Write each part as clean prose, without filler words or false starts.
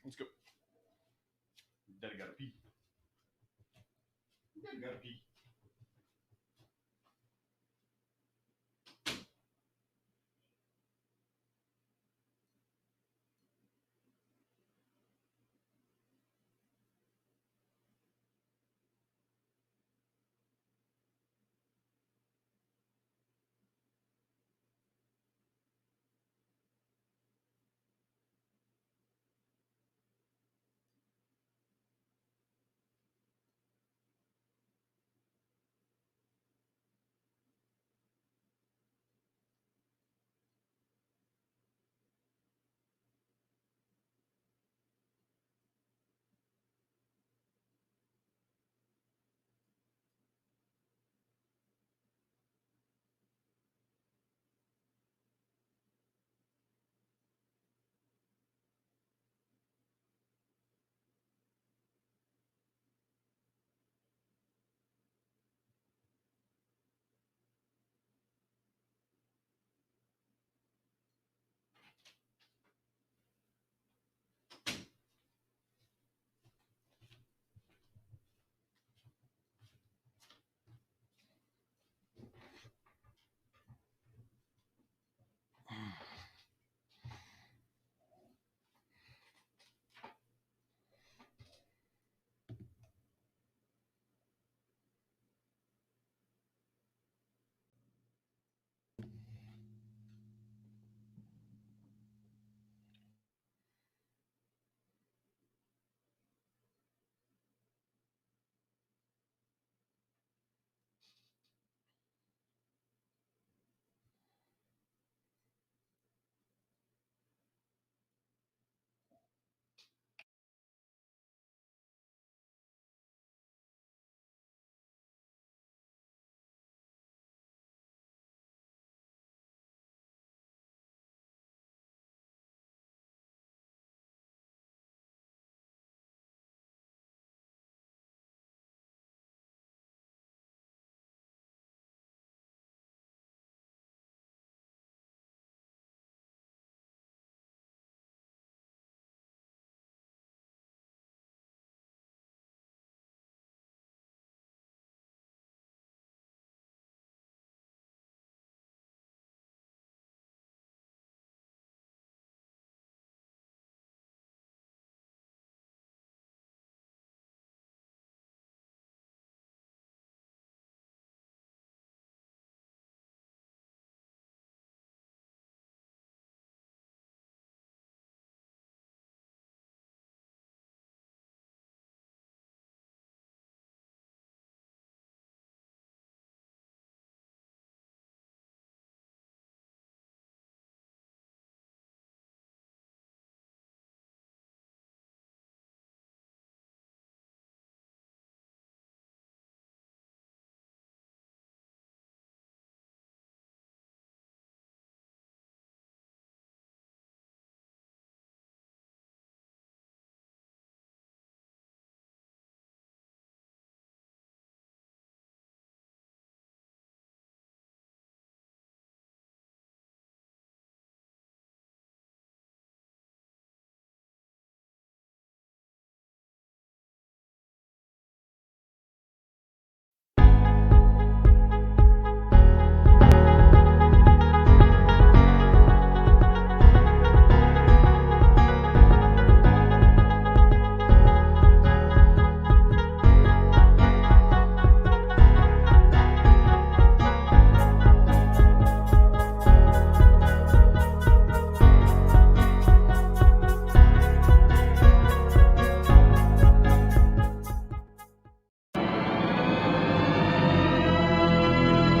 Let's go. Daddy gotta pee. Daddy gotta pee.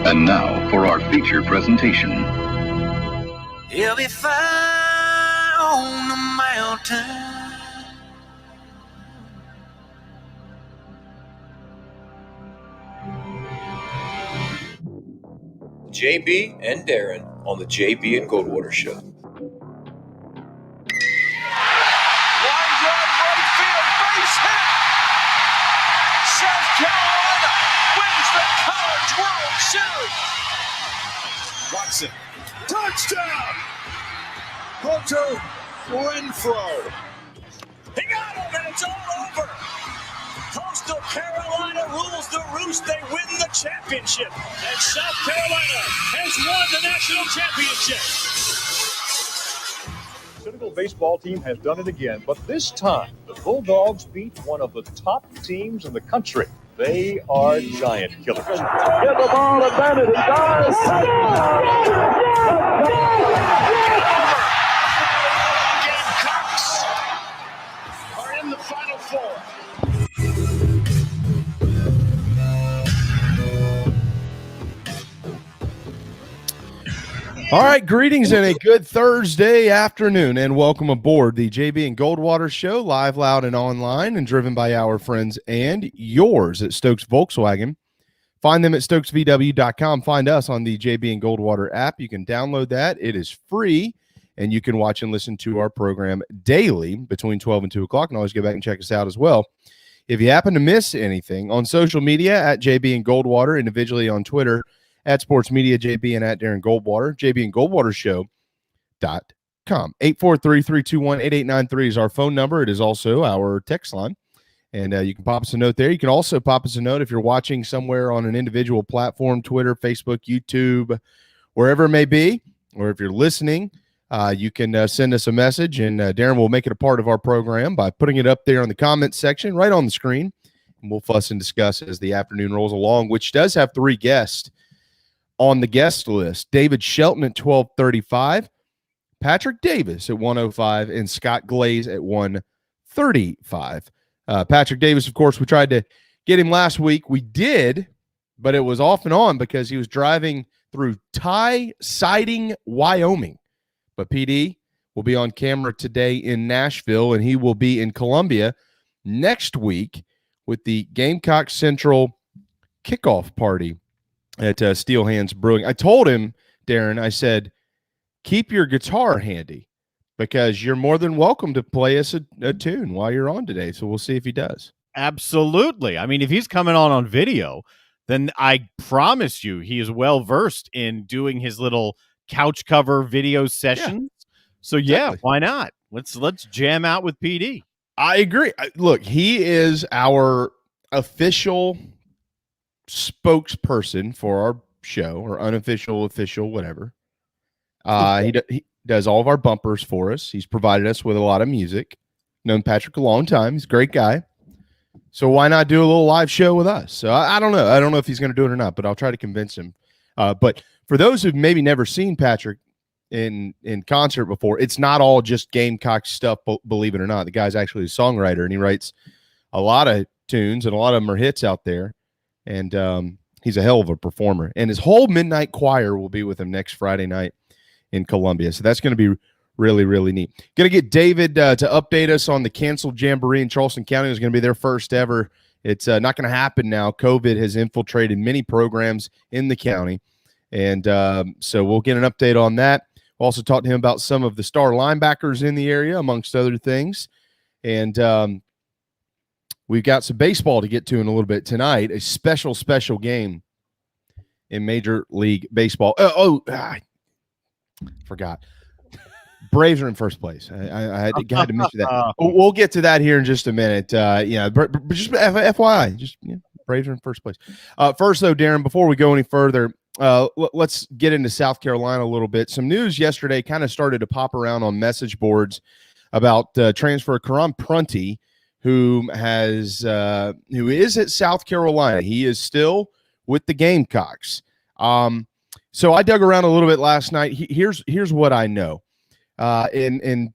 And now for our feature presentation. He'll be fine on the mountain. JB and Darren on the JB and Goldwater Show. Line drive right field, base hit. South Carolina wins the College World Series. Watson. Touchdown! Hunter Renfrow. He got him, and it's all over. Coastal Carolina rules the roost. They win the championship. And South Carolina has won the national championship. The Senegal baseball team has done it again, but this time the Bulldogs beat one of the top teams in the country. They are giant killers. Get the ball advantage. He does. Gamecocks are in the Final Four. All right, greetings and a good Thursday afternoon, and welcome aboard the JB and Goldwater Show, live, loud, and online, and driven by our friends and yours at Stokes Volkswagen. Find them at stokesvw.com. Find us on the JB and Goldwater app. You can download that. It is free, and you can watch and listen to our program daily between 12 and 2 o'clock, and always go back and check us out as well. If you happen to miss anything, on social media, at JB and Goldwater, individually on Twitter, at Sports Media JB and at Darren Goldwater, JB and Goldwater Show.com. 843-321-8893 is our phone number. It is also our text line. And you can pop us a note there. You can also pop us a note if you're watching somewhere on an individual platform, Twitter, Facebook, YouTube, wherever it may be. Or if you're listening, you can send us a message, and Darren will make it a part of our program by putting it up there in the comments section right on the screen. And we'll fuss and discuss as the afternoon rolls along, which does have 3 guests on the guest list. David Shelton at 12:35, Patrick Davis at 1:05, and Scott Glaze at 1:35. Patrick Davis, of course, we tried to get him last week. We did, but it was off and on because he was driving through Tie Siding, Wyoming. But PD will be on camera today in Nashville, and he will be in Columbia next week with the Gamecock Central kickoff party at Steel Hands Brewing. I told him, Darren, I said, keep your guitar handy because you're more than welcome to play us a tune while you're on today. So we'll see if he does. Absolutely. I mean, if he's coming on video, then I promise you he is well-versed in doing his little couch cover video sessions. Yeah, so exactly. Why not? Let's jam out with PD. I agree. Look, he is our official spokesperson for our show, or unofficial, official, whatever. He does all of our bumpers for us. He's provided us with a lot of music. Known Patrick a long time. He's a great guy. So why not do a little live show with us? So I don't know. I don't know if he's going to do it or not, but I'll try to convince him. But for those who've maybe never seen Patrick in concert before, it's not all just Gamecock stuff, believe it or not. The guy's actually a songwriter, and he writes a lot of tunes, and a lot of them are hits out there. And he's a hell of a performer. And his whole midnight choir will be with him next Friday night in Columbia. So that's going to be really, really neat. Going to get David to update us on the canceled Jamboree in Charleston County. It was going to be their first ever. It's not going to happen now. COVID has infiltrated many programs in the county. And so we'll get an update on that. We'll also talk to him about some of the star linebackers in the area, amongst other things. And we've got some baseball to get to in a little bit tonight. A special game in Major League Baseball. I forgot. Braves are in first place. I had to mention that. We'll get to that here in just a minute. But just FYI, Braves are in first place. First, though, Darren, before we go any further, let's get into South Carolina a little bit. Some news yesterday kind of started to pop around on message boards about transfer Karon Prunty, who is at South Carolina. He is still with the Gamecocks. So I dug around a little bit last night. Here's what I know. And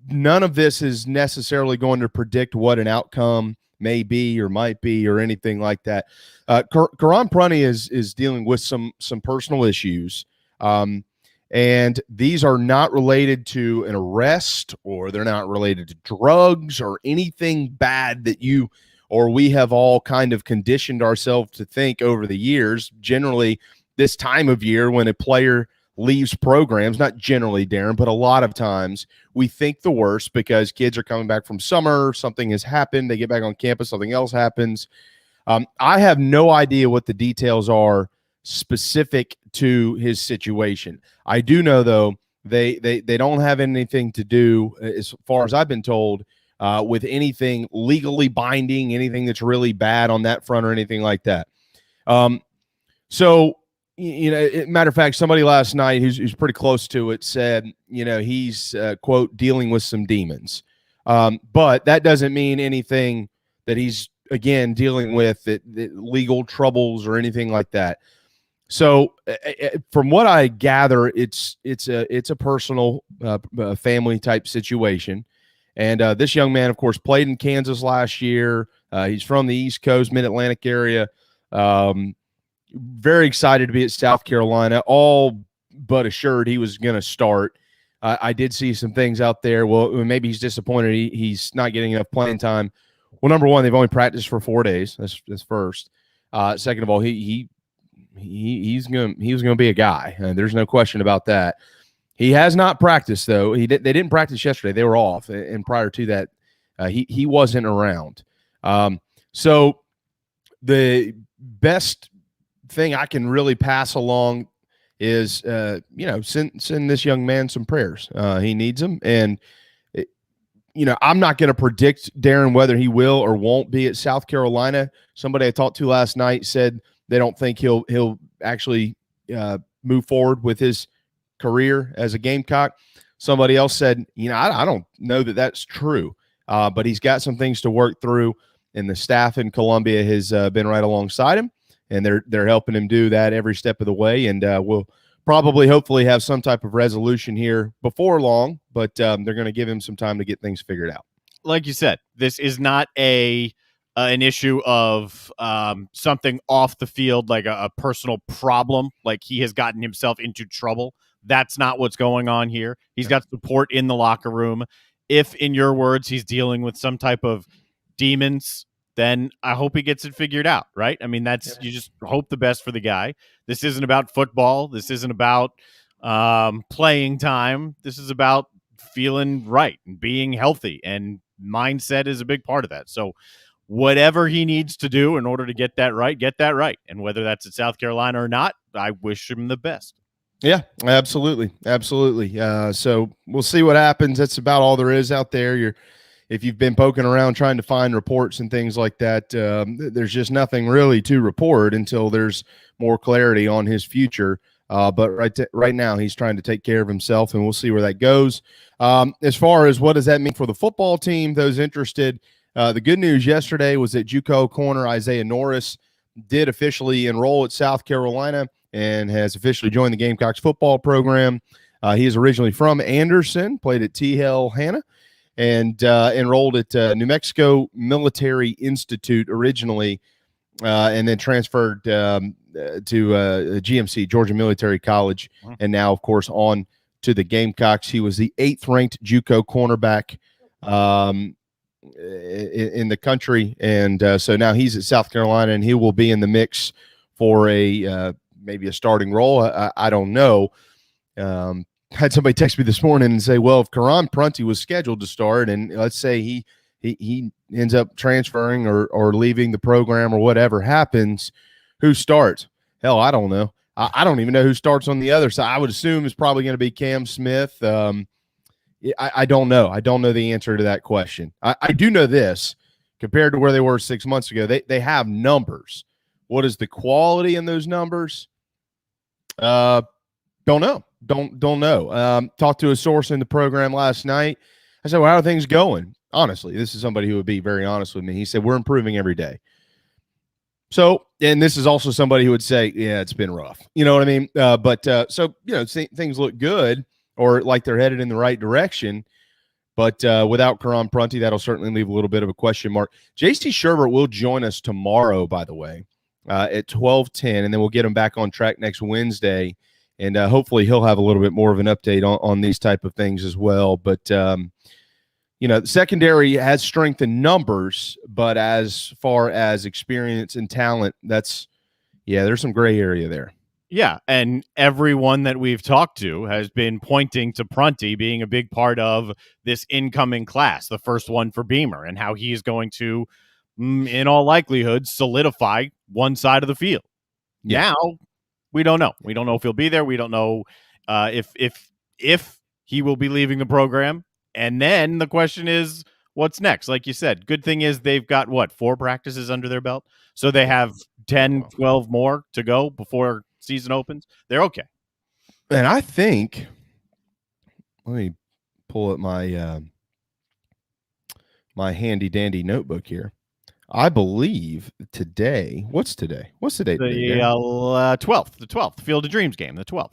none of this is necessarily going to predict what an outcome may be or might be or anything like that. Karon Prunty is dealing with some personal issues. And these are not related to an arrest, or they're not related to drugs or anything bad that you or we have all kind of conditioned ourselves to think over the years. Generally, this time of year when a player leaves programs, not generally, Darren, but a lot of times we think the worst because kids are coming back from summer, something has happened, they get back on campus, something else happens. I have no idea what the details are specific to his situation. I do know, though, they don't have anything to do, as far as I've been told, with anything legally binding, anything that's really bad on that front or anything like that. So, matter of fact, somebody last night who's pretty close to it said, he's, quote, dealing with some demons. But that doesn't mean anything that he's, again, dealing with that legal troubles or anything like that. So from what I gather, it's a personal family type situation. And this young man, of course, played in Kansas last year. He's from the East Coast, Mid-Atlantic area. Very excited to be at South Carolina, all but assured he was going to start. I did see some things out there. Well, maybe he's disappointed he's not getting enough playing time. Well, number one, they've only practiced for 4 days. That's first. Second of all, he was going to be a guy. There's no question about that. He has not practiced though. They didn't practice yesterday. They were off, and prior to that, he wasn't around. So the best thing I can really pass along is send this young man some prayers. He needs them, and I'm not going to predict, Darren, whether he will or won't be at South Carolina. Somebody I talked to last night said they don't think he'll actually move forward with his career as a Gamecock. Somebody else said, I don't know that that's true, but he's got some things to work through, and the staff in Columbia has been right alongside him, and they're helping him do that every step of the way. And we'll probably, hopefully, have some type of resolution here before long, but they're going to give him some time to get things figured out. Like you said, this is not an issue of something off the field, like a personal problem, like he has gotten himself into trouble. That's not what's going on here. He's got support in the locker room. If, in your words, he's dealing with some type of demons, then I hope he gets it figured out, right? I mean, you just hope the best for the guy. This isn't about football. This isn't about playing time. This is about feeling right and being healthy, and mindset is a big part of that. So whatever he needs to do in order to get that right. And whether that's at South Carolina or not, I wish him the best. Yeah, absolutely. So we'll see what happens. That's about all there is out there. If you've been poking around trying to find reports and things like that, there's just nothing really to report until there's more clarity on his future. But right now, he's trying to take care of himself, and we'll see where that goes. As far as what does that mean for the football team, those interested, the good news yesterday was that JUCO corner Isaiah Norris did officially enroll at South Carolina and has officially joined the Gamecocks football program. He is originally from Anderson, played at T-Hill Hanna, and enrolled at New Mexico Military Institute originally, and then transferred to GMC, Georgia Military College, and now, of course, on to the Gamecocks. He was the 8th-ranked JUCO cornerback in the country, and so now he's at South Carolina, and he will be in the mix for maybe a starting role. I don't know. Had somebody text me this morning and say, well, if Karon Prunty was scheduled to start, and let's say he ends up transferring or leaving the program or whatever happens, who starts? Hell, I don't know. I don't even know who starts on the other side. I would assume it's probably going to be Cam Smith. I don't know. I don't know the answer to that question. I do know this. Compared to where they were 6 months ago, they have numbers. What is the quality in those numbers? Don't know. Don't know. Talked to a source in the program last night. I said, well, how are things going? Honestly, this is somebody who would be very honest with me. He said, we're improving every day. So, and this is also somebody who would say, yeah, it's been rough. You know what I mean? So, things look good, or like they're headed in the right direction. But without Karon Prunty, that'll certainly leave a little bit of a question mark. J.C. Sherbert will join us tomorrow, by the way, at 12:10, and then we'll get him back on track next Wednesday. And hopefully he'll have a little bit more of an update on these type of things as well. But, the secondary has strength in numbers, but as far as experience and talent, there's some gray area there. Yeah, and everyone that we've talked to has been pointing to Prunty being a big part of this incoming class, the first one for Beamer, and how he is going to, in all likelihood, solidify one side of the field. Yeah. Now, we don't know. We don't know if he'll be there. We don't know if he will be leaving the program. And then the question is, what's next? Like you said, good thing is they've got, 4 practices under their belt? So they have 10, 12 more to go before season opens. They're okay. And I think, let me pull up my my handy dandy notebook here. I believe today. What's today? What's the date? The 12th. The 12th. Field of Dreams game. The 12th.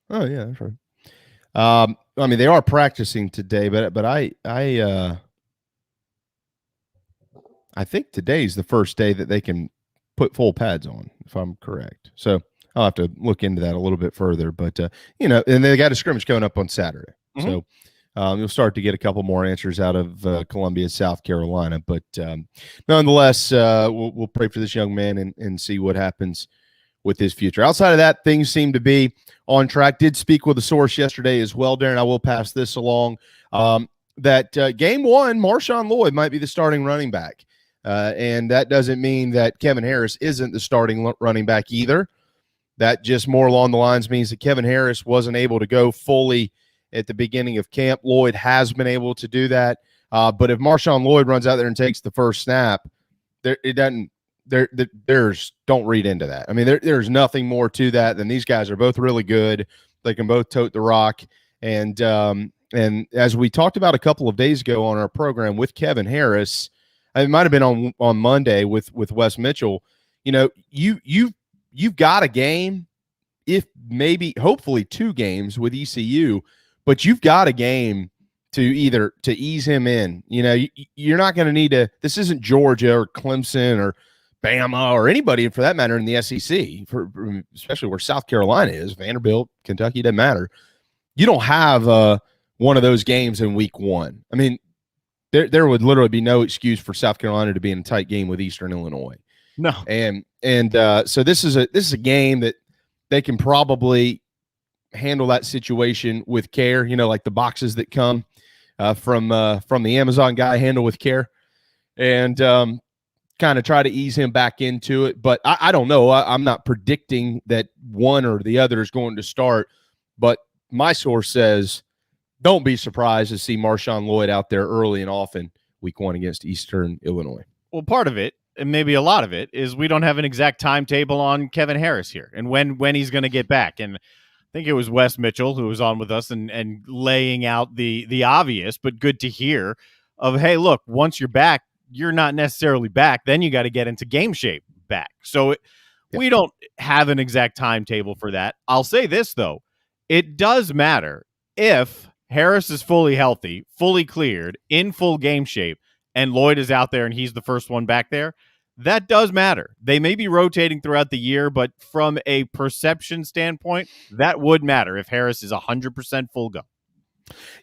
Oh yeah, that's right. I mean, they are practicing today, but I think today's the first day that they can put full pads on, if I'm correct. So I'll have to look into that a little bit further. But and they got a scrimmage coming up on Saturday, so you'll start to get a couple more answers out of Columbia, South Carolina. But nonetheless, we'll pray for this young man and see what happens with his future. Outside of that, things seem to be on track. Did speak with a source yesterday as well, Darren. I will pass this along. That game 1, Marshawn Lloyd might be the starting running back. And that doesn't mean that Kevin Harris isn't the starting running back either. That just more along the lines means that Kevin Harris wasn't able to go fully at the beginning of camp. Lloyd has been able to do that. But if Marshawn Lloyd runs out there and takes the first snap, don't read into that. I mean, there's nothing more to that than these guys are both really good. They can both tote the rock. And as we talked about a couple of days ago on our program with Kevin Harris, it might have been on Monday with Wes Mitchell. You've got a game, if maybe hopefully 2 games with ECU, but you've got a game to ease him in. You're not going to need to. This isn't Georgia or Clemson or Bama or anybody for that matter in the SEC, especially where South Carolina is, Vanderbilt, Kentucky, doesn't matter. You don't have one of those games in week 1. I mean, there would literally be no excuse for South Carolina to be in a tight game with Eastern Illinois. No. And so this is a game that they can probably handle that situation with care, like the boxes that come from the Amazon guy, handle with care, and kind of try to ease him back into it. But I don't know. I'm not predicting that one or the other is going to start, but my source says don't be surprised to see Marshawn Lloyd out there early and often week 1 against Eastern Illinois. Well, part of it, and maybe a lot of it, is we don't have an exact timetable on Kevin Harris here and when he's going to get back. And I think it was Wes Mitchell who was on with us and laying out the obvious, but good to hear of, hey, look, once you're back, you're not necessarily back. Then you got to get into game shape back. So we don't have an exact timetable for that. I'll say this, though. It does matter if Harris is fully healthy, fully cleared, in full game shape, and Lloyd is out there and he's the first one back there. That does matter. They may be rotating throughout the year, but from a perception standpoint, that would matter if Harris is 100% full go.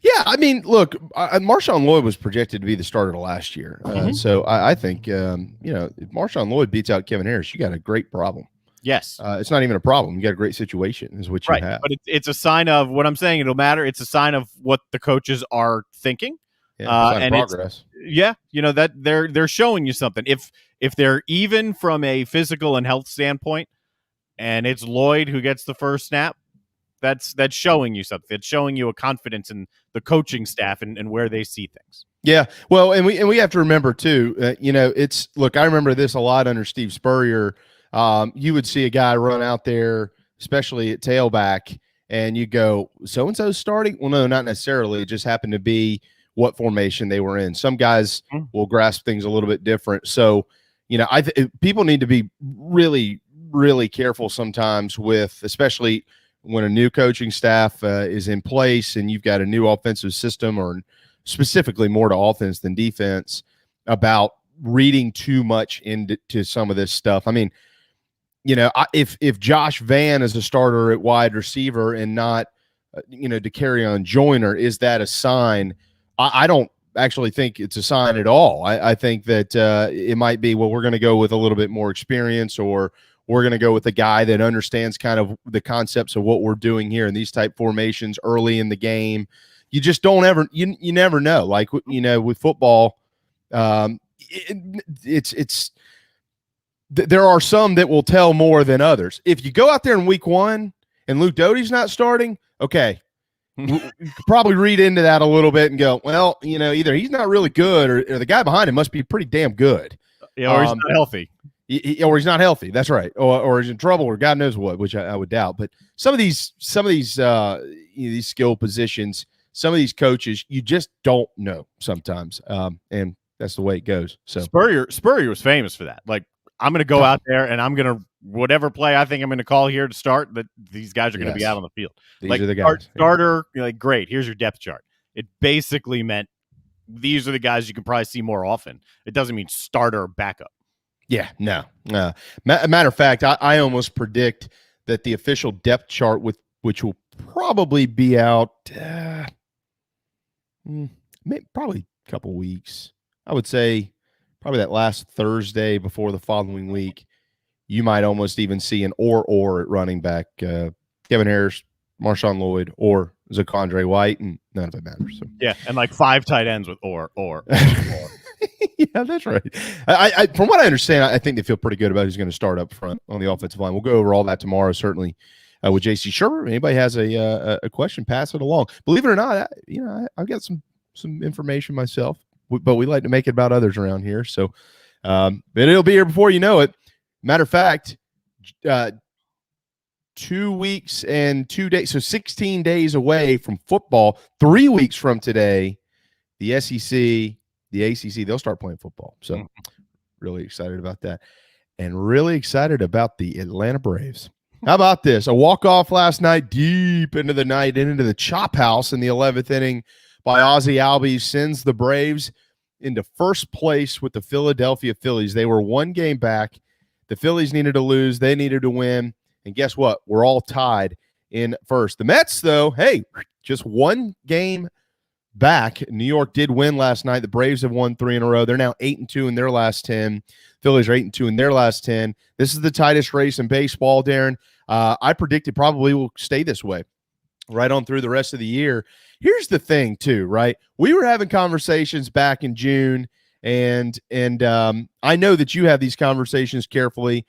Yeah, I mean, look, Marshawn Lloyd was projected to be the starter last year. So I think, if Marshawn Lloyd beats out Kevin Harris, you got a great problem. Yes. It's not even a problem. You got a great situation is what you have. But it's a sign of what I'm saying. It'll matter. It's a sign of what the coaches are thinking. And progress. That they're showing you something. If they're even from a physical and health standpoint, and it's Lloyd who gets the first snap, that's showing you something. It's showing you a confidence in the coaching staff and where they see things. Yeah, well, and we have to remember too. I remember this a lot under Steve Spurrier. You would see a guy run out there, especially at tailback, and you go, so and so's starting. Well, no, not necessarily. It just happened to be what formation they were in. Some guys will grasp things a little bit different. So, people need to be really, really careful sometimes with, especially when a new coaching staff is in place and you've got a new offensive system, or specifically more to offense than defense, about reading too much into some of this stuff. I mean, if Josh Vann is a starter at wide receiver and not, to carry on Joyner, is that a sign? I don't actually think it's a sign at all. I think that it might be, well, we're going to go with a little bit more experience, or we're going to go with a guy that understands kind of the concepts of what we're doing here in these type formations early in the game. You just don't ever, you never know. Like, with football, there are some that will tell more than others. If you go out there in week 1 and Luke Doty's not starting, okay, you could probably read into that a little bit and go, well, either he's not really good or the guy behind him must be pretty damn good. Yeah, or he's not healthy. Or he's not healthy. That's right. Or he's in trouble, or God knows what, which I would doubt. But some of these these skill positions, some of these coaches, you just don't know sometimes, and that's the way it goes. So Spurrier was famous for that. Like, I'm going to go out there and I'm going to whatever play I think I'm going to call here to start. That these guys are going to be out on the field. These are the guys. Starter, like, great. Here's your depth chart. It basically meant these are the guys you can probably see more often. It doesn't mean starter or backup. Yeah, no. Matter of fact, I almost predict that the official depth chart, which will probably be out probably a couple weeks. I would say probably that last Thursday before the following week, you might almost even see an or at running back, Kevin Harris, Marshawn Lloyd, or Zakondre White, and none of it matters. So. Yeah, and like 5 tight ends with or. Yeah, that's right. I from what I understand, I think they feel pretty good about who's going to start up front on the offensive line. We'll go over all that tomorrow, certainly, with JC. Sure, anybody has a question, pass it along. Believe it or not, I've got some information myself, but we like to make it about others around here. So, but it'll be here before you know it. Matter of fact, 2 weeks and 2 days, so 16 days away from football. 3 weeks from today, the SEC. The ACC, they'll start playing football. So really excited about that. And really excited about the Atlanta Braves. How about this? A walk-off last night, deep into the night, into the chop house in the 11th inning by Ozzie Albies sends the Braves into first place with the Philadelphia Phillies. They were 1 game back. The Phillies needed to lose. They needed to win. And guess what? We're all tied in first. The Mets, though, hey, just 1 game back. New York did win last night. The Braves have won 3 in a row. They're now 8-2 in their last 10. Phillies are 8-2 in their last 10. This is the tightest race in baseball, Darren. I predict it probably will stay this way right on through the rest of the year. Here's the thing, too, right? We were having conversations back in June, and I know that you have these conversations carefully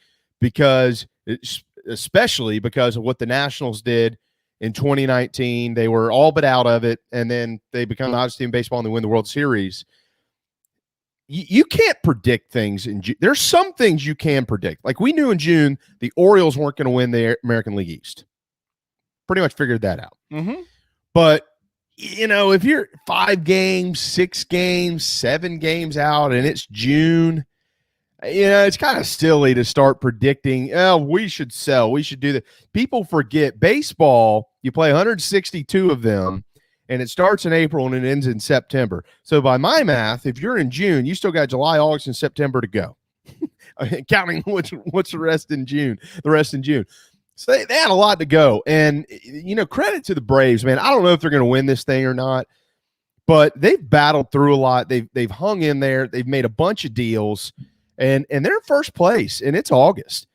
especially because of what the Nationals did in 2019. They were all but out of it, and then they become the hottest team in baseball and they win the World Series. You can't predict things in June. There's some things you can predict. Like we knew in June the Orioles weren't going to win the American League East. Pretty much figured that out. Mm-hmm. But, if you're 5 games, 6 games, 7 games out and it's June, it's kind of silly to start predicting, we should sell. We should do that. People forget baseball, you play 162 of them, and it starts in April and it ends in September. So by my math, if you're in June, you still got July, August, and September to go. Counting what's the rest in June. So they had a lot to go. And, credit to the Braves, man. I don't know if they're going to win this thing or not, but they've battled through a lot. They've hung in there. They've made a bunch of deals. And they're in first place, and it's August.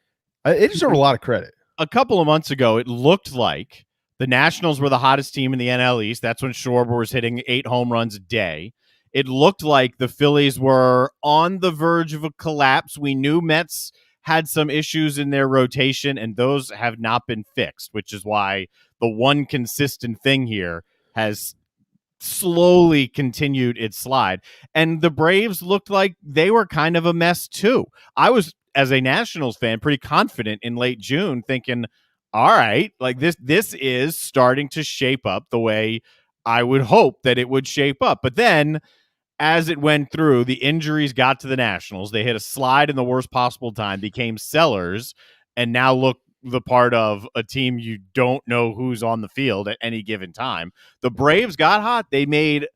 They deserve a lot of credit. A couple of months ago, it looked like the Nationals were the hottest team in the NL East. That's when Schwarber was hitting 8 home runs a day. It looked like the Phillies were on the verge of a collapse. We knew Mets had some issues in their rotation, and those have not been fixed, which is why the one consistent thing here has slowly continued its slide. And the Braves looked like they were kind of a mess too. I was, as a Nationals fan, pretty confident in late June, thinking, all right, like this is starting to shape up the way I would hope that it would shape up. But then as it went through, the injuries got to the Nationals. They hit a slide in the worst possible time, became sellers, and now look the part of a team you don't know who's on the field at any given time. The Braves got hot. They made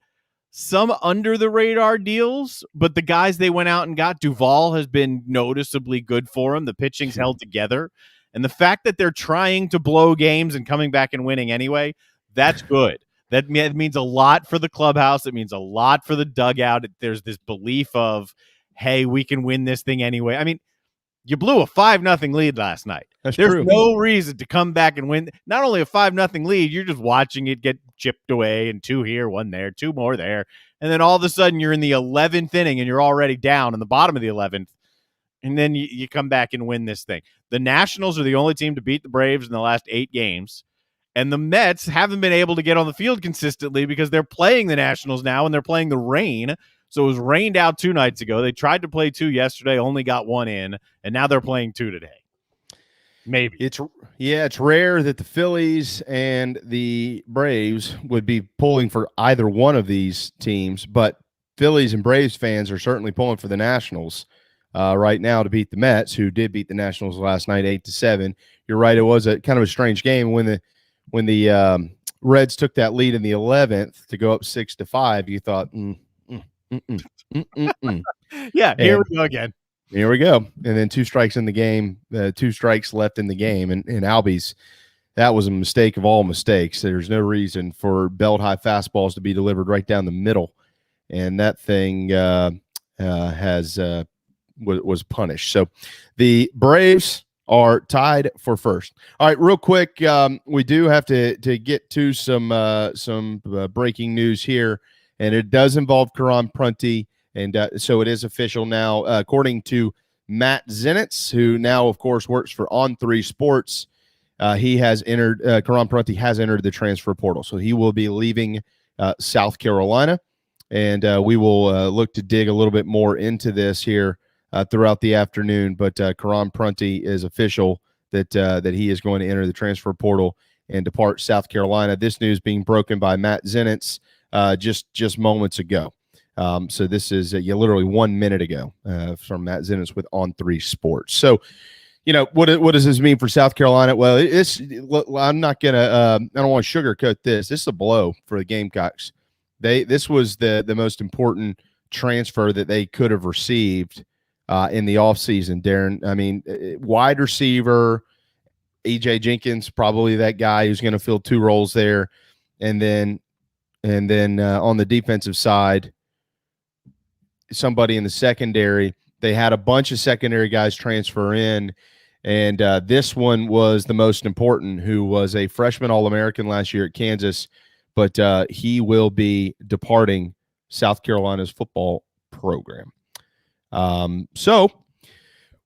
some under the radar deals, but the guys they went out and got, Duvall has been noticeably good for them. The pitching's held together. And the fact that they're trying to blow games and coming back and winning anyway, that's good. That means a lot for the clubhouse. It means a lot for the dugout. There's this belief of, hey, we can win this thing anyway. I mean, you blew a 5-0 lead last night. There's true. No reason to come back and win. Not only a 5-0 lead, you're just watching it get chipped away, and 2 here, 1 there, 2 more there. And then all of a sudden you're in the 11th inning and you're already down in the bottom of the 11th. And then you come back and win this thing. The Nationals are the only team to beat the Braves in the last 8 games. And the Mets haven't been able to get on the field consistently because they're playing the Nationals now and they're playing the rain. So it was rained out 2 nights ago. They tried to play 2 yesterday, only got 1 in, and now they're playing 2 today. Maybe. It's rare that the Phillies and the Braves would be pulling for either one of these teams, but Phillies and Braves fans are certainly pulling for the Nationals right now to beat the Mets, who did beat the Nationals last night 8-7. You're right; it was a kind of a strange game when the Reds took that lead in the 11th to go up 6-5. You thought, yeah, here we go again. Here we go. And then 2 strikes in the game, 2 strikes left in the game. And Albies, that was a mistake of all mistakes. There's no reason for belt high fastballs to be delivered right down the middle. And that thing was punished. So the Braves are tied for first. All right, real quick, we do have to get to some breaking news here, and it does involve Karon Prunty. And so it is official now, according to Matt Zenitz, who now, of course, works for On3 Sports. He has entered, Karon Prunty has entered the transfer portal. So he will be leaving South Carolina. And we will look to dig a little bit more into this here throughout the afternoon. But Karon Prunty is official that he is going to enter the transfer portal and depart South Carolina. This news being broken by Matt Zenitz just moments ago. So this is literally 1 minute ago from Matt Zenitz with On3 Sports. So, what does this mean for South Carolina? Well, I'm not going to I don't want to sugarcoat this. This is a blow for the Gamecocks. This was the most important transfer that they could have received in the offseason, Darren. I mean, wide receiver, E.J. Jenkins, probably that guy who's going to fill 2 roles there. And then on the defensive side, somebody in the secondary. They had a bunch of secondary guys transfer in, and this one was the most important, who was a freshman All-American last year at Kansas, but he will be departing South Carolina's football program. So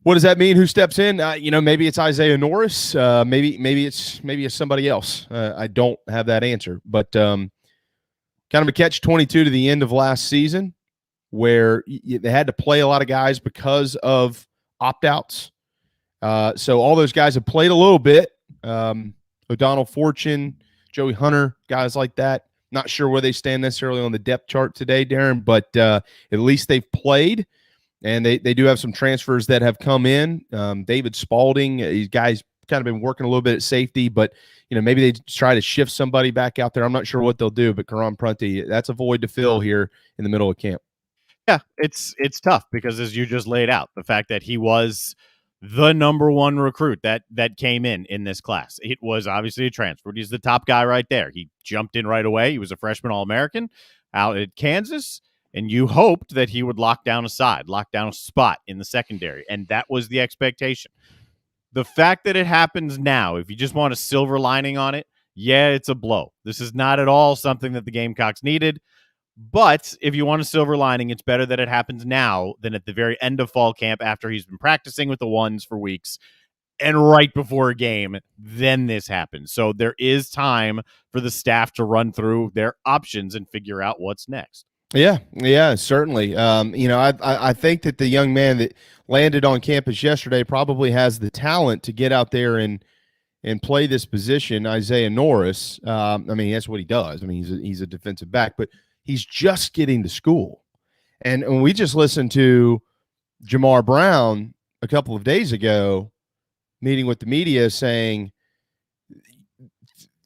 what does that mean? Who steps in? Maybe it's Isaiah Norris. Maybe it's somebody else. I don't have that answer, but kind of a catch-22 to the end of last season, where they had to play a lot of guys because of opt-outs. So all those guys have played a little bit. O'Donnell Fortune, Joey Hunter, guys like that. Not sure where they stand necessarily on the depth chart today, Darren, but at least they've played. And they do have some transfers that have come in. David Spalding, these guys kind of been working a little bit at safety, but maybe they try to shift somebody back out there. I'm not sure what they'll do, but Karon Prunty, that's a void to fill here in the middle of camp. Yeah, it's tough because, as you just laid out, the fact that he was the number 1 recruit that came in this class. It was obviously a transfer. He's the top guy right there. He jumped in right away. He was a freshman All-American out at Kansas, and you hoped that he would lock down a spot in the secondary, and that was the expectation. The fact that it happens now, if you just want a silver lining on it, yeah, it's a blow. This is not at all something that the Gamecocks needed. But if you want a silver lining, it's better that it happens now than at the very end of fall camp after he's been practicing with the ones for weeks and right before a game, then this happens. So there is time for the staff to run through their options and figure out what's next. Yeah, certainly. I think that the young man that landed on campus yesterday probably has the talent to get out there and play this position, Isaiah Norris. That's what he does. He's a defensive back, but he's just getting to school. And we just listened to Jamar Brown a couple of days ago meeting with the media saying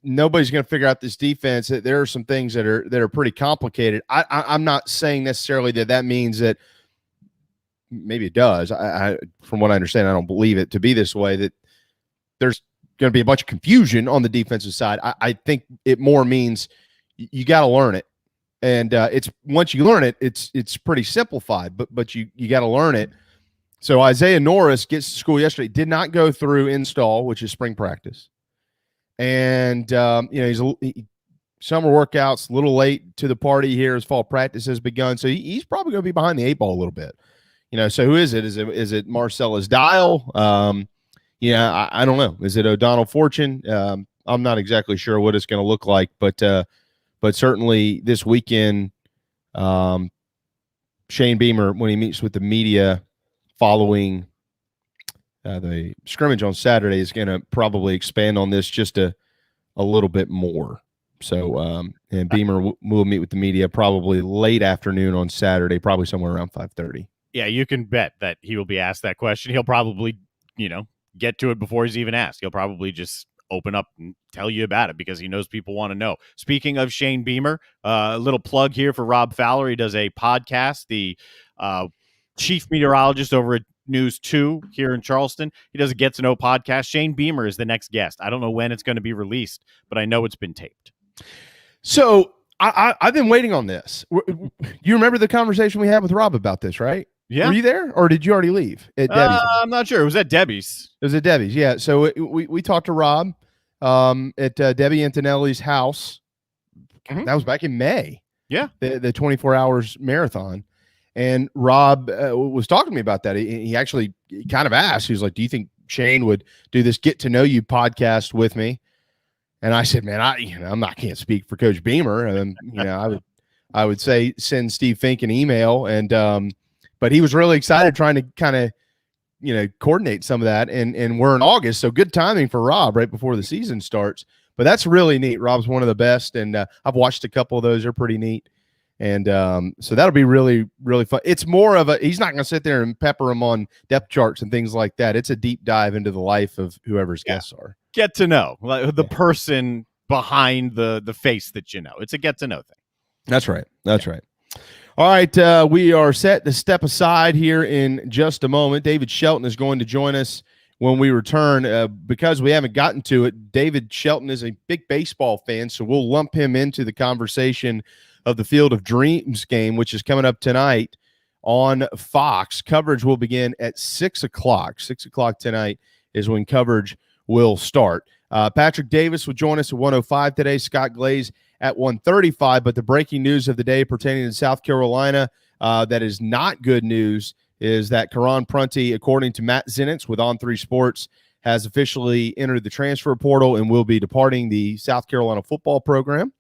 nobody's going to figure out this defense. There are some things that are pretty complicated. I'm not saying necessarily that means that maybe it does. I from what I understand, I don't believe it to be this way, that there's going to be a bunch of confusion on the defensive side. I think it more means you got to learn it. And it's once you learn it, it's pretty simplified, but you got to learn it. So Isaiah Norris gets to school yesterday, did not go through install, which is spring practice. And, he's summer workouts, a little late to the party here as fall practice has begun. So he's probably going to be behind the 8 ball a little bit. So who is it? Is it Marcellus Dial? I don't know. Is it O'Donnell Fortune? I'm not exactly sure what it's going to look like, but certainly this weekend, Shane Beamer, when he meets with the media following the scrimmage on Saturday, is going to probably expand on this just a little bit more. So, and Beamer will meet with the media probably late afternoon on Saturday, probably somewhere around 5:30. Yeah, you can bet that he will be asked that question. He'll probably, get to it before he's even asked. He'll probably just open up and tell you about it because he knows people want to know. Speaking of Shane Beamer, a little plug here for Rob Fowler. He does a podcast, the chief meteorologist over at News 2 here in Charleston. He does a Get to Know podcast. Shane Beamer is the next guest. I don't know when it's going to be released, but I know it's been taped. So I've been waiting on this. You remember the conversation we had with Rob about this, right? Yeah. Were you there, or did you already leave at Debbie's? I'm not sure. It was at Debbie's. It was at Debbie's, yeah. So we talked to Rob at Debbie Antonelli's house. Mm-hmm. That was back in May. Yeah. The 24 hours marathon. And Rob was talking to me about that. He actually kind of asked, he was like, do you think Shane would do this Get to Know You podcast with me? And I said, man, I can't speak for Coach Beamer. And, I would say send Steve Fink an email. And, but he was really excited trying to kind of, coordinate some of that. And we're in August. So good timing for Rob right before the season starts. But that's really neat. Rob's one of the best. And I've watched a couple of those. They're pretty neat. And so that'll be really, really fun. It's more of he's not going to sit there and pepper him on depth charts and things like that. It's a deep dive into the life of whoever's guests are. Get to know the person behind the face that you know. It's a get to know thing. That's right. All right. We are set to step aside here in just a moment. David Shelton is going to join us when we return. Because we haven't gotten to it, David Shelton is a big baseball fan, so we'll lump him into the conversation of the Field of Dreams game, which is coming up tonight on Fox. Coverage will begin at 6 o'clock. 6 o'clock tonight is when coverage will start. Patrick Davis will join us at 1:05 today. Scott Glaze at 1:35. But the breaking news of the day pertaining to South Carolina that is not good news is that Karon Prunty, according to Matt Zenitz with On3 Sports, has officially entered the transfer portal and will be departing the South Carolina football program.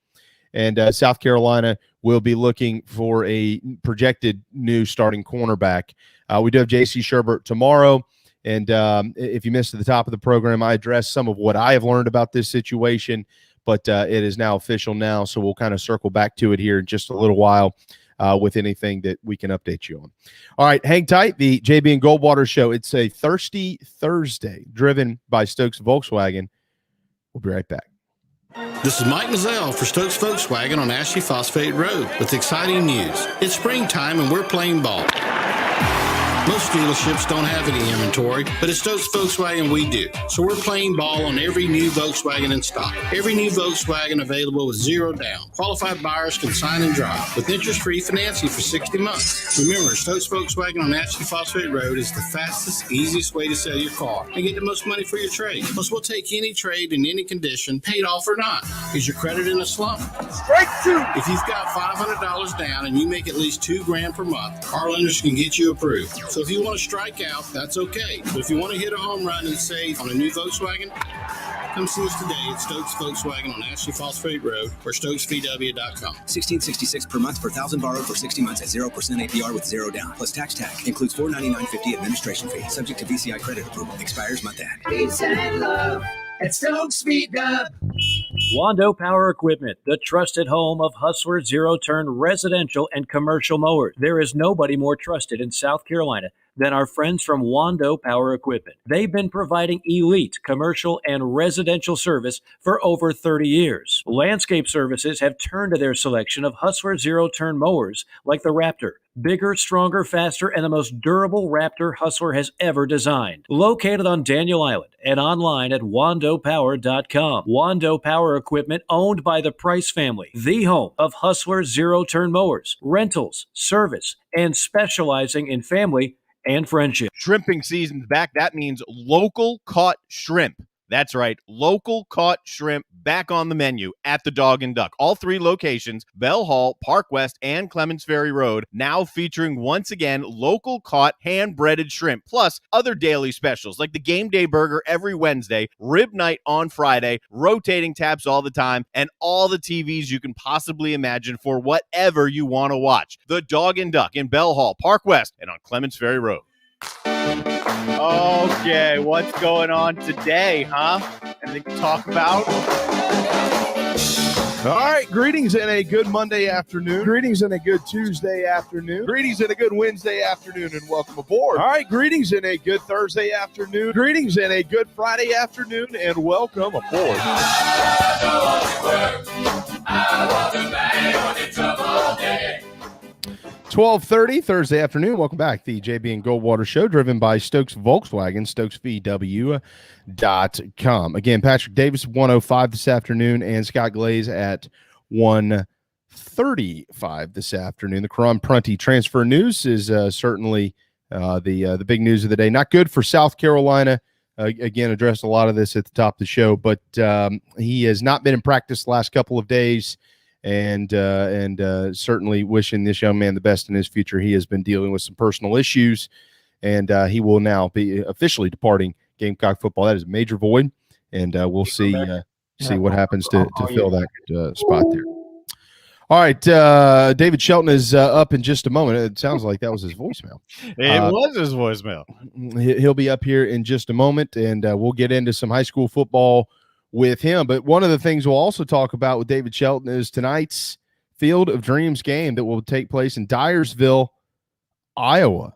And South Carolina will be looking for a projected new starting cornerback. We do have J.C. Sherbert tomorrow. And if you missed at the top of the program, I addressed some of what I have learned about this situation, but it is now official now. So we'll kind of circle back to it here in just a little while with anything that we can update you on. All right, hang tight. The JB and Goldwater Show. It's a Thirsty Thursday driven by Stokes Volkswagen. We'll be right back. This is Mike Mazzell for Stokes Volkswagen on Ashley Phosphate Road with exciting news. It's springtime and we're playing ball. Most dealerships don't have any inventory, but at Stokes Volkswagen we do. So we're playing ball on every new Volkswagen in stock. Every new Volkswagen available with zero down. Qualified buyers can sign and drive with interest-free financing for 60 months. Remember, Stokes Volkswagen on Ashley Phosphate Road is the fastest, easiest way to sell your car and get the most money for your trade. Plus, we'll take any trade in any condition, paid off or not. Is your credit in a slump? Strike two. If you've got $500 down and you make at least $2,000 per month, our lenders can get you approved. So if you want to strike out, that's okay. But if you want to hit a home run and save on a new Volkswagen, come see us today at Stokes Volkswagen on Ashley Phosphate Road or StokesVW.com. $1,666 per month per $1,000 borrowed for 60 months at 0% APR with zero down. Plus tax tag. Includes $499.50 administration fee. Subject to VCI credit approval. Expires month end. Peace and love at Stokes VW. Wando Power Equipment, the trusted home of Hustler zero-turn residential and commercial mowers. There is nobody more trusted in South Carolina than our friends from Wando Power Equipment. They've been providing elite commercial and residential service for over 30 years. Landscape Services have turned to their selection of Hustler zero-turn mowers like the Raptor. Bigger, stronger, faster, and the most durable Raptor Hustler has ever designed. Located on Daniel Island and online at wandopower.com. Wando Power Equipment, owned by the Price family, the home of Hustler zero-turn mowers, rentals, service, and specializing in family and friendship. Shrimping season's back. That means local caught shrimp. That's right. Local caught shrimp back on the menu at the Dog and Duck. All 3 locations, Bell Hall, Park West, and Clements Ferry Road, now featuring once again local caught hand-breaded shrimp, plus other daily specials like the Game Day Burger every Wednesday, Rib Night on Friday, rotating taps all the time, and all the TVs you can possibly imagine for whatever you want to watch. The Dog and Duck in Bell Hall, Park West, and on Clements Ferry Road. Okay, what's going on today, huh? Anything to talk about? All right, greetings and a good Monday afternoon. Greetings and a good Tuesday afternoon. Greetings and a good Wednesday afternoon, and welcome aboard. All right, greetings and a good Thursday afternoon. Greetings and a good Friday afternoon, and welcome aboard. 12:30 Thursday afternoon. Welcome back. The JB and Goldwater Show, driven by Stokes Volkswagen, StokesVW.com. Again, Patrick Davis, 105 this afternoon, and Scott Glaze at 1:35 this afternoon. The Karon Prunty transfer news is certainly the big news of the day. Not good for South Carolina. Again, addressed a lot of this at the top of the show, but he has not been in practice the last couple of days. And certainly wishing this young man the best in his future. He has been dealing with some personal issues, and he will now be officially departing Gamecock football. That is a major void, and we'll see what happens to fill that spot there. All right, David Shelton is up in just a moment. It sounds like that was his voicemail. It was his voicemail. He'll be up here in just a moment, and we'll get into some high school football with him. But one of the things we'll also talk about with David Shelton is tonight's Field of Dreams game that will take place in Dyersville, Iowa.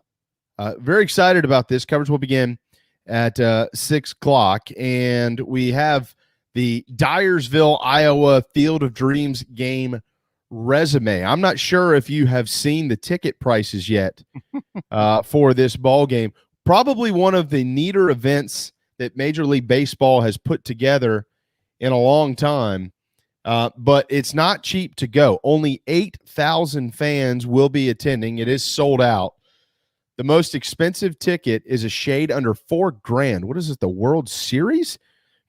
Very excited about this. Coverage will begin at 6 o'clock, and we have the Dyersville, Iowa Field of Dreams game resume. I'm not sure if you have seen the ticket prices yet for this ball game. Probably one of the neater events that Major League Baseball has put together in a long time, but it's not cheap to go. Only 8,000 fans will be attending. It is sold out. The most expensive ticket is a shade under $4,000. What is it, the World Series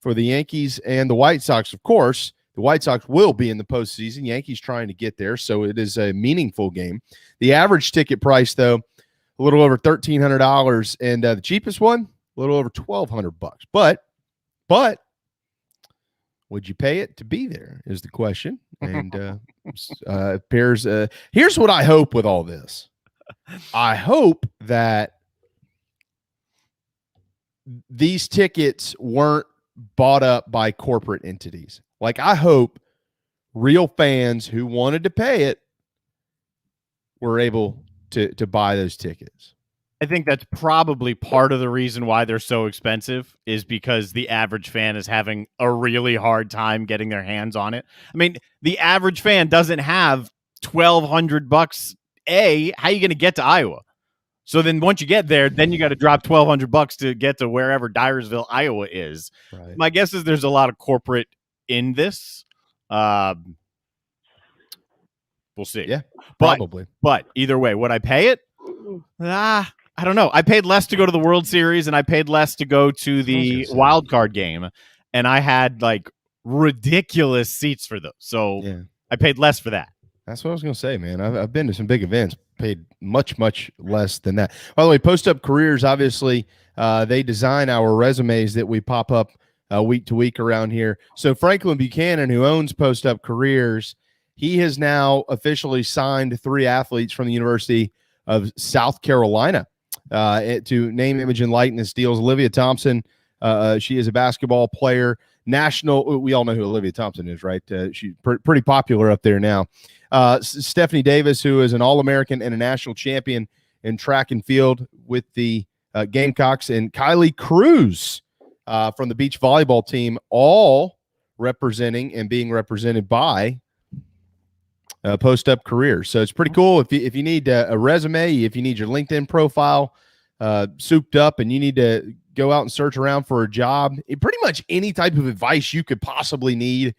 for the Yankees and the White Sox? Of course, the White Sox will be in the postseason. Yankees trying to get there, so it is a meaningful game. The average ticket price, though, a little over $1,300, and the cheapest one, a little over $1,200. But would you pay it to be there is the question. And appears here's what I hope with all this. I hope that these tickets weren't bought up by corporate entities. Like, I hope real fans who wanted to pay it were able to buy those tickets. I think that's probably part of the reason why they're so expensive, is because the average fan is having a really hard time getting their hands on it. I mean, the average fan doesn't have $1,200. How are you going to get to Iowa? So then once you get there, then you got to drop $1,200 to get to wherever Dyersville, Iowa is. Right. My guess is there's a lot of corporate in this. We'll see. Yeah, probably. But either way, would I pay it? I don't know. I paid less to go to the World Series, and I paid less to go to the wild card game, and I had like ridiculous seats for those. So yeah. I paid less for that. That's what I was going to say, man. I've been to some big events, paid much, much less than that. By the way, Post Up Careers, obviously, they design our resumes that we pop up week to week around here. So Franklin Buchanan, who owns Post Up Careers, he has now officially signed 3 athletes from the University of South Carolina to name, image, and likeness deals. Olivia Thompson, she is a basketball player. National, we all know who Olivia Thompson is, right? She's pretty popular up there now. Stephanie Davis, who is an All-American and a national champion in track and field with the Gamecocks, and Kylie Cruz from the beach volleyball team, all representing and being represented by Post Up Careers. So it's pretty cool. If you need a resume, if you need your LinkedIn profile souped up, and you need to go out and search around for a job, pretty much any type of advice you could possibly need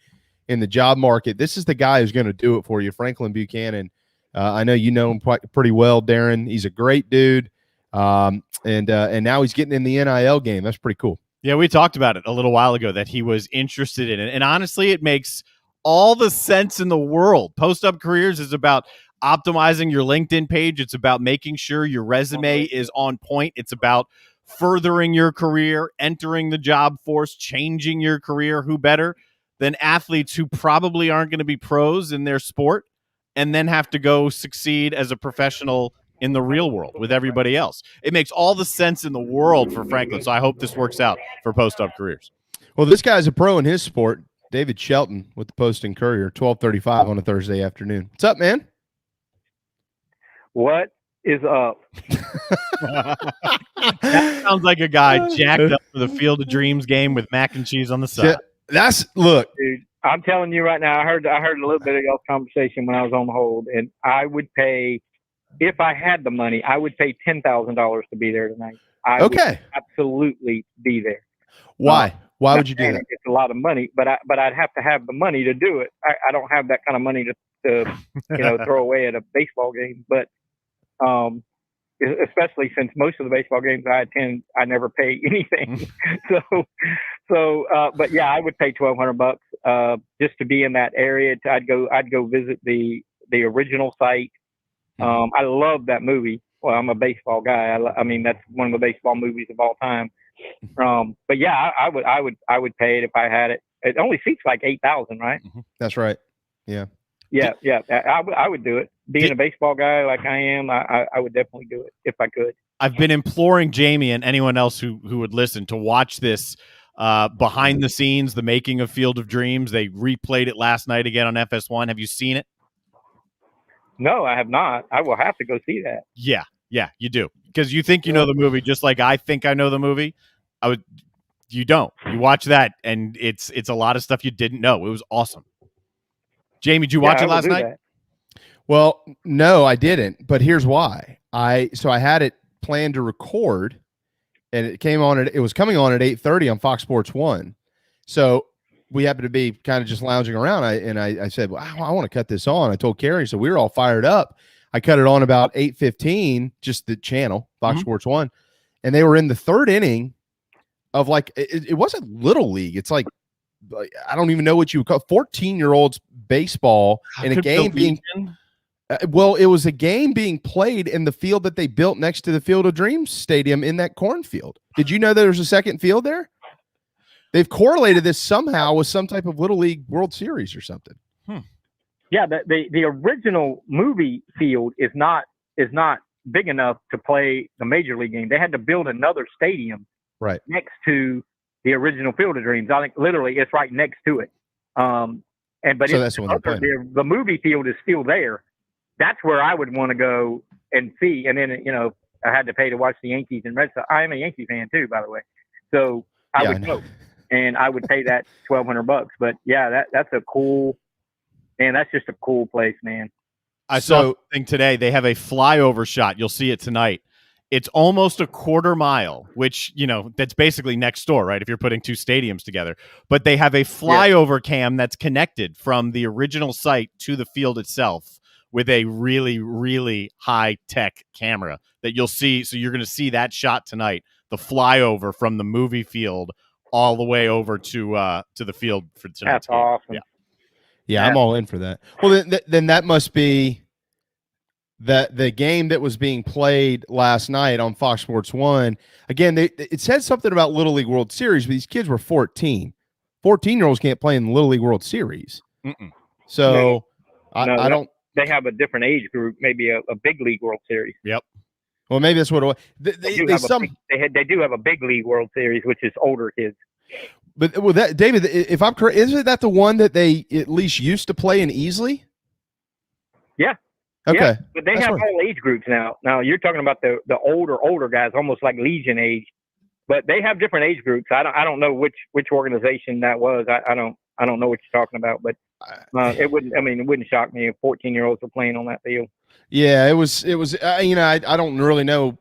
in the job market, this is the guy who's going to do it for you. Franklin Buchanan. I know you know him pretty well, Darren. He's a great dude. And now he's getting in the NIL game. That's pretty cool. Yeah, we talked about it a little while ago that he was interested in it. And honestly, it makes all the sense in the world. Post Up Careers is about optimizing your LinkedIn page. It's about making sure your resume is on point. It's about furthering your career, entering the job force, changing your career. Who better than athletes who probably aren't going to be pros in their sport and then have to go succeed as a professional in the real world with everybody else? It makes all the sense in the world for Franklin. So I hope this works out for Post Up Careers. Well, this guy's a pro in his sport. David Shelton with the Post and Courier, 12:35 on a Thursday afternoon. What's up, man? What is up? That sounds like a guy jacked up for the Field of Dreams game with mac and cheese on the side. Look, dude. I'm telling you right now. I heard a little bit of y'all's conversation when I was on the hold, and I would pay, if I had the money, I would pay $10,000 to be there tonight. I would absolutely be there. Why? Why would you do that? It's a lot of money, but I'd have to have the money to do it. I don't have that kind of money to throw away at a baseball game. But especially since most of the baseball games I attend, I never pay anything. But yeah, I would pay $1,200 just to be in that area. I'd go visit the original site. I love that movie. Well, I'm a baseball guy. I mean, that's one of the baseball movies of all time. But yeah, I would pay it if I had it. It only seats like 8,000, right? That's right. Yeah. Yeah. I would do it. Being a baseball guy like I am, I would definitely do it if I could. I've been imploring Jamie and anyone else who would listen to watch this behind the scenes, the making of Field of Dreams. They replayed it last night again on FS1. Have you seen it? No, I have not. I will have to go see that. Yeah, you do. Because you think you know the movie just like I think I know the movie. You don't. You watch that, and it's a lot of stuff you didn't know. It was awesome. Jamie, did you watch it last night? That. Well, no, I didn't. But here's why. I had it planned to record, and it was coming on at 8:30 on Fox Sports 1. So we happened to be kind of just lounging around. I said, well, I want to cut this on. I told Carrie, so we were all fired up. I cut it on about 8:15, just the channel, Fox Sports 1. And they were in the third inning of it wasn't Little League. It's like, I don't even know what you would call 14-year-olds baseball in a game being it was a game being played in the field that they built next to the Field of Dreams Stadium in that cornfield. Did you know there's a second field there? They've correlated this somehow with some type of Little League World Series or something. Yeah, the original movie field is not big enough to play the major league game. They had to build another stadium right next to the original Field of Dreams. I think literally it's right next to it. The movie field is still there. That's where I would want to go and see. And then I had to pay to watch the Yankees and Red Sox. I am a Yankee fan too, by the way. So I would go, and I would pay that $1,200. But yeah, that's a cool. Man, that's just a cool place, man. I saw something today. They have a flyover shot. You'll see it tonight. It's almost a quarter mile, which, that's basically next door, right? If you're putting two stadiums together. But they have a flyover cam that's connected from the original site to the field itself with a really, really high-tech camera that you'll see. So you're going to see that shot tonight, the flyover from the movie field all the way over to the field for tonight's game. That's awesome. Yeah, I'm all in for that. Well, then that must be the game that was being played last night on Fox Sports 1. Again, it said something about Little League World Series, but these kids were 14. 14-year-olds can't play in the Little League World Series. So I don't. They have a different age group, maybe a big league World Series. Yep. Well, maybe that's what it was. They do have a big league World Series, which is older kids. But David, if I'm correct, isn't that the one that they at least used to play in Easley? Yeah. Okay. Yeah, but they have all age groups now. Now you're talking about the older guys, almost like Legion age. But they have different age groups. I don't know which organization that was. I don't know what you're talking about. But it wouldn't shock me if 14-year-olds were playing on that field. Yeah, it was. I don't really know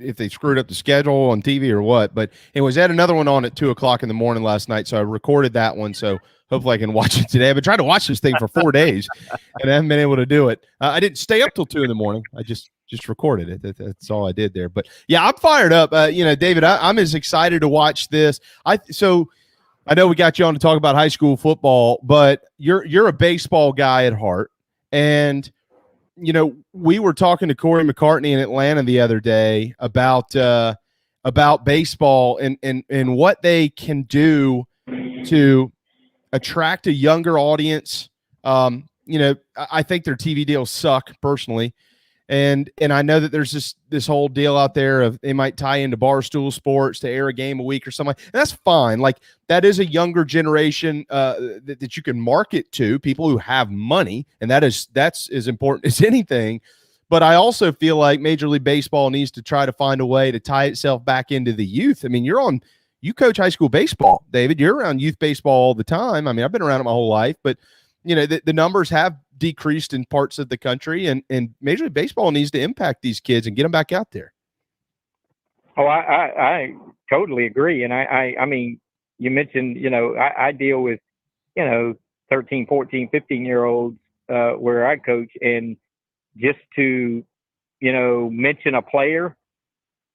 if they screwed up the schedule on TV or what, but it was had another one on at 2:00 in the morning last night. So I recorded that one. So hopefully I can watch it today. I've been trying to watch this thing for 4 days and I haven't been able to do it. I didn't stay up till 2 in the morning. I just just recorded it. That's all I did there. But yeah, I'm fired up. David, I'm as excited to watch this. So I know we got you on to talk about high school football, but you're a baseball guy at heart. And, we were talking to Corey McCartney in Atlanta the other day about baseball and what they can do to attract a younger audience. I think their TV deals suck personally. And I know that there's this whole deal out there of they might tie into Barstool Sports to air a game a week or something. And that's fine. Like, that is a younger generation that you can market to, people who have money, and that's as important as anything. But I also feel like Major League Baseball needs to try to find a way to tie itself back into the youth. I mean, you coach high school baseball, David. You're around youth baseball all the time. I mean, I've been around it my whole life, but the numbers have decreased in parts of the country, and Major League Baseball needs to impact these kids and get them back out there. Oh, I totally agree. And I mean, you mentioned, I deal with, 13, 14, 15-year-olds where I coach, and just to, mention a player,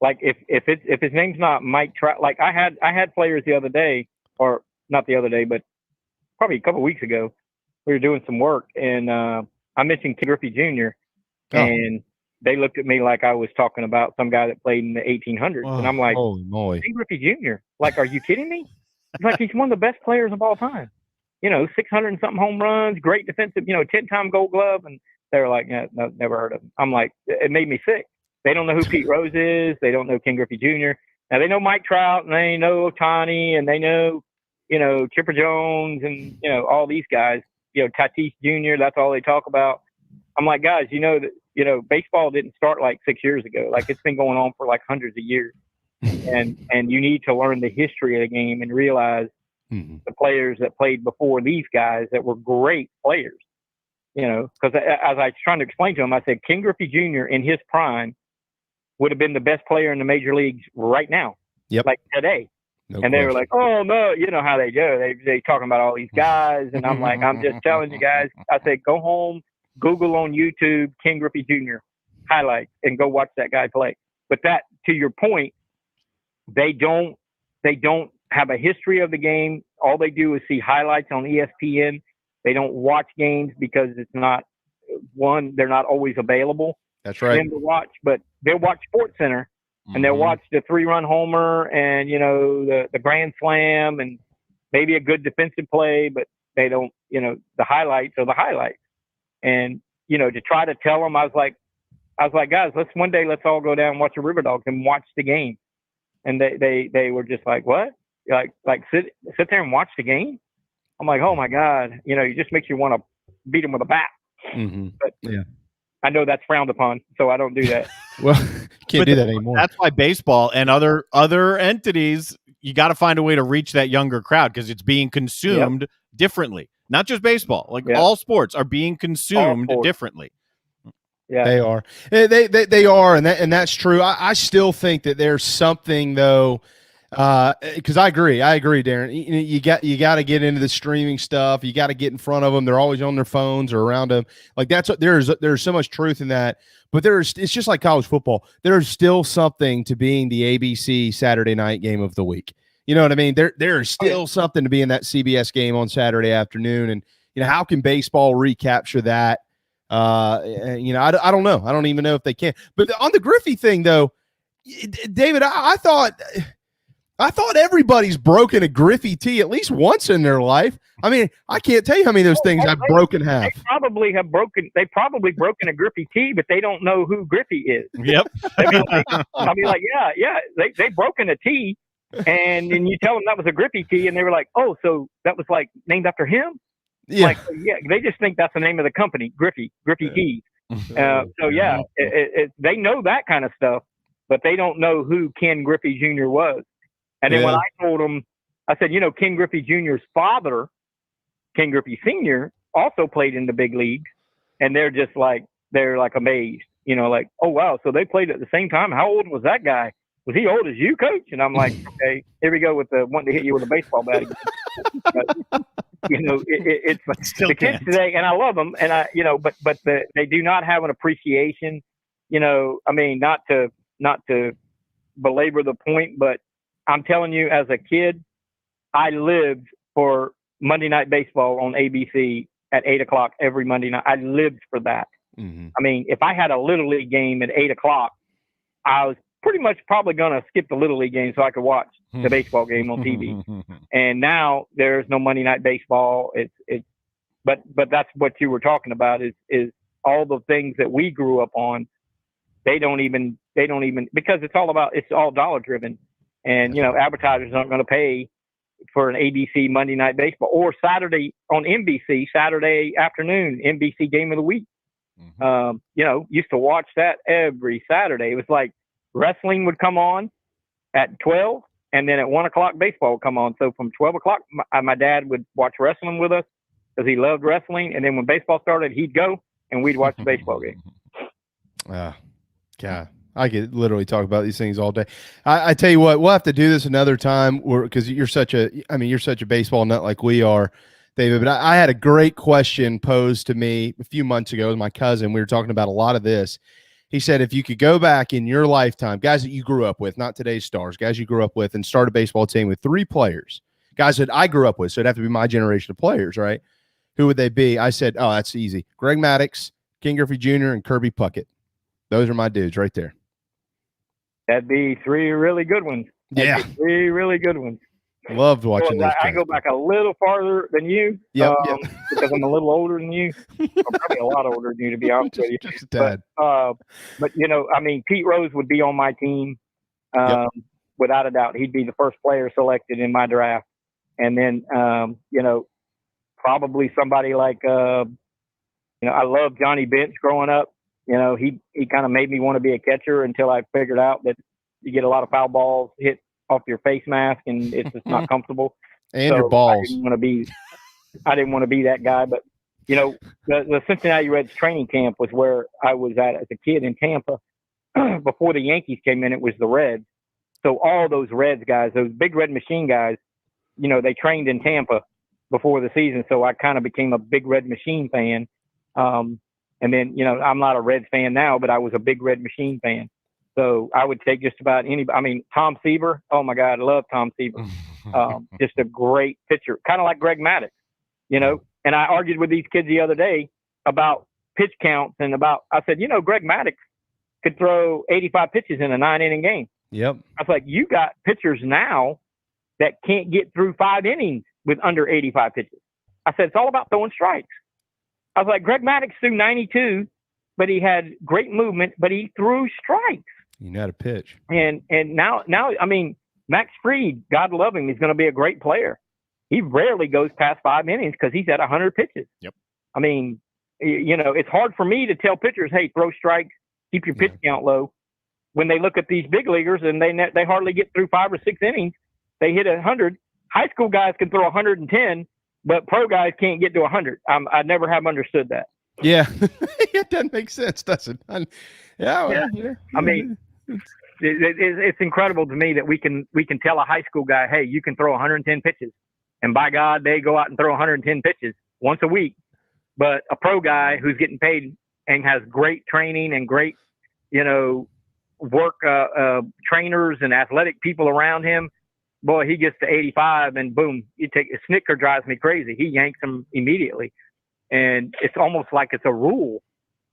like if his name's not Mike Trout, like I had players the other day, or not the other day, but probably a couple of weeks ago. We were doing some work, and I mentioned Ken Griffey Jr. And they looked at me like I was talking about some guy that played in the 1800s. And I'm like, holy moly, Ken Griffey Jr. Like, are you kidding me? Like, he's one of the best players of all time. 600 and something home runs, great defensive, 10-time Gold Glove. And they were like, no, never heard of him. I'm like, it made me sick. They don't know who Pete Rose is. They don't know Ken Griffey Jr. Now they know Mike Trout, and they know Ohtani, and they know, Chipper Jones, and all these guys. Tatis Jr., that's all they talk about. I'm like, guys, that, baseball didn't start like 6 years ago. Like, it's been going on for like hundreds of years. And you need to learn the history of the game and realize the players that played before these guys that were great players. Because as I was trying to explain to them, I said, Ken Griffey Jr. in his prime would have been the best player in the major leagues right now. Yep. Like today. No and they were like, oh, no, you know how they go. They talking about all these guys. And I'm like, I'm just telling you guys. I said, go home, Google on YouTube, Ken Griffey Jr. highlights, and go watch that guy play. But that, to your point, they don't have a history of the game. All they do is see highlights on ESPN. They don't watch games because it's not, they're not always available. That's right. For them to watch, but they'll watch SportsCenter. And they'll watch the 3-run homer and, the grand slam and maybe a good defensive play, but they don't, the highlights are the highlights. And, to try to tell them, I was like, guys, one day let's all go down and watch a River Dogs and watch the game. And they were just like, what? Like sit there and watch the game? I'm like, oh my God, it just makes you want to beat them with a bat. But yeah. I know that's frowned upon, so I don't do that. Well, can't do that anymore. That's why baseball and other entities, you got to find a way to reach that younger crowd because it's being consumed differently. Not just baseball, like all sports are being consumed differently. Yeah, they are. They are, and that's true. I still think that there's something though. Because I agree, Darren. You got to get into the streaming stuff. You got to get in front of them. They're always on their phones or around them. Like there's so much truth in that. But it's just like college football. There's still something to being the ABC Saturday night game of the week. You know what I mean? There's still something to be in that CBS game on Saturday afternoon. And how can baseball recapture that? I don't know. I don't even know if they can. But on the Griffey thing, though, David, I thought everybody's broken a Griffey tee at least once in their life. I mean, I can't tell you how many of those things I've broken half. They probably broken a Griffey tee, but they don't know who Griffey is. Yep. I'll be like, yeah, they broken a tee, and then you tell them that was a Griffey tee, and they were like, oh, so that was like named after him? Yeah. Like, yeah, they just think that's the name of the company, Griffey Tees. So yeah, they know that kind of stuff, but they don't know who Ken Griffey Jr. was. And then when I told them, I said, Ken Griffey Jr.'s father, Ken Griffey Sr., also played in the big leagues. And they're amazed, like, oh, wow. So they played at the same time. How old was that guy? Was he old as you, coach? And I'm like, okay, here we go with the wanting to hit you with a baseball bat again. But, it's the kids today, and I love them. And but they do not have an appreciation I mean, not to belabor the point, but I'm telling you, as a kid, I lived for Monday Night Baseball on ABC at 8:00 every Monday night. I lived for that. Mm-hmm. I mean, if I had a Little League game at 8:00, I was pretty much probably going to skip the Little League game so I could watch the baseball game on TV. And now there's no Monday Night Baseball. But that's what you were talking about is all the things that we grew up on. They don't even because it's all dollar driven, and advertisers aren't going to pay for an ABC Monday Night Baseball or Saturday on NBC Saturday afternoon NBC Game of the Week. Used to watch that every Saturday. It was like wrestling would come on at 12, and then at 1:00 baseball would come on. So from 12:00, my dad would watch wrestling with us because he loved wrestling, and then when baseball started, he'd go and we'd watch the baseball game. God, I could literally talk about these things all day. I tell you what, we'll have to do this another time because you're such a baseball nut like we are, David. But I had a great question posed to me a few months ago with my cousin. We were talking about a lot of this. He said, if you could go back in your lifetime, guys that you grew up with, not today's stars, guys you grew up with, and start a baseball team with 3 players, guys that I grew up with, so it'd have to be my generation of players, right? Who would they be? I said, oh, that's easy. Greg Maddux, Ken Griffey Jr., and Kirby Puckett. Those are my dudes right there. That'd be 3 really good ones. Yeah. 3 really good ones. Loved watching those. I go back a little farther than you because I'm a little older than you. I'm probably a lot older than you, to be honest with you. Just dad. But I mean, Pete Rose would be on my team without a doubt. He'd be the first player selected in my draft. And then, probably somebody like, I loved Johnny Bench growing up. He kind of made me want to be a catcher until I figured out that you get a lot of foul balls hit off your face mask and it's just not comfortable. And your balls. I didn't want to be that guy. But, the Cincinnati Reds training camp was where I was at as a kid in Tampa. Before the Yankees came in, it was the Reds. So all those Reds guys, those big Red Machine guys, they trained in Tampa before the season. So I kind of became a big Red Machine fan. And then, I'm not a Reds fan now, but I was a big Red Machine fan. So I would take just about Tom Seaver. Oh my God, I love Tom Seaver. Just a great pitcher, kind of like Greg Maddux, and I argued with these kids the other day about pitch counts and I said, Greg Maddux could throw 85 pitches in a 9-inning game. Yep. I was like, you got pitchers now that can't get through 5 innings with under 85 pitches. I said, it's all about throwing strikes. I was like, Greg Maddux threw 92, but he had great movement, but he threw strikes. You know how to pitch. And now, I mean, Max Fried, God love him, he's going to be a great player. He rarely goes past 5 innings because he's at 100 pitches. Yep. I mean, it's hard for me to tell pitchers, hey, throw strikes, keep your pitch count low. When they look at these big leaguers and they hardly get through 5 or 6 innings, they hit 100. High school guys can throw 110, but pro guys can't get to 100. I never have understood that. Yeah, it doesn't make sense, does it? I mean, it's incredible to me that we can tell a high school guy, hey, you can throw 110 pitches, and by God, they go out and throw 110 pitches once a week. But a pro guy who's getting paid and has great training and great, work trainers and athletic people around him, boy, he gets to 85 and boom, Snicker drives me crazy. He yanks him immediately. And it's almost like it's a rule.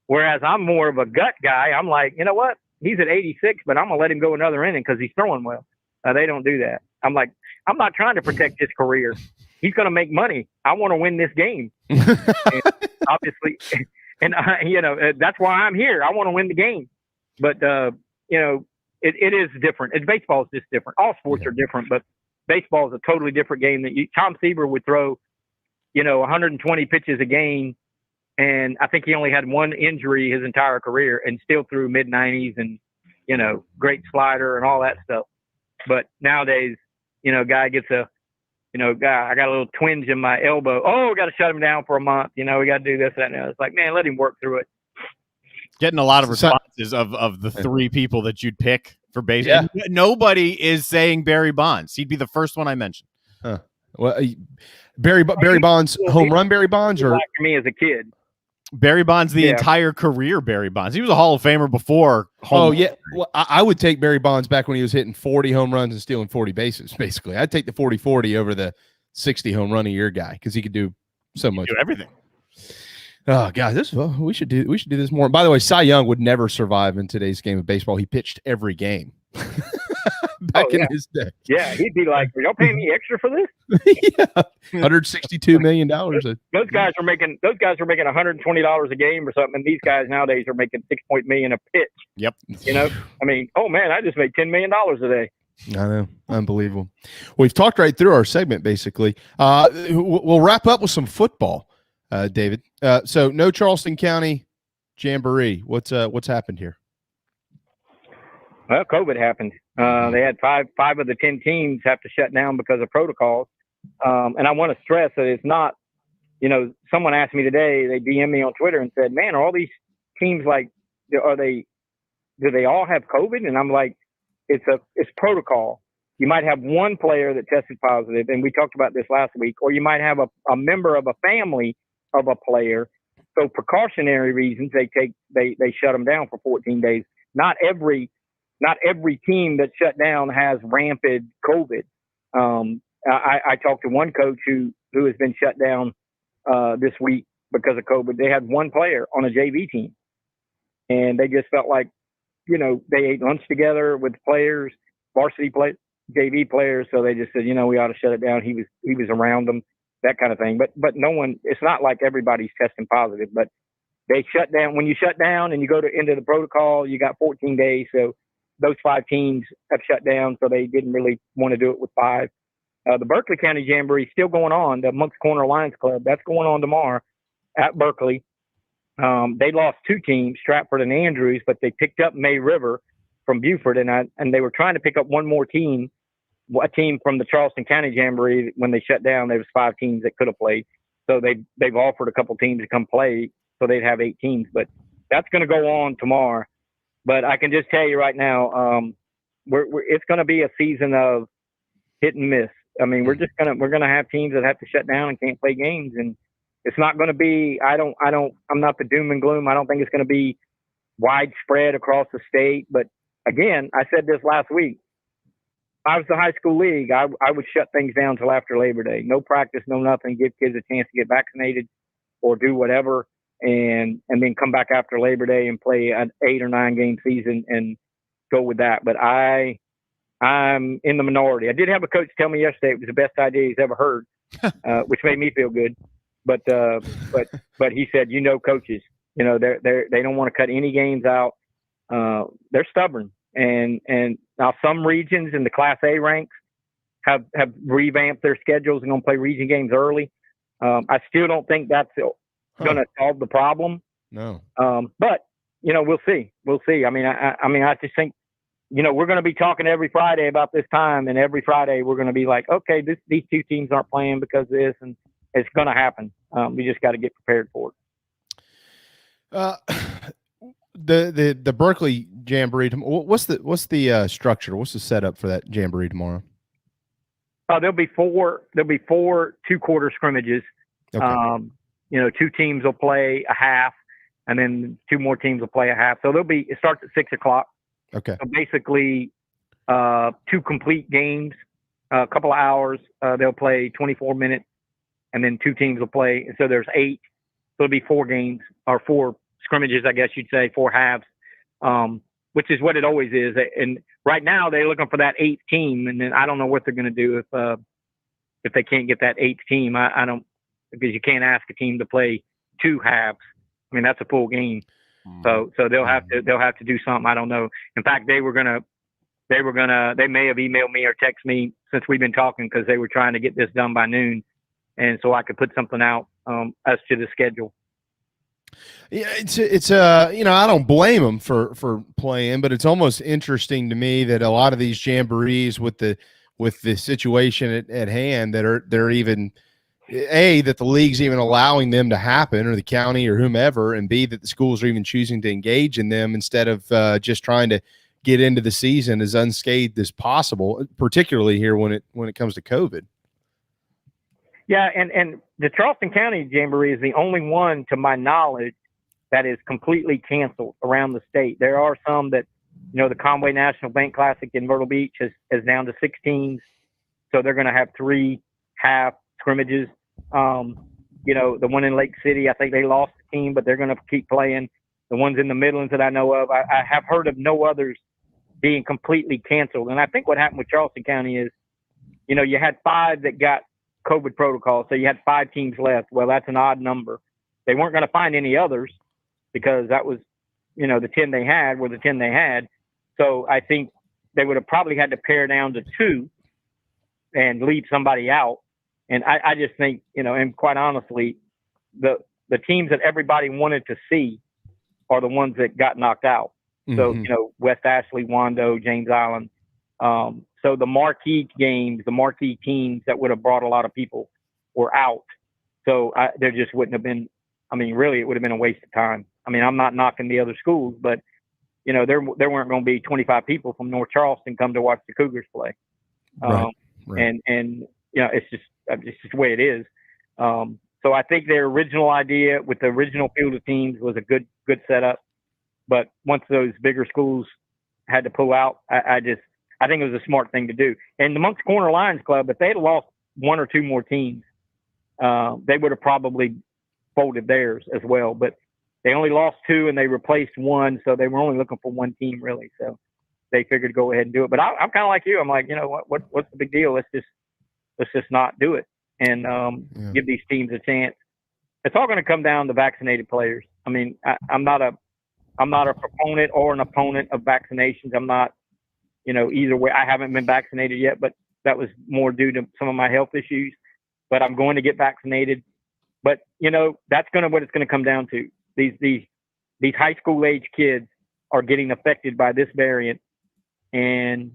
Whereas I'm more of a gut guy. I'm like, you know what? He's at 86, but I'm going to let him go another inning because he's throwing well. They don't do that. I'm like, I'm not trying to protect his career. He's going to make money. I want to win this game. And obviously, and that's why I'm here. I want to win the game. But, it is different. Baseball is just different. All sports are different, but baseball is a totally different game. Tom Seaver would throw, 120 pitches a game. And I think he only had one injury his entire career and still threw mid-90s and, great slider and all that stuff. But nowadays, guy gets I got a little twinge in my elbow. Oh, we got to shut him down for a month. We got to do this, that, and that. It's like, man, let him work through it. Getting a lot of responses of the 3 people that you'd pick for baseball. Yeah. Nobody is saying Barry Bonds. He'd be the first one I mentioned. Huh. Well, Barry Bonds, home run Barry Bonds, or like me as a kid. Barry Bonds the entire career. Barry Bonds. He was a Hall of Famer before. Well, I would take Barry Bonds back when he was hitting 40 home runs and stealing 40 bases. Basically, I'd take the 40-40 over the 60 home run a year guy because he could do so much. Do everything. Oh God, we should do this more. By the way, Cy Young would never survive in today's game of baseball. He pitched every game back in his day. Yeah, he'd be like, "Are y'all paying me extra for this?" Yeah, $162 million. Those guys are making $120 a game or something, and these guys nowadays are making $6 million a pitch. Yep. You know, I mean, oh man, I just made $10 million a day. I know, unbelievable. We've talked right through our segment basically. We'll wrap up with some football. David. So no Charleston County Jamboree. What's happened here? Well, COVID happened. They had five of the 10 teams have to shut down because of protocols. And I want to stress that it's not, someone asked me today, they DM me on Twitter and said, man, are all these teams do they all have COVID? And I'm like, it's protocol. You might have one player that tested positive, and we talked about this last week, or you might have a member of a family of a player. So precautionary reasons, they shut them down for 14 days. Not every team that's shut down has rampant COVID. I talked to one coach who has been shut down this week because of COVID. They had one player on a JV team, and they just felt like, they ate lunch together with players, varsity JV players. So they just said, we ought to shut it down. He was around them, that kind of thing. But no one, it's not like everybody's testing positive, but they shut down. When you shut down and you go into the protocol, you got 14 days. So those 5 teams have shut down. So they didn't really want to do it with 5. The Berkeley County Jamboree is still going on. The Moncks Corner Lions Club, that's going on tomorrow at Berkeley. They lost 2 teams, Stratford and Andrews, but they picked up May River from Beaufort, and they were trying to pick up one more team, a team from the Charleston County Jamboree. When they shut down, there was 5 teams that could have played. So they've offered a couple teams to come play, so they'd have 8 teams. But that's going to go on tomorrow. But I can just tell you right now, it's going to be a season of hit and miss. I mean, we're gonna have teams that have to shut down and can't play games, and it's not going to be. I'm not the doom and gloom. I don't think it's going to be widespread across the state. But again, I said this last week. If I was the high school league, I would shut things down till after Labor Day. No practice, no nothing. Give kids a chance to get vaccinated or do whatever, and then come back after Labor Day and play an 8 or 9 game season and go with that. But I'm in the minority. I did have a coach tell me yesterday it was the best idea he's ever heard, which made me feel good. But he said, coaches, they don't want to cut any games out. They're stubborn, and now some regions in the Class A ranks have revamped their schedules and going to play region games early. I still don't think that's going to solve the problem. No. But we'll see. We'll see. I mean, I just think, we're going to be talking every Friday about this time, and every Friday we're going to be like, okay, these 2 teams aren't playing because of this, and it's going to happen. We just got to get prepared for it. The Berkeley Jamboree. What's the structure? What's the setup for that Jamboree tomorrow? There'll be 4 2-quarter scrimmages. Okay. 2 teams will play a half, and then 2 more teams will play a half. So it starts at 6:00. Okay. So basically, 2 complete games, a couple of hours. They'll play 24 minutes, and then 2 teams will play. And so there's 8. So it'll be 4 games, or 4 scrimmages, I guess you'd say, 4 halves, which is what it always is. And right now they're looking for that 8th team, and then I don't know what they're going to do if they can't get that 8th team. I don't, because you can't ask a team to play 2 halves. I mean, that's a full game. So they'll have to do something. I don't know. In fact, they may have emailed me or text me since we've been talking, because they were trying to get this done by noon, and so I could put something out as to the schedule. Yeah, it's I don't blame them for playing, but it's almost interesting to me that a lot of these jamborees with the situation at hand that they're even that the league's even allowing them to happen, or the county or whomever, and B, that the schools are even choosing to engage in them instead of just trying to get into the season as unscathed as possible, particularly here when it comes to COVID. Yeah, and the Charleston County Jamboree is the only one, to my knowledge, that is completely canceled around the state. There are some that, the Conway National Bank Classic in Myrtle Beach is down to 6 teams, so they're going to have 3 half scrimmages. The one in Lake City, I think they lost the team, but they're going to keep playing. The ones in the Midlands that I know of, I have heard of no others being completely canceled. And I think what happened with Charleston County is, you had 5 that got COVID protocol, so you had 5 teams left. Well, that's an odd number. They weren't going to find any others because that was, the 10 they had were the 10 they had. So I think they would have probably had to pare down to 2 and leave somebody out. And I just think, and quite honestly, the teams that everybody wanted to see are the ones that got knocked out. Mm-hmm. So, West Ashley, Wando, James Island. So the marquee games, the marquee teams that would have brought a lot of people were out. So there just wouldn't have been, really it would have been a waste of time. I'm not knocking the other schools, but, there weren't going to be 25 people from North Charleston come to watch the Cougars play. Right. And it's just the way it is. So I think their original idea with the original field of teams was a good setup. But once those bigger schools had to pull out, I think it was a smart thing to do. And the Moncks Corner Lions Club, if they had lost 1 or 2 more teams, they would have probably folded theirs as well. But they only lost 2 and they replaced 1, so they were only looking for 1 team really. So they figured to go ahead and do it. But I'm kind of like you. I'm like, what's the big deal? Let's just not do it and give these teams a chance. It's all going to come down to vaccinated players. I'm not a proponent or an opponent of vaccinations. I'm not, either way. I haven't been vaccinated yet, but that was more due to some of my health issues. But I'm going to get vaccinated. But that's what it's going to come down to. These high school age kids are getting affected by this variant, and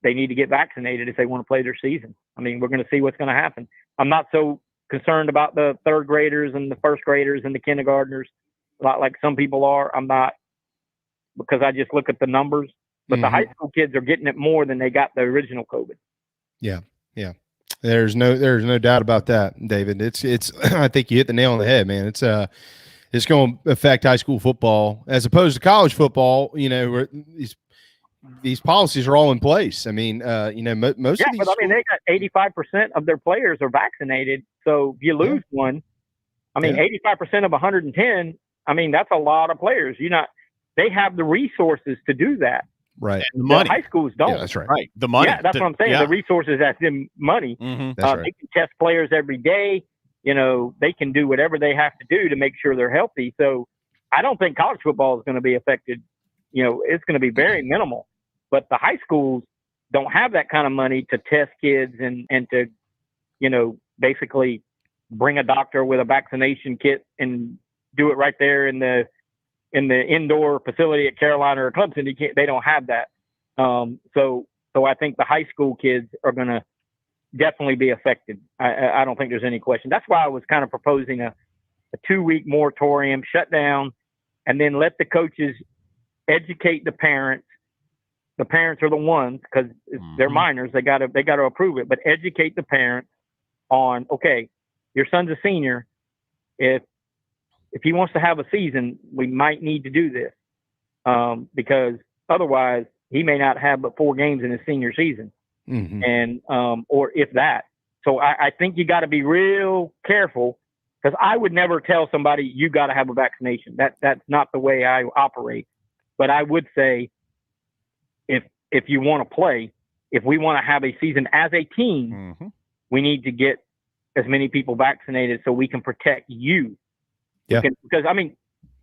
they need to get vaccinated if they want to play their season. We're going to see what's going to happen. I'm not so concerned about the 3rd graders and the 1st graders and the kindergartners, like some people are. I'm not, because I just look at the numbers. But the high school kids are getting it more than they got the original COVID. Yeah. There's no doubt about that, David. It's I think you hit the nail on the head, man. It's going to affect high school football as opposed to college football. Where these policies are all in place. Most of these. But they got 85% of their players are vaccinated. So if you lose one, 85% of 110. That's a lot of players. They have the resources to do that. Right. The money. High schools don't. Yeah, that's right. Right. The money. Yeah, that's what I'm saying. Yeah. The resources, that's them money. Mm-hmm. That's right. They can test players every day. They can do whatever they have to do to make sure they're healthy. So I don't think college football is going to be affected. It's going to be very minimal. But the high schools don't have that kind of money to test kids and to, basically bring a doctor with a vaccination kit and do it right there in the indoor facility at Carolina or Clemson. They don't have that. So I think the high school kids are going to definitely be affected. I don't think there's any question. That's why I was kind of proposing a 2-week moratorium, shut down, and then let the coaches educate the parents. The parents are the ones, because they're minors. They got to approve it, but educate the parents on, okay, your son's a senior. If he wants to have a season, we might need to do this, because otherwise he may not have but 4 games in his senior season, and or if that. So I think you got to be real careful, because I would never tell somebody you got to have a vaccination. That's not the way I operate. But I would say, if you want to play, if we want to have a season as a team, we need to get as many people vaccinated so we can protect you. Yeah. Because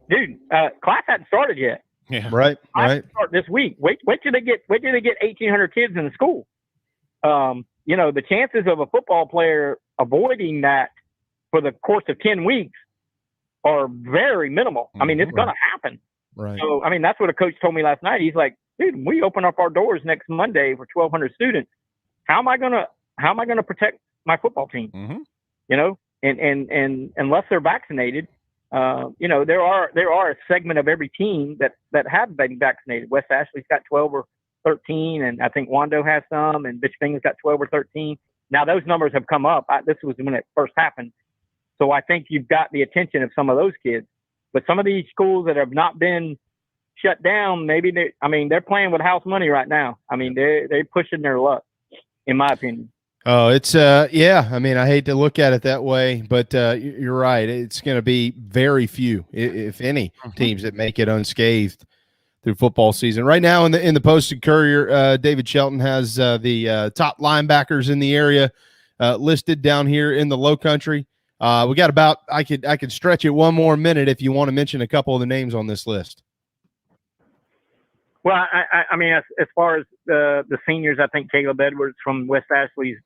dude, class hasn't started yet. Yeah. Right. Start this week. Wait till they get 1,800 kids in the school. The chances of a football player avoiding that for the course of 10 weeks are very minimal. It's going to happen. Right. So, that's what a coach told me last night. He's like, dude, we open up our doors next Monday for 1,200 students. How am I gonna protect my football team? And unless they're vaccinated, there are a segment of every team that have been vaccinated. West Ashley's got 12 or 13, and I think Wando has some, and Bishopingham's got 12 or 13. Now those numbers have come up. This was when it first happened. So I think you've got the attention of some of those kids. But some of these schools that have not been shut down, maybe they're playing with house money right now. I mean, they're pushing their luck, in my opinion. Oh, it's yeah. I mean, I hate to look at it that way, but you're right. It's going to be very few, if any, teams that make it unscathed through football season. Right now in the Posted Courier, David Shelton has the top linebackers in the area listed down here in the Low Country. We got about I could stretch it one more minute if you want to mention a couple of the names on this list. Well, I mean, as far as the seniors, I think Caleb Edwards from West Ashley's,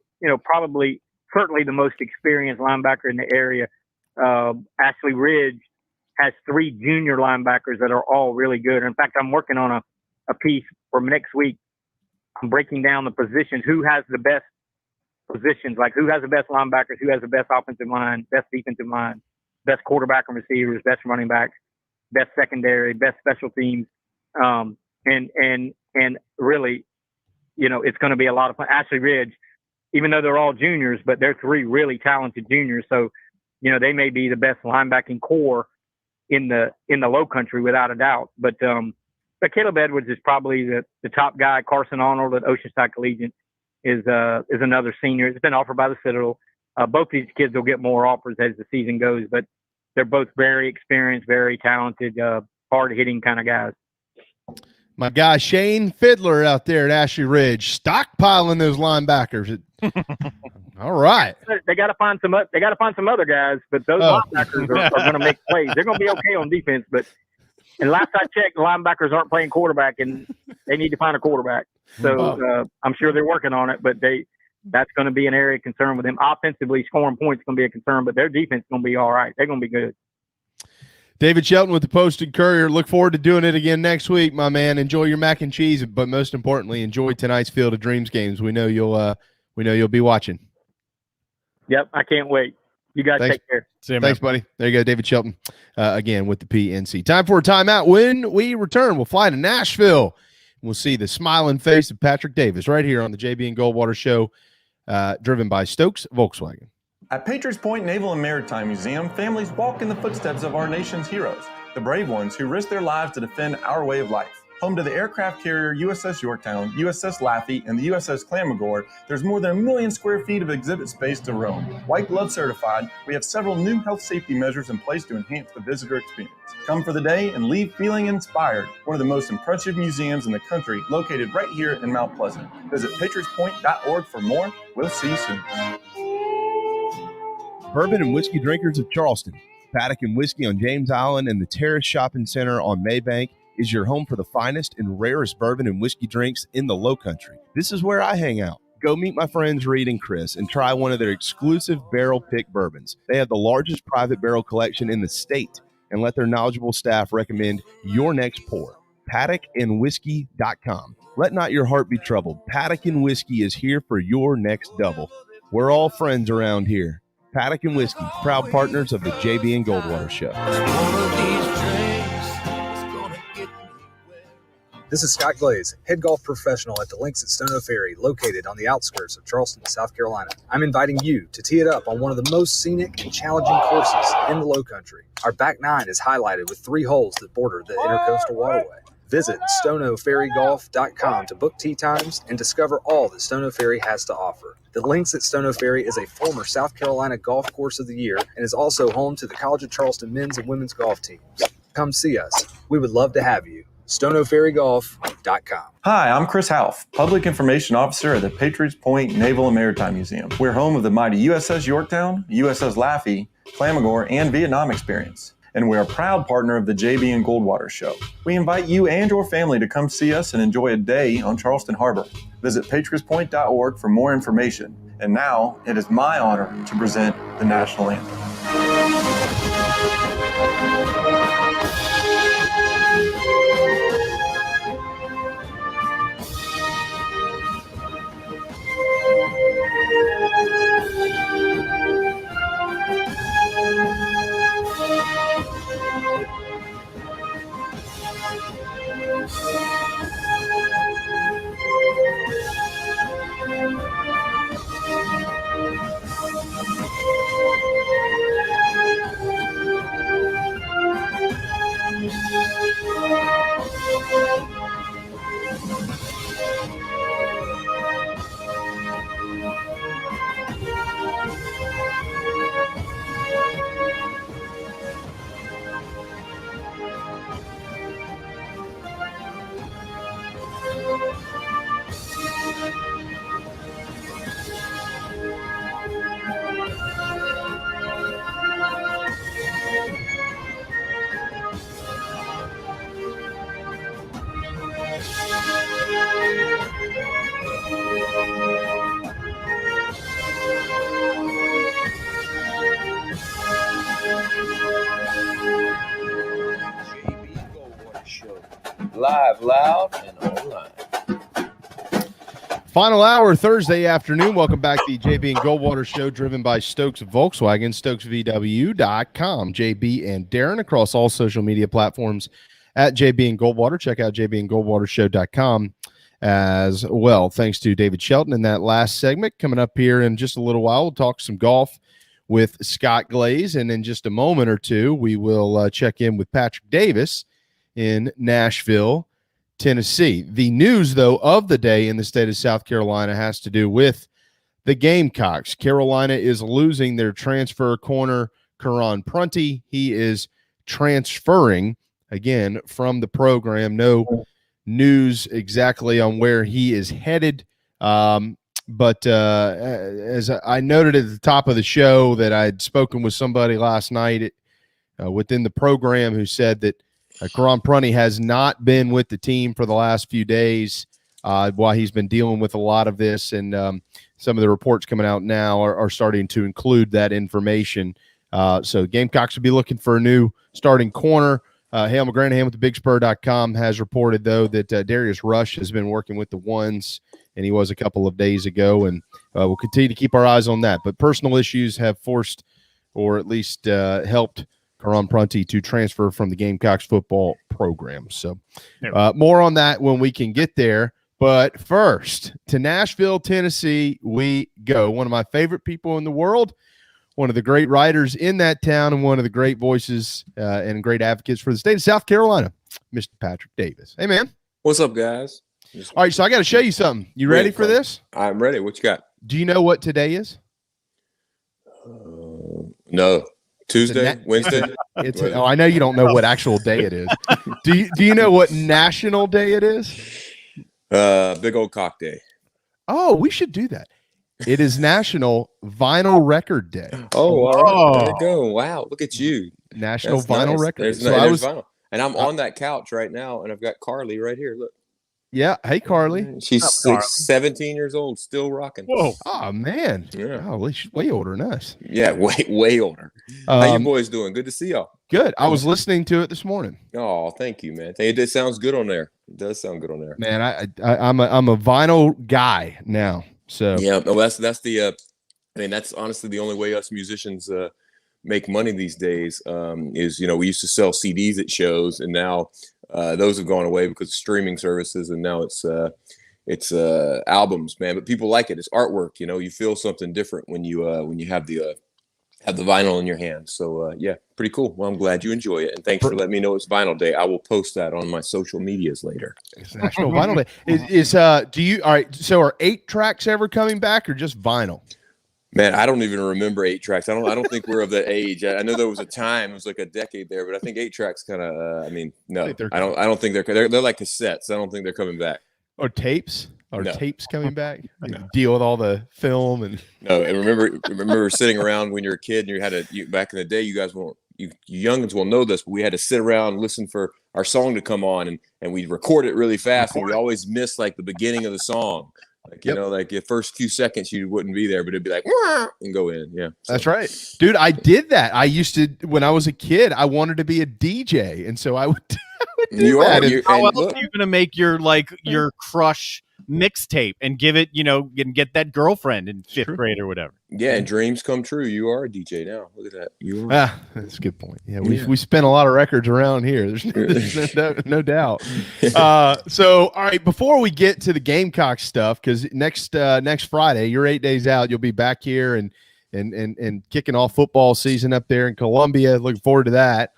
probably certainly the most experienced linebacker in the area. Ashley Ridge has 3 junior linebackers that are all really good. In fact, I'm working on a piece for next week. I'm breaking down the positions, who has the best positions, like who has the best linebackers, who has the best offensive line, best defensive line, best quarterback and receivers, best running backs, best secondary, best special teams. And really, it's going to be a lot of fun. Ashley Ridge, even though they're all juniors, but they're 3 really talented juniors. So, they may be the best linebacking core in the Low Country without a doubt. But Caleb Edwards is probably the top guy. Carson Arnold at Oceanside Collegiate is another senior. It's been offered by the Citadel. Both these kids will get more offers as the season goes, but they're both very experienced, very talented, hard-hitting kind of guys. My guy Shane Fiddler out there at Ashley Ridge, stockpiling those linebackers. All right, they got to find some. They got to find some other guys, but those linebackers are going to make plays. They're going to be okay on defense, but and last I checked, the linebackers aren't playing quarterback, and they need to find a quarterback. So I'm sure they're working on it, but that's going to be an area of concern with them. Offensively, scoring points is going to be a concern, but their defense is going to be all right. They're going to be good. David Shelton with the Posted Courier. Look forward to doing it again next week, my man. Enjoy your mac and cheese, but most importantly, enjoy tonight's Field of Dreams games. We know you'll be watching. Yep, I can't wait. You guys take care. Thanks, buddy. There you go, David Shelton, again with the PNC. Time for a timeout. When we return, we'll fly to Nashville. We'll see the smiling face of Patrick Davis right here on the JB and Goldwater Show, driven by Stokes Volkswagen. At Patriots Point Naval and Maritime Museum, families walk in the footsteps of our nation's heroes, the brave ones who risked their lives to defend our way of life. Home to the aircraft carrier USS Yorktown, USS Laffey, and the USS Clamagore, there's more than 1 million square feet of exhibit space to roam. White glove certified, we have several new health safety measures in place to enhance the visitor experience. Come for the day and leave feeling inspired. One of the most impressive museums in the country, located right here in Mount Pleasant. Visit patriotspoint.org for more. We'll see you soon. Bourbon and whiskey drinkers of Charleston, Paddock and Whiskey on James Island and the Terrace Shopping Center on Maybank is your home for the finest and rarest bourbon and whiskey drinks in the Low Country. This is where I hang out. Go meet my friends Reed and Chris and try one of their exclusive barrel pick bourbons. They have the largest private barrel collection in the state, and let their knowledgeable staff recommend your next pour. PaddockandWhiskey.com. Let not your heart be troubled. Paddock and Whiskey is here for your next double. We're all friends around here. Paddock and Whiskey, proud partners of the JB and Goldwater Show. This is Scott Glaze, head golf professional at the Links at Stono Ferry, located on the outskirts of Charleston, South Carolina. I'm inviting you to tee it up on one of the most scenic and challenging courses in the Low Country. Our back nine is highlighted with 3 holes that border the Intercoastal Waterway. Visit stonoferrygolf.com to book tee times and discover all that Stono Ferry has to offer. The Links at Stono Ferry is a former South Carolina Golf Course of the Year and is also home to the College of Charleston men's and women's golf teams. Come see us. We would love to have you. stonoferrygolf.com. Hi, I'm Chris Half, Public Information Officer at the Patriots Point Naval and Maritime Museum. We're home of the mighty USS Yorktown, USS Laffey, Clamagore, and Vietnam experience. And we're a proud partner of the JB and Goldwater Show. We invite you and your family to come see us and enjoy a day on Charleston Harbor. Visit patriotspoint.org for more information. And now, it is my honor to present the National Anthem. live, loud, and online. Final hour Thursday afternoon. Welcome back to the JB and Goldwater show, driven by Stokes Volkswagen, StokesVW.com. JB and Darren across all social media platforms at JB and Goldwater. Check out JBandGoldwaterShow.com as well. Thanks to David Shelton in that last segment. Coming up here in just a little while, we'll talk some golf with Scott Glaze, and in just a moment or two, we will check in with Patrick Davis in Nashville, Tennessee. The news, though, of the day in the state of South Carolina has to do with the Gamecocks. Carolina is losing their transfer corner, Karon Prunty. He is transferring, again, from the program. No news exactly on where he is headed. But as I noted at the top of the show, that I'd spoken with somebody last night within the program who said that Karon Prunty has not been with the team for the last few days while he's been dealing with a lot of this. And some of the reports coming out now are starting to include that information. So Gamecocks will be looking for a new starting corner. Hale McGranahan with thebigspur.com has reported, though, that Darius Rush has been working with the ones, and he was a couple of days ago, and we'll continue to keep our eyes on that. But personal issues have forced, or at least helped, Karon Prunty to transfer from the Gamecocks football program. So more on that when we can get there. But first, to Nashville, Tennessee, we go. One of my favorite people in the world, one of the great writers in that town, and one of the great voices and great advocates for the state of South Carolina, Mr. Patrick Davis. Hey, man. What's up, guys? All right, so I got to show you something. You ready for this? I'm ready. What you got? Do you know what today is? No. Tuesday? Wednesday? I know you don't know what actual day it is. Do you know what national day it is? Big old cock day. Oh, we should do that. It is National Vinyl Record Day. Oh, all right. There you go. Wow, look at you. National Vinyl Record Day. So there's vinyl. And I'm on that couch right now, and I've got Carly right here. Look. Yeah. Hey, Carly. She's 17 years old, still rocking. Whoa. Oh, man. Yeah. Oh, she's way older than us. Yeah, way older. How you boys doing? Good to see y'all. Good. I was listening to it this morning. Oh, thank you, man. It sounds good on there. It does sound good on there. Man, I'm a vinyl guy now. So yeah, no, that's the I mean, that's honestly the only way us musicians make money these days is, we used to sell CDs at shows, and now those have gone away because of streaming services, and now it's albums, man. But people like it. It's artwork. You feel something different when you have the vinyl in your hand. So yeah, pretty cool. Well, I'm glad you enjoy it, and thanks for letting me know it's Vinyl Day. I will post that on my social medias later. It's National Vinyl Day. All right? So are 8 tracks ever coming back, or just vinyl? Man, I don't even remember 8 tracks. I don't think we're of that age. I know there was a time, it was like a decade there, but I think 8 tracks kind of. No, I don't think they're like cassettes. I don't think they're coming back. Or tapes. Tapes coming back? Deal with all the film and no. And remember sitting around when you're a kid, and you back in the day. You guys won't. You youngins will know this, but we had to sit around and listen for our song to come on, and we'd record it really fast, and we always miss like the beginning of the song. Like, like the first few seconds you wouldn't be there, but it'd be like, wah, and go in. Yeah. So. That's right. Dude, I did that. I used to, when I was a kid, I wanted to be a DJ. And so I would do that. How else are you going to make your crush mixtape and give it, and get that girlfriend in 5th grade or whatever? Yeah. And dreams come true. You are a DJ now. Look at that. That's a good point. Yeah. We spent a lot of records around here. There's no doubt. So, all right, before we get to the Gamecock stuff, because next Friday, you're 8 days out, you'll be back here and kicking off football season up there in Columbia. Looking forward to that.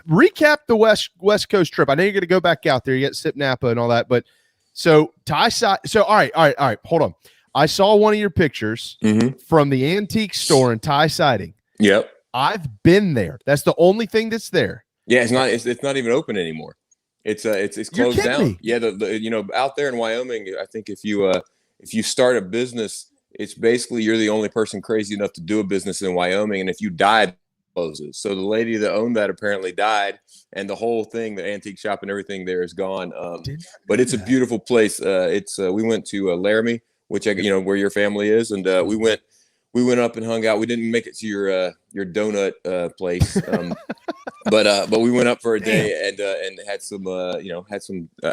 Recap the West Coast trip. I know you're going to go back out there. You got Sip Napa and all that, but so all right. Hold on. I saw one of your pictures from the antique store in Tie Siding. Yep. I've been there. That's the only thing that's there. Yeah, it's not even open anymore. It's closed down. Me. Yeah, out there in Wyoming, I think if you start a business, it's basically you're the only person crazy enough to do a business in Wyoming, and if you die, closes. So the lady that owned that apparently died, and the whole thing, the antique shop and everything there is gone. But it's a beautiful place. We went to Laramie, which where your family is, and we went up and hung out. We didn't make it to your donut place, but we went up for a day and had some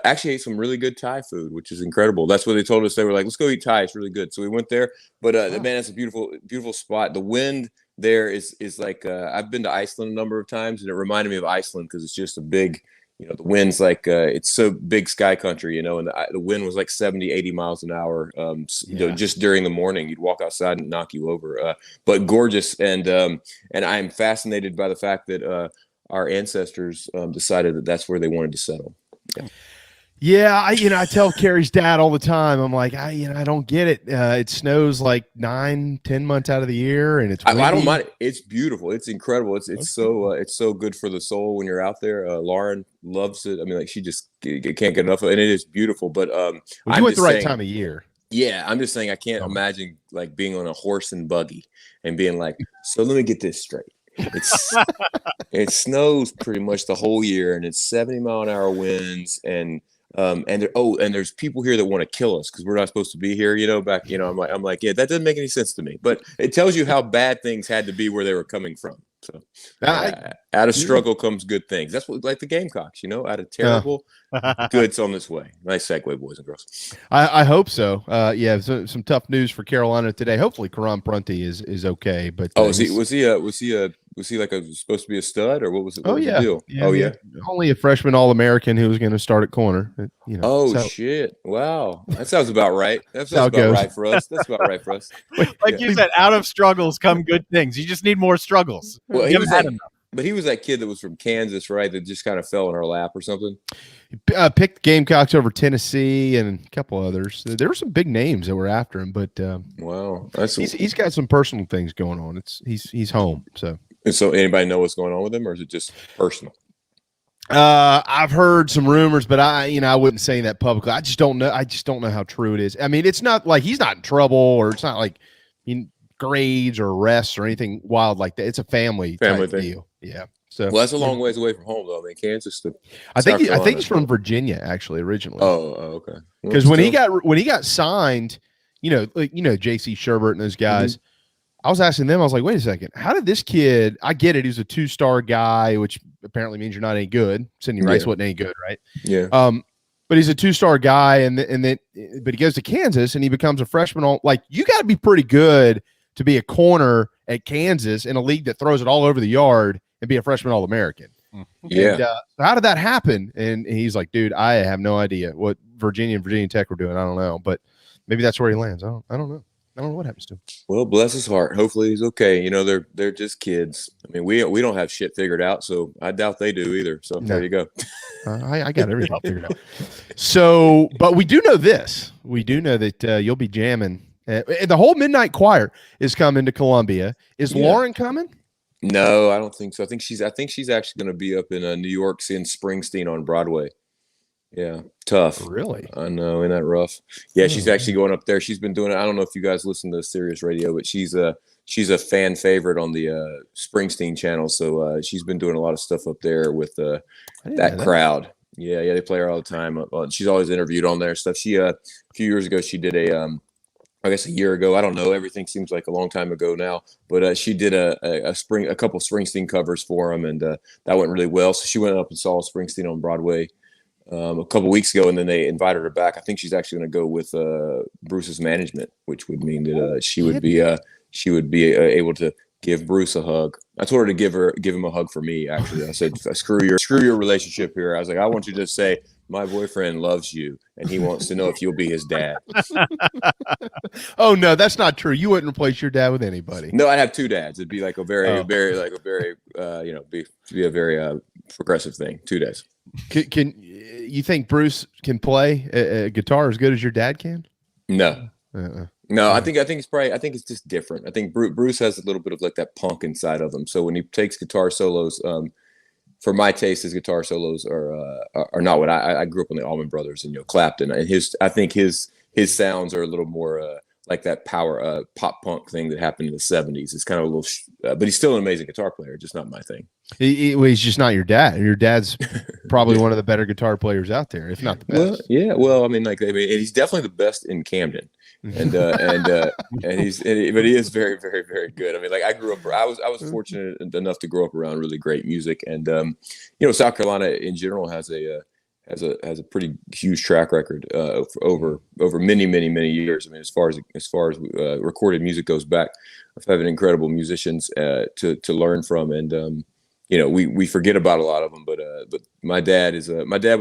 actually ate some really good Thai food, which is incredible. That's what they told us. They were like, let's go eat Thai. It's really good. So we went there. But man, it's a beautiful spot. The wind there is like I've been to Iceland a number of times, and it reminded me of Iceland because it's just a big, the wind's like it's so big sky country, and the wind was like 70, 80 miles an hour. Just during the morning, you'd walk outside and knock you over. But gorgeous, and I'm fascinated by the fact that our ancestors decided that that's where they wanted to settle. Yeah, I tell Carrie's dad all the time. I'm like, I don't get it. It snows like 9-10 months out of the year, and it's windy. I don't mind it. It's beautiful. It's incredible. It's so good for the soul when you're out there. Lauren loves it. I mean, like she just can't get enough of it, and it is beautiful. But you went the right time of year. Yeah, I'm just saying I can't imagine like being on a horse and buggy and being like, so let me get this straight. It snows pretty much the whole year, and it's 70-mile-an-hour winds, and there's people here that want to kill us because we're not supposed to be here. I'm like, yeah, that doesn't make any sense to me. But it tells you how bad things had to be where they were coming from. So out of struggle comes good things. That's what, like the Gamecocks, out of terrible, good's on this way. Nice segue, boys and girls. I hope so. So, some tough news for Carolina today. Hopefully, Karon Prunty is okay. But was he like supposed to be a stud, or what was it? What was the deal? Yeah. Only a freshman All-American who was going to start at corner. Shit! Wow, that sounds about right. That sounds about right for us. That's about right for us. Like you said, out of struggles come good things. You just need more struggles. Well, he was that kid that was from Kansas, right? That just kind of fell in our lap or something. Picked Gamecocks over Tennessee and a couple others. There were some big names that were after him, but wow, he's got some personal things going on. He's home. So anybody know what's going on with him, or is it just personal? I've heard some rumors, but I wouldn't say that publicly. I just don't know. I just don't know how true it is. I mean, it's not like he's not in trouble, or it's not like grades or arrests or anything wild like that. It's a family type thing. deal. Yeah. So that's a long ways away from home, though. I mean, Kansas to I think he's from Virginia actually originally. Oh, okay. Because when he got signed, J.C. Sherbert and those guys. I was asking them, I was like, wait a second, how did this kid, I get it, he was a 2-star guy, which apparently means you're not any good. Sidney Rice wasn't any good, right? Yeah. But he's a 2-star guy, but he goes to Kansas and he becomes a freshman. Like, you got to be pretty good to be a corner at Kansas in a league that throws it all over the yard and be a freshman All-American. Yeah. And, how did that happen? And he's like, dude, I have no idea what Virginia and Virginia Tech were doing. I don't know, but maybe that's where he lands. I don't know. I don't know what happens to him. Well, bless his heart. Hopefully he's okay. They're just kids. I mean, we don't have shit figured out, so I doubt they do either. So there you go. I got everything figured out. So, but we do know this. We do know that you'll be jamming. The whole Midnight Choir is coming to Columbia. Is Lauren coming? No, I don't think so. I think she's actually going to be up in New York seeing Springsteen on Broadway. Yeah, tough. Really? I know, isn't that rough? Yeah, she's actually going up there. She's been doing it. I don't know if you guys listen to Sirius Radio, but she's a fan favorite on the Springsteen channel. So she's been doing a lot of stuff up there with that crowd. Yeah, they play her all the time. She's always interviewed on there and stuff. She a few years ago she did a a year ago. I don't know. Everything seems like a long time ago now. But she did a couple Springsteen covers for him, and that went really well. So she went up and saw Springsteen on Broadway a couple weeks ago, and then they invited her back. I think she's actually going to go with Bruce's management, which would mean that she would be able to give Bruce a hug. I told her to give him a hug for me. Actually, I said, screw your relationship here. I was like, I want you to say, my boyfriend loves you, and he wants to know if you'll be his dad. Oh no, that's not true. You wouldn't replace your dad with anybody. No, I'd have two dads. It'd be like a very be a very progressive thing. 2 days. Can you think Bruce can play a guitar as good as your dad can? No. No, I think it's just different. I think Bruce has a little bit of like that punk inside of him. So when he takes guitar solos, for my taste, his guitar solos are not what I grew up on the Allman Brothers and Clapton, and I think his sounds are a little more like that power pop punk thing that happened in the 70s. It's kind of a little, but he's still an amazing guitar player, just not my thing. He's just not your dad. Your dad's probably one of the better guitar players out there, if not the best. Well, I mean, and he's definitely the best in Camden. and he is very, very, very good. I mean, like I was fortunate enough to grow up around really great music, and South Carolina in general has a pretty huge track record over many, many, many years. I mean, as far as recorded music goes back, of having incredible musicians to learn from, and we forget about a lot of them, but my dad was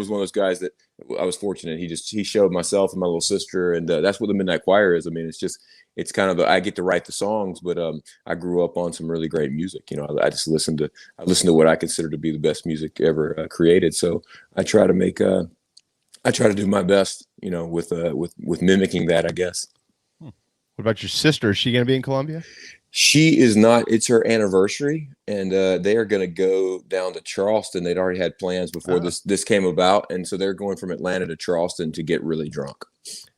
one of those guys that I was fortunate. He showed myself and my little sister, and that's what the Midnight Choir is. I mean, it's kind of I get to write the songs, but I grew up on some really great music. I just listened to what I consider to be the best music ever created. So I try to do my best, with mimicking that, I guess. What about your sister? Is she going to be in Columbia? She is not. It's her anniversary, and they are going to go down to Charleston. They'd already had plans before this came about, and so they're going from Atlanta to Charleston to get really drunk.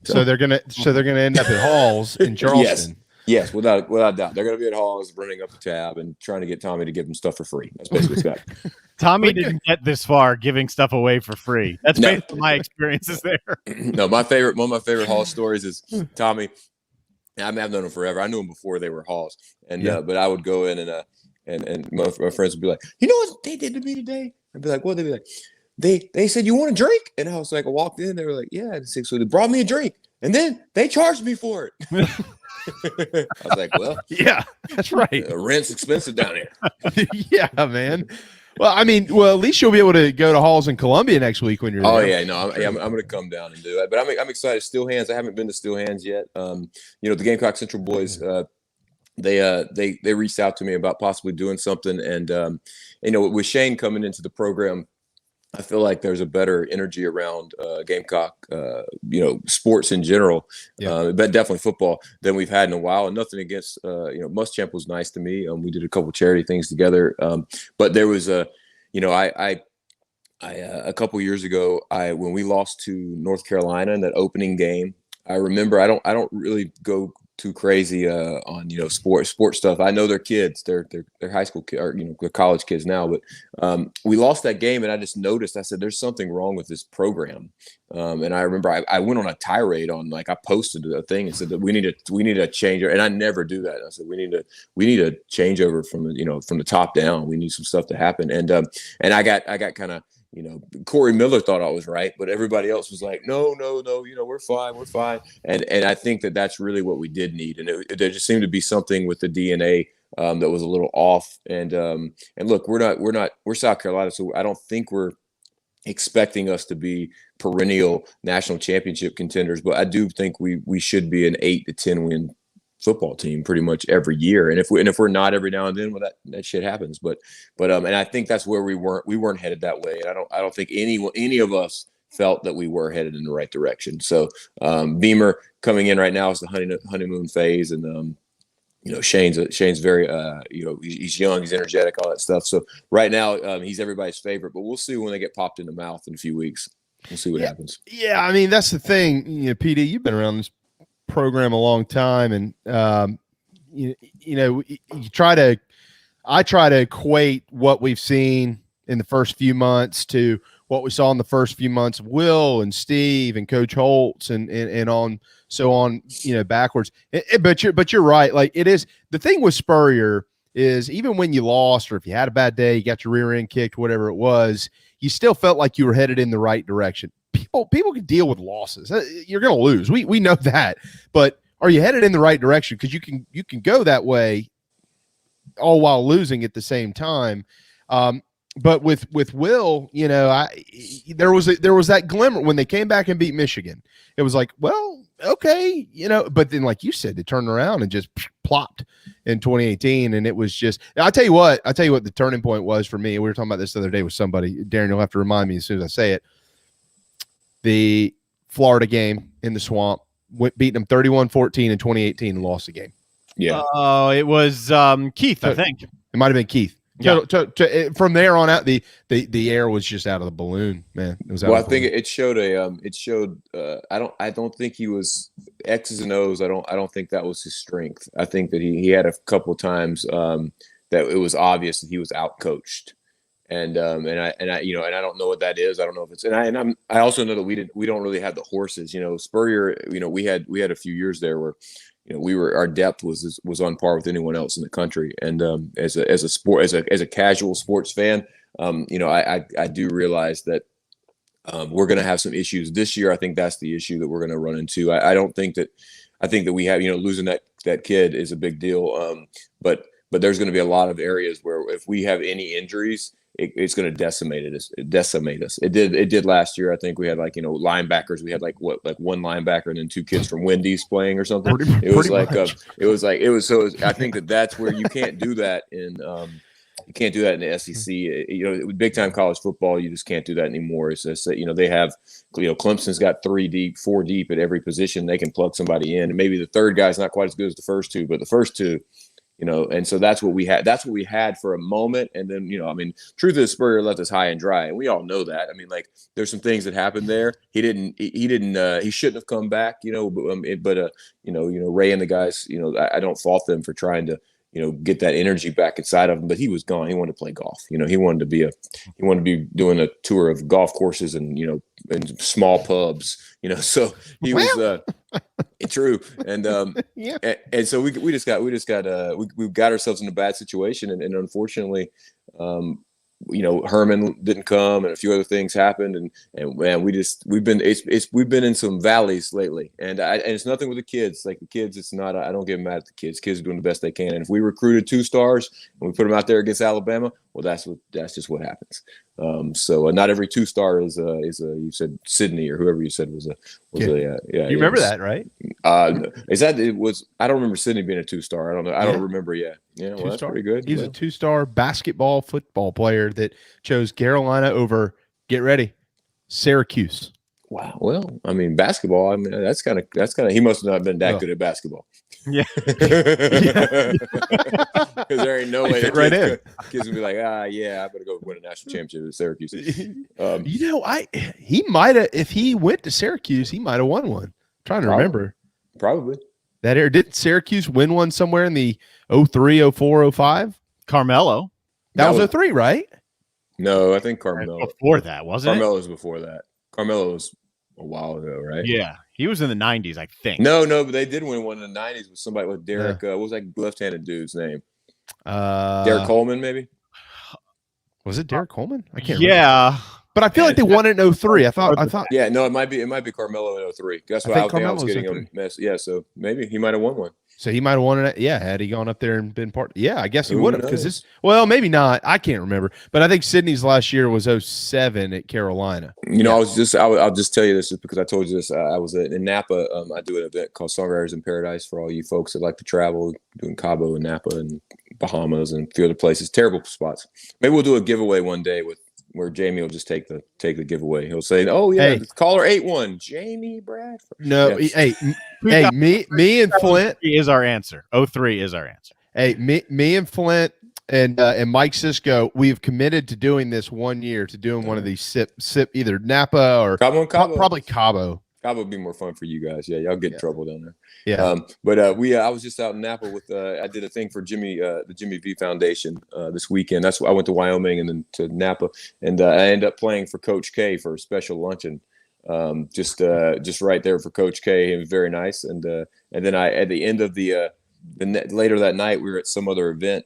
So they're gonna end up at Halls in Charleston. Yes, without doubt, they're going to be at Halls, running up the tab and trying to get Tommy to give them stuff for free. That's basically what's got. Tommy didn't get this far giving stuff away for free. That's based on my experiences there. No, one of my favorite Hall stories is Tommy. I've known him forever. I knew him before they were Halls, and but I would go in and my friends would be like, "You know what they did to me today?" I'd be like, "What?" They'd be like, "They said you want a drink," and I was like, I walked in, they were like, "Yeah," so they brought me a drink, and then they charged me for it. I was like, "Well, yeah, that's right. Rent's expensive down here." Yeah, man. Well, I mean, at least you'll be able to go to Halls in Columbia next week when you're there. Oh yeah, no, I'm going to come down and do it. But I'm excited. Steel Hands. I haven't been to Steel Hands yet. The Gamecock Central boys, they reached out to me about possibly doing something, and with Shane coming into the program, I feel like there's a better energy around Gamecock, sports in general, but definitely football than we've had in a while. And nothing against, Muschamp was nice to me. We did a couple charity things together, but there was a couple years ago, when we lost to North Carolina in that opening game, I remember I don't really go too crazy on sports stuff. I know they're kids, they're high school kids, or they're college kids now. But we lost that game, and I just noticed. I said, "There's something wrong with this program." And I remember I went on a tirade on I posted a thing and said that we need a change, and I never do that. I said we need a changeover from the top down. We need some stuff to happen, and I got kind of. Corey Miller thought I was right, but everybody else was like, no, we're fine. And I think that's really what we did need. And there just seemed to be something with the DNA that was a little off. And look, we're South Carolina, so I don't think we're expecting us to be perennial national championship contenders, but I do think we should be an 8 to 10 win football team pretty much every year. And if we're not every now and then, well, that shit happens. But and I think that's where we weren't headed that way. And I don't think any of us felt that we were headed in the right direction. So Beamer coming in right now is the honeymoon phase, and Shane's very he's young, he's energetic, all that stuff. So right now he's everybody's favorite, but we'll see when they get popped in the mouth in a few weeks. We'll see what happens. Yeah, I mean that's the thing. PD, you've been around this program a long time, and I try to equate what we've seen in the first few months to what we saw in the first few months of Will and Steve and Coach Holtz and on backwards. But you're right. Like it is the thing with Spurrier is even when you lost or if you had a bad day, you got your rear end kicked, whatever it was, you still felt like you were headed in the right direction. People can deal with losses. You're going to lose. We know that, but are you headed in the right direction? Because you can go that way, all while losing at the same time. But with Will, there was that glimmer when they came back and beat Michigan. It was like, well, okay, But then, like you said, they turned around and just plopped in 2018, and it was just. I'll tell you what the turning point was for me. We were talking about this the other day with somebody. Darren, you'll have to remind me as soon as I say it. The Florida game in the Swamp, beating them 31-14 in 2018 and lost the game. Yeah. Oh, it was Keith, I think. It might have been Keith. Yeah. From there on out, the air was just out of the balloon, man. It was out I think it showed I don't think he was X's and O's. I don't think that was his strength. I think that he had a couple of times that it was obvious that he was outcoached. And I don't know what that is. I don't know if it's, I also know that we don't really have the horses, Spurrier, we had a few years there where, our depth was on par with anyone else in the country. And as a casual sports fan, I do realize that we're going to have some issues this year. I think that's the issue that we're going to run into. I think that we have, losing that kid is a big deal. But there's going to be a lot of areas where if we have any injuries, it's going to decimate us. It did last year. I think we had linebackers. We had one linebacker and then two kids from Wendy's playing or something. I think that's where you can't do that in. You can't do that in the SEC. With big time college football, you just can't do that anymore. It's just that, they have, Clemson's got 3 deep, 4 deep at every position. They can plug somebody in, and maybe the third guy's not quite as good as the first two, but the first two. And so that's what we had. That's what we had for a moment. And then, truth is, Spurrier left us high and dry, and we all know that. There's some things that happened there. He shouldn't have come back, but Ray and the guys, I don't fault them for trying to, get that energy back inside of him, but he was gone. He wanted to play golf. He wanted to be doing a tour of golf courses and, and small pubs, so he was, true. And, and so we got ourselves in a bad situation. And unfortunately, Herman didn't come and a few other things happened. And man, we've been in some valleys lately, and it's nothing with the kids. Like the kids, it's not, I don't get mad at the kids. Kids are doing the best they can. And if we recruited 2 stars and we put them out there against Alabama, well, that's just what happens. So not every 2-star is you said Sydney or whoever you said was a You remember that, right? I don't remember Sydney being a 2-star. I don't know. I don't remember. Yeah. Well, that's pretty good. He's a 2-star football player that chose Carolina over, get ready, Syracuse. Wow. Well, basketball. That's kind of. He must not have been that good at basketball. Yeah. Because there ain't no way that kids would be like, I better go win a national championship at Syracuse. He might have, if he went to Syracuse, he might have won one. I'm trying to remember. Probably. That era. Did Syracuse win one somewhere in the 03, 04, 05? Carmelo. That was 03, right? No, I think Carmelo. Before that, wasn't Carmelo was before that. Carmelo was a while ago, right? Yeah. He was in the 90s, I think. No, but they did win one in the 90s with somebody with Derek. What was that left-handed dude's name? Derek Coleman, maybe? Was it Derek Coleman? I can't remember. Yeah. But I feel like they won it in 03. I thought. Yeah, no, it might be Carmelo in 03. That's what I was getting him messed. Yeah, so maybe he might have won one. So he might have won it. Yeah, had he gone up there and been part. Yeah, I guess he would have, because maybe not. I can't remember. But I think Sydney's last year was 07 at Carolina. I'll just tell you this just because I told you this. I was in Napa. I do an event called Songwriters in Paradise for all you folks that like to travel, doing Cabo and Napa and Bahamas and a few other places. Terrible spots. Maybe we'll do a giveaway one day where Jamie will just take the giveaway. He'll say, caller 81, Jamie Bradford. No, yes. hey, me and Flint is our answer. 03 is our answer. Hey, me and Flint and Mike Sisko, we've committed to doing this 1 year, to doing one of these sip either Napa or Cabo. Probably Cabo. Cabo would be more fun for you guys. Yeah, y'all get in trouble down there. Yeah. I was just out in Napa with I did a thing for the Jimmy V Foundation this weekend. That's why I went to Wyoming and then to Napa, and I ended up playing for Coach K for a special luncheon. Just right there for Coach K. It was very nice. And then at the end of later that night, we were at some other event,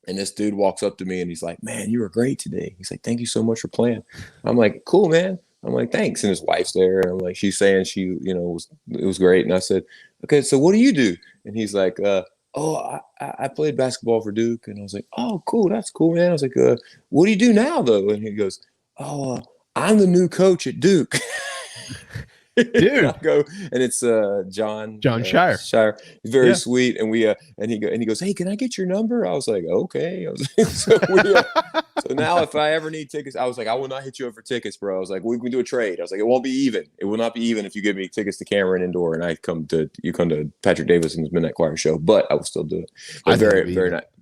and this dude walks up to me and he's like, "Man, you were great today." He's like, "Thank you so much for playing." I'm like, "Cool, man." I'm like, "Thanks." And his wife's there. And I'm like, she's saying it was great. And I said, "Okay, so what do you do?" And he's like, I played basketball for Duke." And I was like, "Oh, cool. That's cool, man." I was like, "What do you do now though?" And he goes, "Oh, I'm the new coach at Duke." Dude, I go, and it's John Shire. Very sweet. And he goes, "Hey, can I get your number?" I was like, "Okay." So now if I ever need tickets, I was like, "I will not hit you up for tickets, bro." I was like, "We can do a trade." I was like, "It won't be even. It will not be even if you give me tickets to Cameron Indoor and you come to Patrick Davison's Midnight Choir show, but I will still do it." But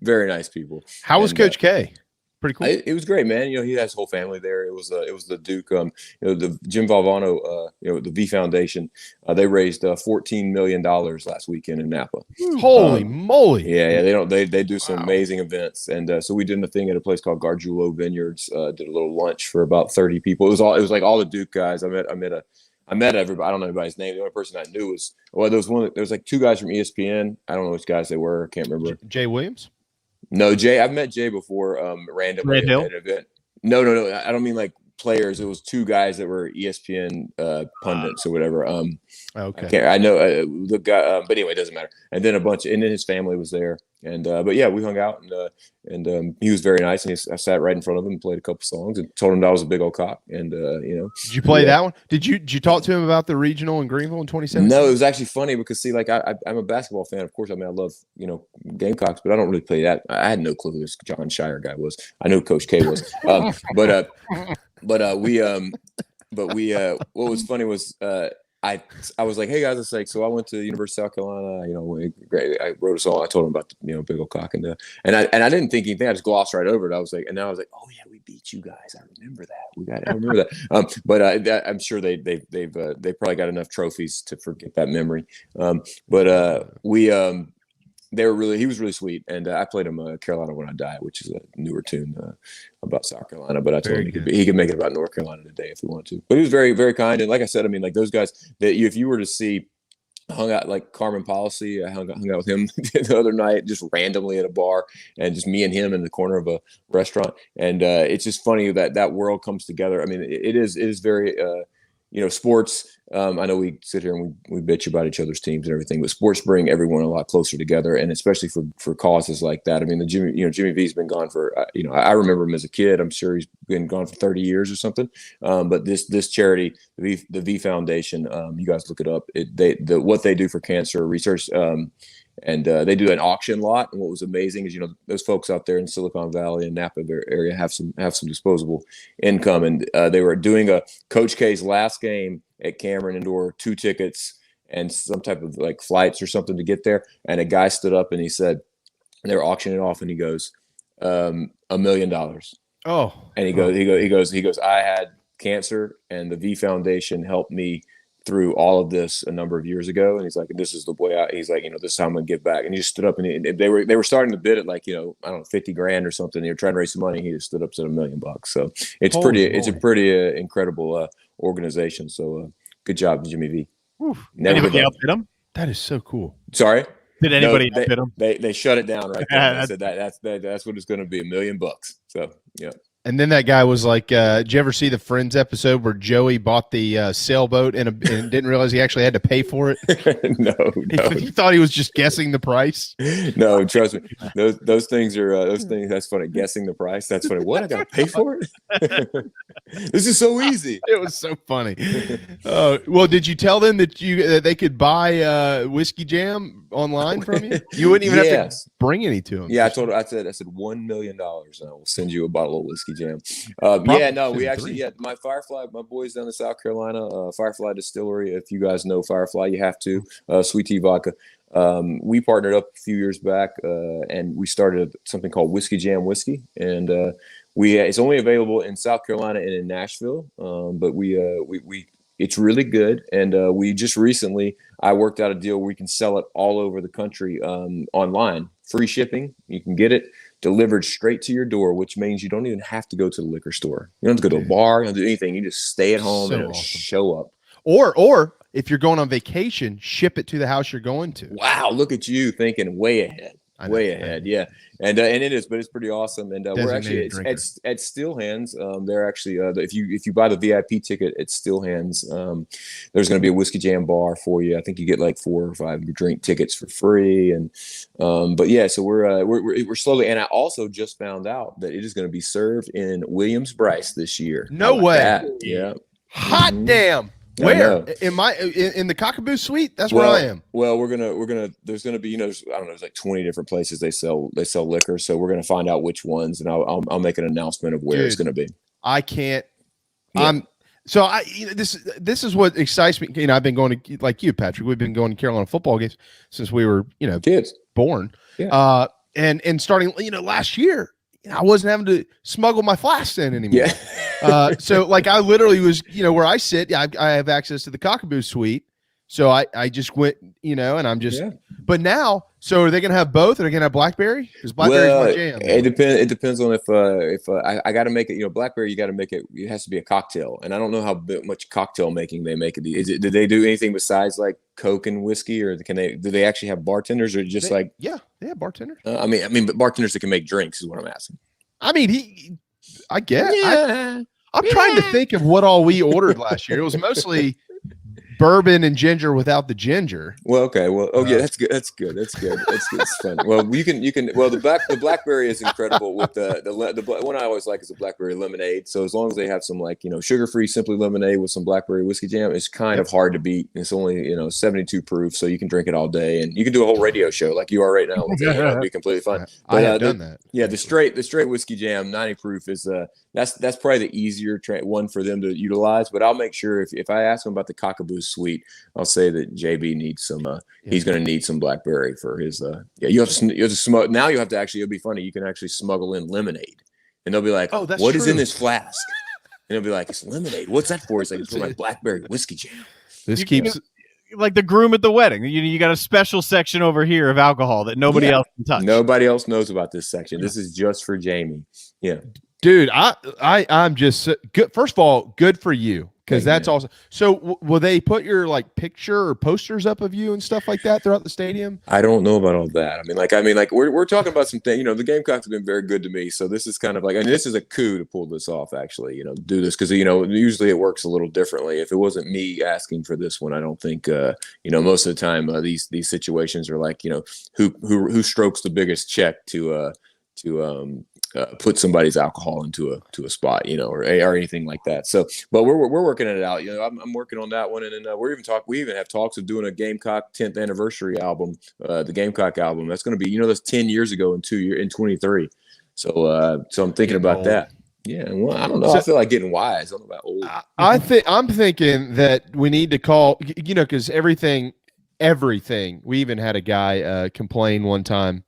very nice people. How was Coach K? Pretty cool. It was great, man. He has his whole family there. It was the Duke, the Jim Valvano, the V Foundation. They raised $14 million last weekend in Napa. Holy moly! Yeah. They do some amazing events, and so we did a thing at a place called Gargiulo Vineyards. Did a little lunch for about 30 people. It was like all the Duke guys. I met everybody. I don't know anybody's name. The only person I knew was there was like two guys from ESPN. I don't know which guys they were. I can't remember. Jay Williams. No, Jay. I've met Jay before. Randomly at an event. No. I don't mean like players. It was two guys that were ESPN pundits or whatever. Okay. I know the guy, but anyway, it doesn't matter. And then and then his family was there. And but yeah, we hung out, and he was very nice. And I sat right in front of him and played a couple songs and told him that I was a big old cock. And did you play that one? Did you talk to him about the regional in Greenville in 2017? No, it was actually funny because see, like I'm a basketball fan, of course. I mean, I love Gamecocks, but I don't really play that. I had no clue who this John Shire guy was. I knew Coach K was, what was funny was I was like, hey guys, it's like, so I went to the University of South Carolina, great. I wrote a song. I told him about the, big old cock and I didn't think anything. I just glossed right over it. I was like, oh yeah, we beat you guys. I remember that. I remember that. But I'm sure they probably got enough trophies to forget that memory. He was really sweet, and I played him Carolina When I Die, which is a newer tune about South Carolina, but I told him he could make it about North Carolina today if he wanted to. But he was very, very kind, and like I said, I mean, like those guys that if you were to see, hung out like Carmen Policy, I hung out with him the other night, just randomly at a bar, and just me and him in the corner of a restaurant, and it's just funny that world comes together. I mean, it is very. Sports, I know we sit here and we bitch about each other's teams and everything, but sports bring everyone a lot closer together, and especially for causes like that. I mean, Jimmy V's been gone for, I remember him as a kid. I'm sure he's been gone for 30 years or something. But this charity, the V Foundation, you guys look it up. What they do for cancer research, and they do an auction lot. And what was amazing is, those folks out there in Silicon Valley and Napa area have some disposable income. And they were doing a Coach K's last game at Cameron Indoor, 2 tickets and some type of like flights or something to get there. And a guy stood up and he said, they were auctioning it off, and he goes, $1 million. Oh, and he goes, I had cancer, and the V Foundation helped me through all of this a number of years ago, and he's like, this is the way he's like, this is how I'm gonna give back. And he just stood up, and they were starting to bid at like, I don't know, 50 grand or something. They were trying to raise some money. He just stood up, said $1 million. So it's a pretty incredible organization. So good job, Jimmy V. Anybody outbid him? That is so cool. Sorry. Did anybody outbid him? They shut it down right there. They said that's what it's going to be, $1 million. So yeah. And then that guy was like, did you ever see the Friends episode where Joey bought the sailboat and didn't realize he actually had to pay for it? No. He thought he was just guessing the price. No, trust me. Those things are those things. That's funny. Guessing the price. That's funny. What? I got to pay for it? This is so easy. It was so funny. Well, did you tell them that they could buy whiskey jam online from you? You wouldn't even have to bring any to them. Yeah, I said $1 million, and I will send you a bottle of whiskey jam. We actually, my Firefly, my boys down in South Carolina, Firefly Distillery. If you guys know Firefly, you have to. Sweet tea vodka. We partnered up a few years back, and we started something called Whiskey Jam Whiskey, and it's only available in South Carolina and in Nashville. But it's really good, and we just recently I worked out a deal where we can sell it all over the country online, free shipping. You can get it delivered straight to your door, which means you don't even have to go to the liquor store. You don't have to go to a bar. You don't have to do anything. You just stay at home and it'll show up. Or if you're going on vacation, ship it to the house you're going to. Wow, look at you thinking way ahead. Way ahead, yeah, and it is, but it's pretty awesome. And we're actually at Still Hands. They're actually if you buy the VIP ticket at Still Hands, there's going to be a whiskey jam bar for you. I think you get like 4 or 5 drink tickets for free. And but yeah, so we're slowly. And I also just found out that it is going to be served in Williams-Brice this year. No way. Yeah. Hot damn. Where in the Cockaboo Suite? That's where I am. Well, we're gonna. There's gonna be, I don't know. There's like 20 different places they sell liquor. So we're gonna find out which ones, and I'll make an announcement of where it's gonna be. I can't. Yeah. This is what excites me. I've been going to, like you, Patrick. We've been going to Carolina football games since we were kids, born. Yeah. And starting last year. I wasn't having to smuggle my flasks in anymore. Yeah. So like I literally was, where I sit, I have access to the Cockaboo suite. So I just went, and I'm just, but now, so are they going to have both? Are they going to have Blackberry? Because Blackberry's my jam. It depends on if I got to make it, Blackberry, you got to make it, it has to be a cocktail. And I don't know how much cocktail making they make it. Do they do anything besides like Coke and whiskey, or do they actually have bartenders, or just yeah, they have bartenders. But bartenders that can make drinks is what I'm asking. I mean, I guess. Yeah. I'm trying to think of what all we ordered last year. It was mostly bourbon and ginger without the ginger. Well, okay. Well, yeah, that's good. That's good. It's fun. Well, you can. Well, the Blackberry is incredible with the one I always like is the Blackberry lemonade. So as long as they have some sugar-free Simply lemonade with some Blackberry whiskey jam, it's kind of hard to beat. It's only 72 proof, so you can drink it all day, and you can do a whole radio show like you are right now. It'd be completely fun. But, I have done that. Yeah, the straight whiskey jam 90 proof is that's probably the easier one for them to utilize. But I'll make sure if I ask them about the Cockaboo Suite, I'll say that JB needs some. He's going to need some Blackberry for his. You have to smuggle. Now you have to actually. It'll be funny. You can actually smuggle in lemonade, and they'll be like, "Oh, that's what true. is in this flask?" And they'll be like, "It's lemonade. What's that for?" It's like, "It's for my Blackberry whiskey jam." This keeps like the groom at the wedding. You got a special section over here of alcohol that nobody else can touch. Nobody else knows about this section. This is just for Jamie. Yeah. Dude, I'm just good. First of all, good for you, because that's awesome. So will they put your picture or posters up of you and stuff like that throughout the stadium? I don't know about all that. I mean, we're talking about some things. The Gamecocks have been very good to me, so this is kind of this is a coup to pull this off. Actually, do this because usually it works a little differently. If it wasn't me asking for this one, I don't think most of the time these situations are like who strokes the biggest check to put somebody's alcohol into a spot, or anything like that. So, but we're working it out. I'm working on that one, and then we even have talks of doing a Gamecock 10th anniversary album, the Gamecock album. That's going to be that's 10 years ago in 23. So I'm thinking about that. Yeah, well, I don't know. I feel like getting wise. I don't know about old. I'm thinking that we need to call, because everything. We even had a guy complain one time.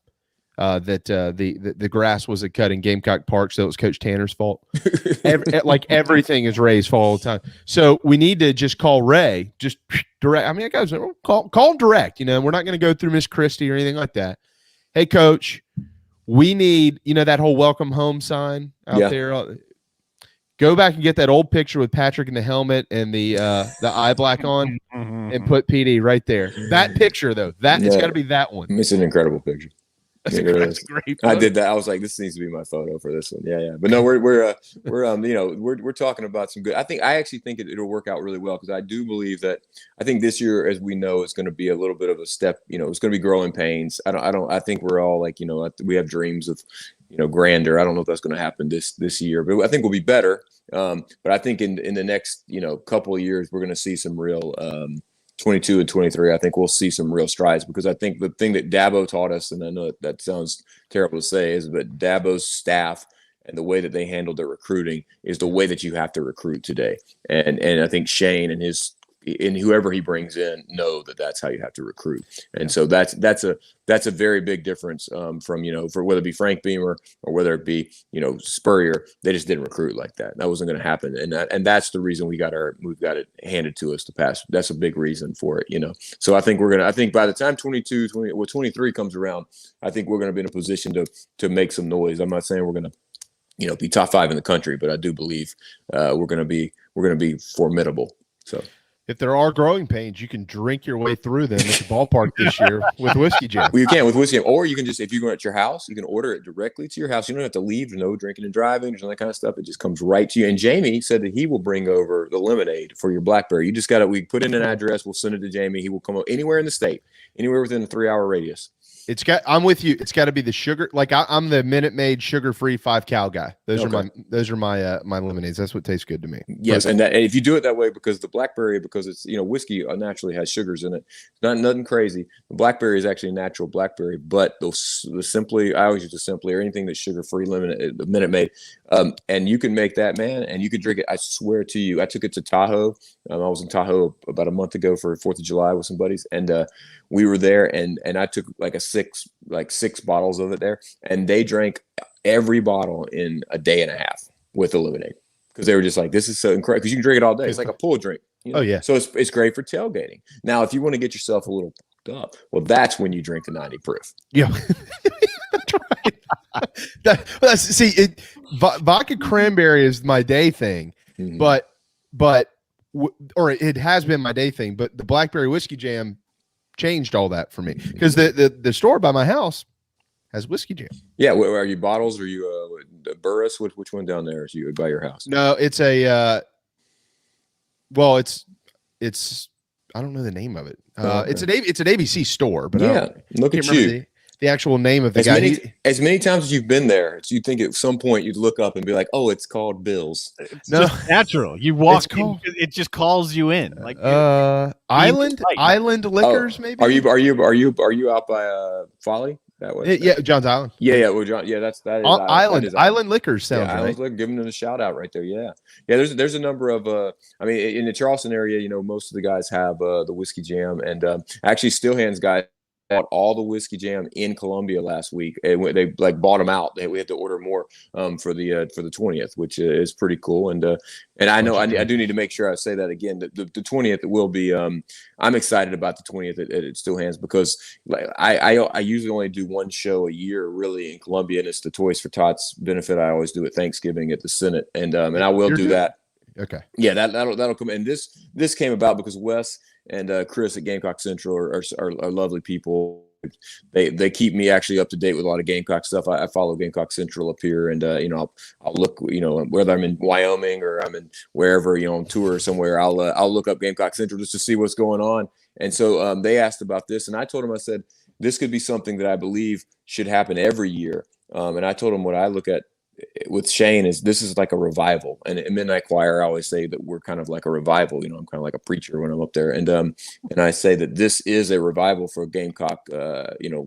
That the grass wasn't cut in Gamecock Park, so it was Coach Tanner's fault. Everything is Ray's fault all the time. So we need to just call Ray, just direct. I mean, guys, call him direct. We're not going to go through Miss Christie or anything like that. Hey, Coach, we need that whole welcome home sign out there. Go back and get that old picture with Patrick in the helmet and the eye black on, and put PD right there. That picture though, it's got to be that one. It's an incredible picture. That's a great I did that. I was like, this needs to be my photo for this one. Yeah. But no, we're talking about some good. I actually think it'll work out really well, because I do believe that. I think this year, as we know, is going to be a little bit of a step. It's going to be growing pains. I think we're all we have dreams of grander. I don't know if that's going to happen this year, but I think we'll be better. But I think in the next couple of years, we're going to see some real. 22 and 23, I think we'll see some real strides, because I think the thing that Dabo taught us, and I know that sounds terrible to say, is that Dabo's staff and the way that they handled their recruiting is the way that you have to recruit today. And I think Shane and whoever he brings in know that that's how you have to recruit. And so that's a very big difference from for whether it be Frank Beamer or whether it be Spurrier. They just didn't recruit like that. That wasn't going to happen, and that's the reason we've got it handed to us the past. That's a big reason for it. So I think I think by the time 23 comes around, I think we're going to be in a position to make some noise. I'm not saying we're going to be top 5 in the country, but I do believe we're going to be formidable. So. If there are growing pains, you can drink your way through them at the ballpark this year with whiskey jam. Well, you can with whiskey jam, or you can just, if you're going at your house, you can order it directly to your house. You don't have to leave. No drinking and driving, and that kind of stuff. It just comes right to you. And Jamie said that he will bring over the lemonade for your Blackberry. You just got to. We put in an address. We'll send it to Jamie. He will come up anywhere in the state, anywhere within a 3-hour radius. I'm with you. It's got to be the sugar. I'm the Minute Maid sugar-free 5 Cal guy. Those are my lemonades. That's what tastes good to me. Yes, and if you do it that way, because the Blackberry, because it's whiskey naturally has sugars in it. It's not nothing crazy. The Blackberry is actually a natural blackberry, but the Simply, I always use the Simply or anything that's sugar-free Minute Maid, and you can make that, man, and you can drink it. I swear to you, I took it to Tahoe. I was in Tahoe about a month ago for 4th of July with some buddies, and we were there, and I took like 6 bottles of it there, and they drank every bottle in a day and a half with the lemonade because they were just like, this is so incredible because you can drink it all day. It's like a pool drink. You know? Oh yeah. So it's great for tailgating. Now, if you want to get yourself a little up, well, that's when you drink the 90 proof. Yeah. That's right. See, vodka cranberry is my day thing, but it has been my day thing, but the blackberry whiskey jam changed all that for me because the store by my house has whiskey jam. Yeah. Where are you, bottles? Or you Burris? Which one down there is you by your house? No, it's a well, it's I don't know the name of it. Okay. It's an ABC store, but yeah, look at you. The actual name of the guy. As many times as you've been there, you think at some point you'd look up and be like, "Oh, it's called Bill's." It's just natural. You walk in, it just calls you in. Like Island Liquors, maybe. Are you out by Folly? That way. Yeah, John's Island. Yeah. Well, John. Yeah, that is Island Liquors sounds right. Island Liquors, giving them a shout out right there. Yeah. There's a number of I mean, in the Charleston area, most of the guys have the whiskey jam, and actually Still Hands guys bought all the whiskey jam in Columbia last week. They like bought them out. We had to order more for the 20th, which is pretty cool. And I know I do need to make sure I say that again. The 20th will be. I'm excited about the 20th at Still Hands because like I usually only do one show a year really in Columbia, and it's the Toys for Tots benefit. I always do at Thanksgiving at the Senate, and I will do that. Okay. Yeah, that'll come. And this came about because Wes and Chris at Gamecock Central are lovely people. They keep me actually up to date with a lot of Gamecock stuff. I follow Gamecock Central up here, and I'll look, whether I'm in Wyoming or I'm in wherever, on tour somewhere, I'll look up Gamecock Central just to see what's going on. And so they asked about this, and I told them, I said, this could be something that I believe should happen every year. And I told them what I look at with Shane is this is like a revival. And in Midnight Choir, I always say that we're kind of like a revival. I'm kind of like a preacher when I'm up there. And I say that this is a revival for Gamecock,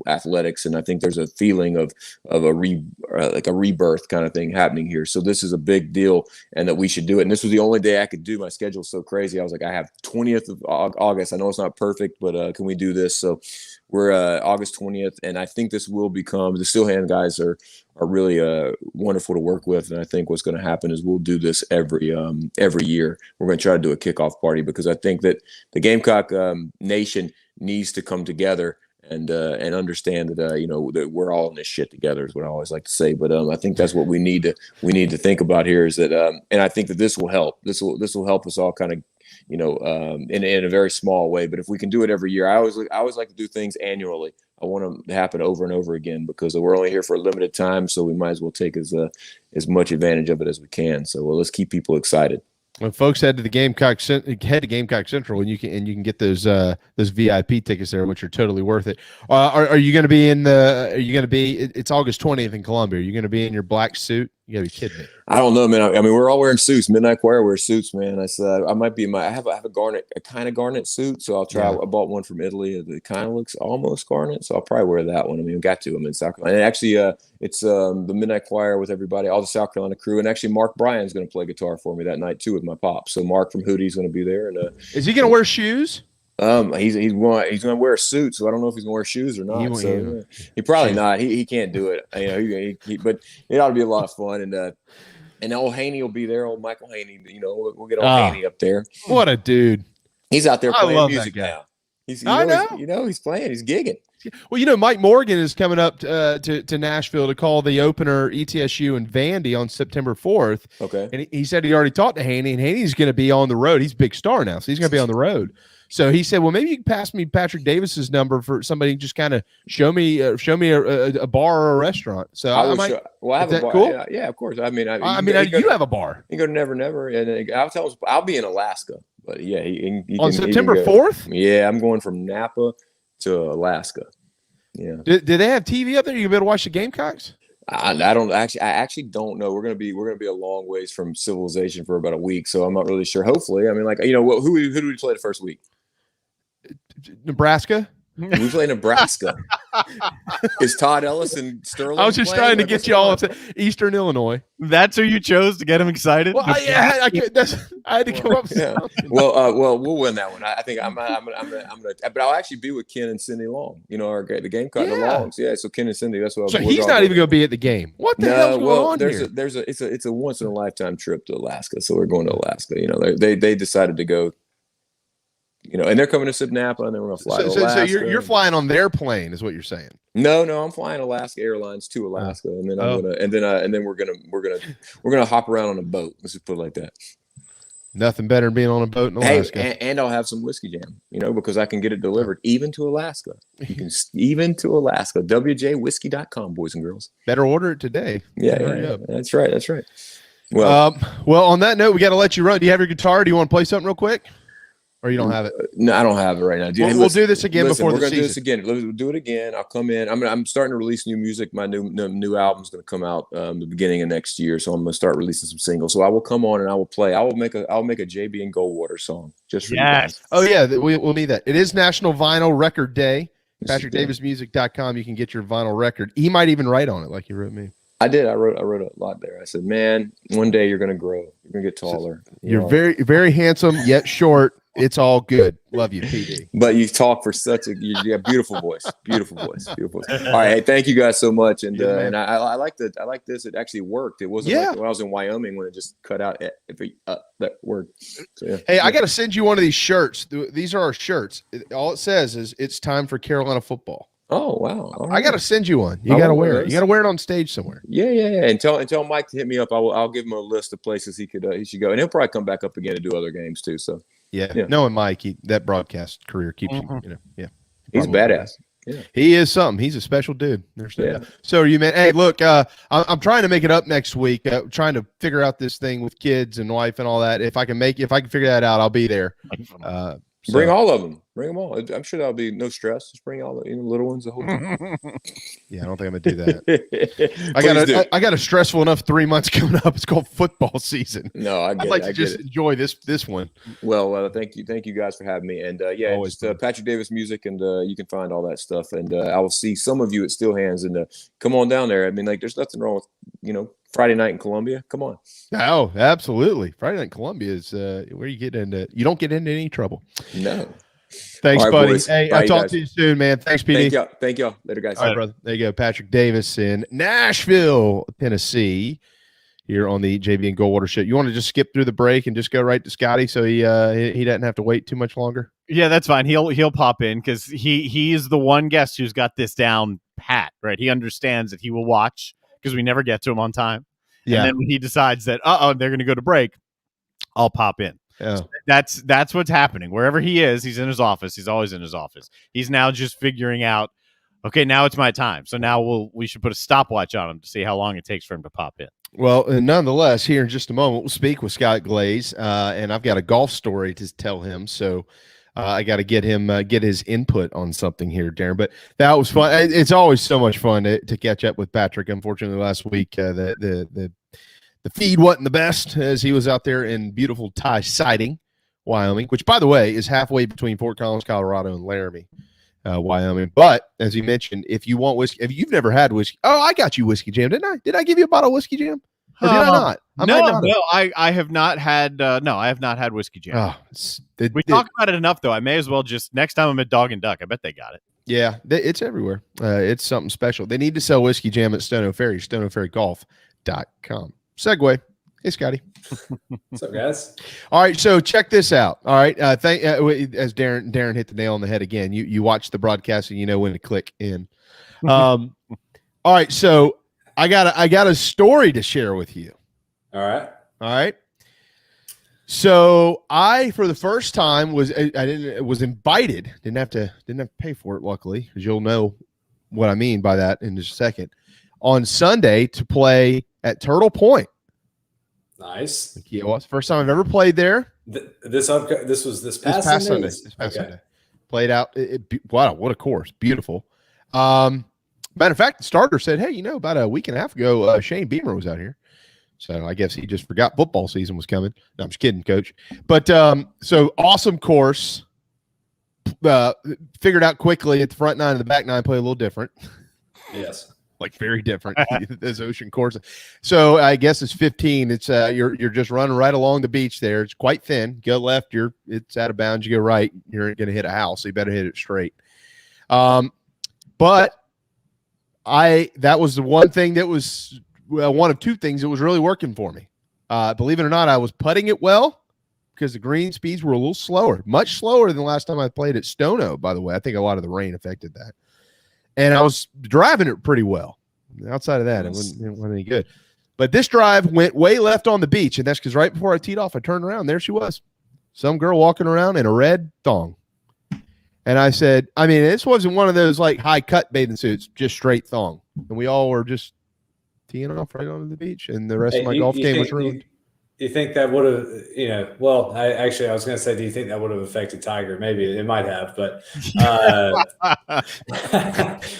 athletics. And I think there's a feeling of a rebirth kind of thing happening here. So this is a big deal and that we should do it. And this was the only day I could do. My schedule's so crazy. I was like, I have 20th of August. I know it's not perfect, but can we do this? So we're August 20th. And I think this will become, the Still Hand guys are really wonderful to work with, and I think what's going to happen is we'll do this every year. We're going to try to do a kickoff party because I think that the Gamecock nation needs to come together and understand that that we're all in this shit together is what I always like to say. But I think that's what we need to think about here is that and I think that this will help. This will help us all kind of in a very small way. But if we can do it every year, I always like to do things annually. I want them to happen over and over again because we're only here for a limited time, so we might as well take as much advantage of it as we can. So let's keep people excited. When folks head to Gamecock Central, and you can get those VIP tickets there, which are totally worth it. Are you going to be it's August 20th in Columbia. Are you going to be in your black suit? You gotta be kidding me. I don't know, man. I mean, we're all wearing suits. Midnight Choir wears suits, man. I said I might be I have a kind of garnet suit, so I'll try. Yeah. I bought one from Italy that kind of looks almost garnet, so I'll probably wear that one. I mean, I'm in South Carolina. And actually, it's the Midnight Choir with everybody, all the South Carolina crew, and actually Mark Bryan's going to play guitar for me that night too with my pop. So Mark from Hootie's going to be there. And is he going to wear shoes? He's going to wear a suit, so I don't know if he's going to wear shoes or not. He probably not. He can't do it. But it ought to be a lot of fun. And old Haney will be there. Old Michael Haney. We'll get old Haney up there. What a dude! He's out there playing music now. I know. He's playing. He's gigging. Well, Mike Morgan is coming up to Nashville to call the opener ETSU and Vandy on September 4th. Okay. And he said he already talked to Haney, and Haney's going to be on the road. He's a big star now, so he's going to be on the road. So he said, well, maybe you can pass me Patrick Davis's number for somebody to just kind of show me a bar or a restaurant. So I have a bar. Cool? Yeah, of course. I mean, you have a bar. You go to Never Never, and I'll be in Alaska. But yeah, on September 4th. Yeah, I'm going from Napa to Alaska. Yeah. Do they have TV up there? You can be able to watch the Gamecocks? I actually don't know. We're gonna be a long ways from civilization for about a week, so I'm not really sure. Hopefully, I mean, who do we play the first week? Nebraska. We play Nebraska. Is Todd Ellis and Sterling? I was just trying to get you all up to Eastern Illinois. That's who you chose to get him excited. Well, I had to come up with something. Well, we'll win that one. I think I'm gonna. But I'll actually be with Ken and Cindy Long. You know, the Gamecock, the Longs. Yeah. So Ken and Cindy. That's what. So he's not even going to be at the game. What the hell's going on here? It's a once in a lifetime trip to Alaska. So we're going to Alaska. You know, they decided to go. You know, and they're coming to Sip Napa, and then we're going to fly to Alaska. So you're flying on their plane, is what you're saying? No, I'm flying Alaska Airlines to Alaska, and then we're gonna hop around on a boat. Let's just put it like that. Nothing better than being on a boat in Alaska. Hey, and I'll have some whiskey jam, you know, because I can get it delivered even to Alaska. You can even to Alaska. WJWhiskey.com, boys and girls. Better order it today. Yeah. That's right. Well, on that note, we got to let you run. Do you have your guitar? Do you want to play something real quick? Or you don't have it? No, I don't have it right now. We'll do this again before the season. We're gonna do this again. We'll do it again. I'll come in. I'm starting to release new music. My new album's gonna come out the beginning of next year. So I'm gonna start releasing some singles. So I will come on and I will play. I'll make a JB and Goldwater song just for you guys. Oh yeah, we'll need that. It is National Vinyl Record Day. PatrickDavisMusic.com. You can get your vinyl record. He might even write on it like you wrote me. I did. I wrote a lot there. I said, man, one day you're gonna grow. You're gonna get taller. You're very, very handsome yet short. It's all good. Love you, PD. But you talk for you have beautiful voice. Beautiful voice. All right. Hey, thank you guys so much. And I like that. I like this. It actually worked. It wasn't like when I was in Wyoming when it just cut out that word. So, yeah. Hey, I got to send you one of these shirts. These are our shirts. All it says is it's time for Carolina football. Oh wow! I got to send you one. You got to wear it. You got to wear it on stage somewhere. Yeah. And tell Mike to hit me up. I'll give him a list of places he should go, and he'll probably come back up again to do other games too. So yeah. Knowing Mike, that broadcast career keeps him. Yeah. He's badass. Yeah. He is something. He's a special dude. So are you, man? Hey, look, I'm trying to make it up next week. Trying to figure out this thing with kids and wife and all that. If I can figure that out, I'll be there. Bring all of them. Bring them all. I'm sure that'll be no stress. Just bring all the little ones the whole time. Yeah, I don't think I'm gonna do that. I got a stressful enough 3 months coming up. It's called football season. No, I'd like to just enjoy this one. Well, thank you guys for having me. And always Patrick Davis Music, and you can find all that stuff. And I will see some of you at Steel Hands, and come on down there. I mean, like, there's nothing wrong with Friday night in Columbia. Come on. Oh, absolutely. Friday night in Columbia is where you don't get into any trouble. No. Thanks, right, buddy. Boys. Hey, I'll talk to you soon, man. Thanks, PD. Thank y'all. Later, guys. All right, brother. There you go. Patrick Davis in Nashville, Tennessee, here on the JB and Goldwater show. You want to just skip through the break and just go right to Scotty so he doesn't have to wait too much longer? Yeah, that's fine. He'll pop in because he is the one guest who's got this down pat, right? He understands that he will watch because we never get to him on time. Yeah. And then when he decides that, they're going to go to break, I'll pop in. Yeah. So that's what's happening. Wherever he is, he's in his office. He's always in his office. He's now just figuring out, okay, now it's my time. So now we should put a stopwatch on him to see how long it takes for him to pop in. Well, nonetheless, here in just a moment, we'll speak with Scott Glaze, and I've got a golf story to tell him. So I got to get his input on something here, Darren. But that was fun. It's always so much fun to catch up with Patrick. Unfortunately, last week the feed wasn't the best as he was out there in beautiful Tie Siding, Wyoming, which, by the way, is halfway between Fort Collins, Colorado, and Laramie, Wyoming. But as you mentioned, if you want whiskey, if you've never had whiskey, I got you whiskey jam, didn't I? Did I give you a bottle of whiskey jam? Or did I not? I have not had. I have not had whiskey jam. We talk about it enough, though. I may as well just next time I'm at Dog and Duck. I bet they got it. Yeah, it's everywhere. It's something special. They need to sell whiskey jam at Stono Ferry, StonoFerryGolf.com. Segue. Hey, Scotty. What's up, guys? All right, so check this out. All right, as Darren hit the nail on the head again. You watch the broadcast and you know when to click in. All right, so I got a story to share with you. All right. So I, for the first time, was invited. Didn't have to pay for it, luckily, because you'll know what I mean by that in just a second. On Sunday to play at Turtle Point. Nice. First time I've ever played there. This was this past Sunday. This past Sunday. Played out. Wow, what a course! Beautiful. Matter of fact, the starter said, "Hey, about a week and a half ago, Shane Beamer was out here." So I guess he just forgot football season was coming. No, I'm just kidding, Coach. But so awesome course. figured out quickly at the front nine and the back nine play a little different. Yes. Like very different as ocean course. So I guess it's 15. It's you're just running right along the beach there. It's quite thin. Go left, it's out of bounds. You go right, you're going to hit a house. So you better hit it straight. But that was the one thing that was one of two things that was really working for me. Believe it or not, I was putting it well because the green speeds were a little slower, much slower than the last time I played at Stono, by the way. I think a lot of the rain affected that. And I was driving it pretty well. Outside of that, it wasn't any good. But this drive went way left on the beach, and that's because right before I teed off, I turned around. There she was. Some girl walking around in a red thong. And I said, I mean, this wasn't one of those like high-cut bathing suits, just straight thong. And we all were just teeing off right onto the beach, and the rest of my golf game was ruined. You think that would have, well, I was going to say, do you think that would have affected Tiger? Maybe it might have, but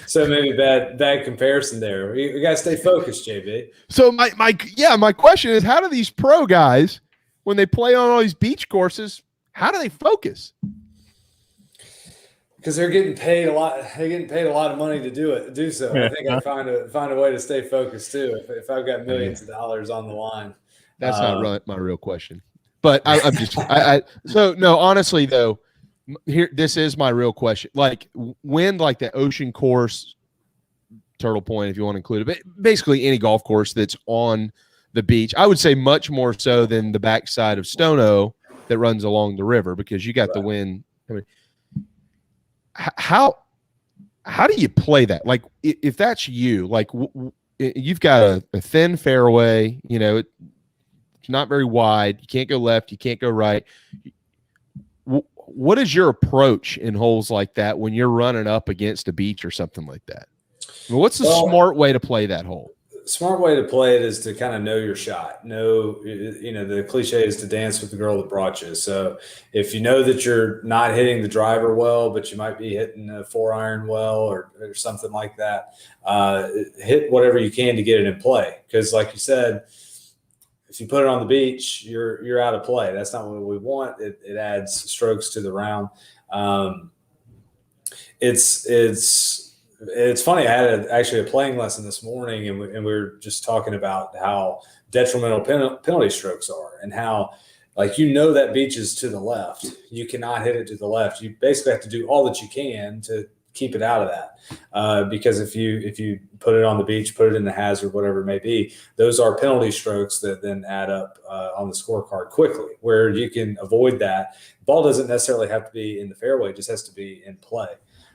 so maybe bad comparison there. We got to stay focused, JB. So my question is, how do these pro guys, when they play on all these beach courses, how do they focus? Because they're getting paid a lot. They're getting paid a lot of money to do so. I think I find a way to stay focused too. If I've got millions of dollars on the line. That's not my real question, but I'm just so no. Honestly, though, this is my real question. Like when, like the ocean course, Turtle Point, if you want to include it, but basically any golf course that's on the beach, I would say much more so than the backside of Stono that runs along the river because you got the wind. I mean, how do you play that? Like if that's you, like you've got a thin fairway, you know. It's not very wide. You can't go left. You can't go right. What is your approach in holes like that when you're running up against a beach or something like that? I mean, what's the smart way to play that hole? Smart way to play it is to kind of know your shot. The cliche is to dance with the girl that brought you. So if you know that you're not hitting the driver well, but you might be hitting a 4-iron well or something like that, hit whatever you can to get it in play. Because like you said, if you put it on the beach, you're out of play. That's not what we want. It adds strokes to the round. It's funny. I had actually a playing lesson this morning, and we were just talking about how detrimental penalty strokes are, and how that beach is to the left. You cannot hit it to the left. You basically have to do all that you can to keep it out of that, because if you put it on the beach, put it in the hazard, whatever it may be, those are penalty strokes that then add up on the scorecard quickly. Where you can avoid that, ball doesn't necessarily have to be in the fairway; it just has to be in play.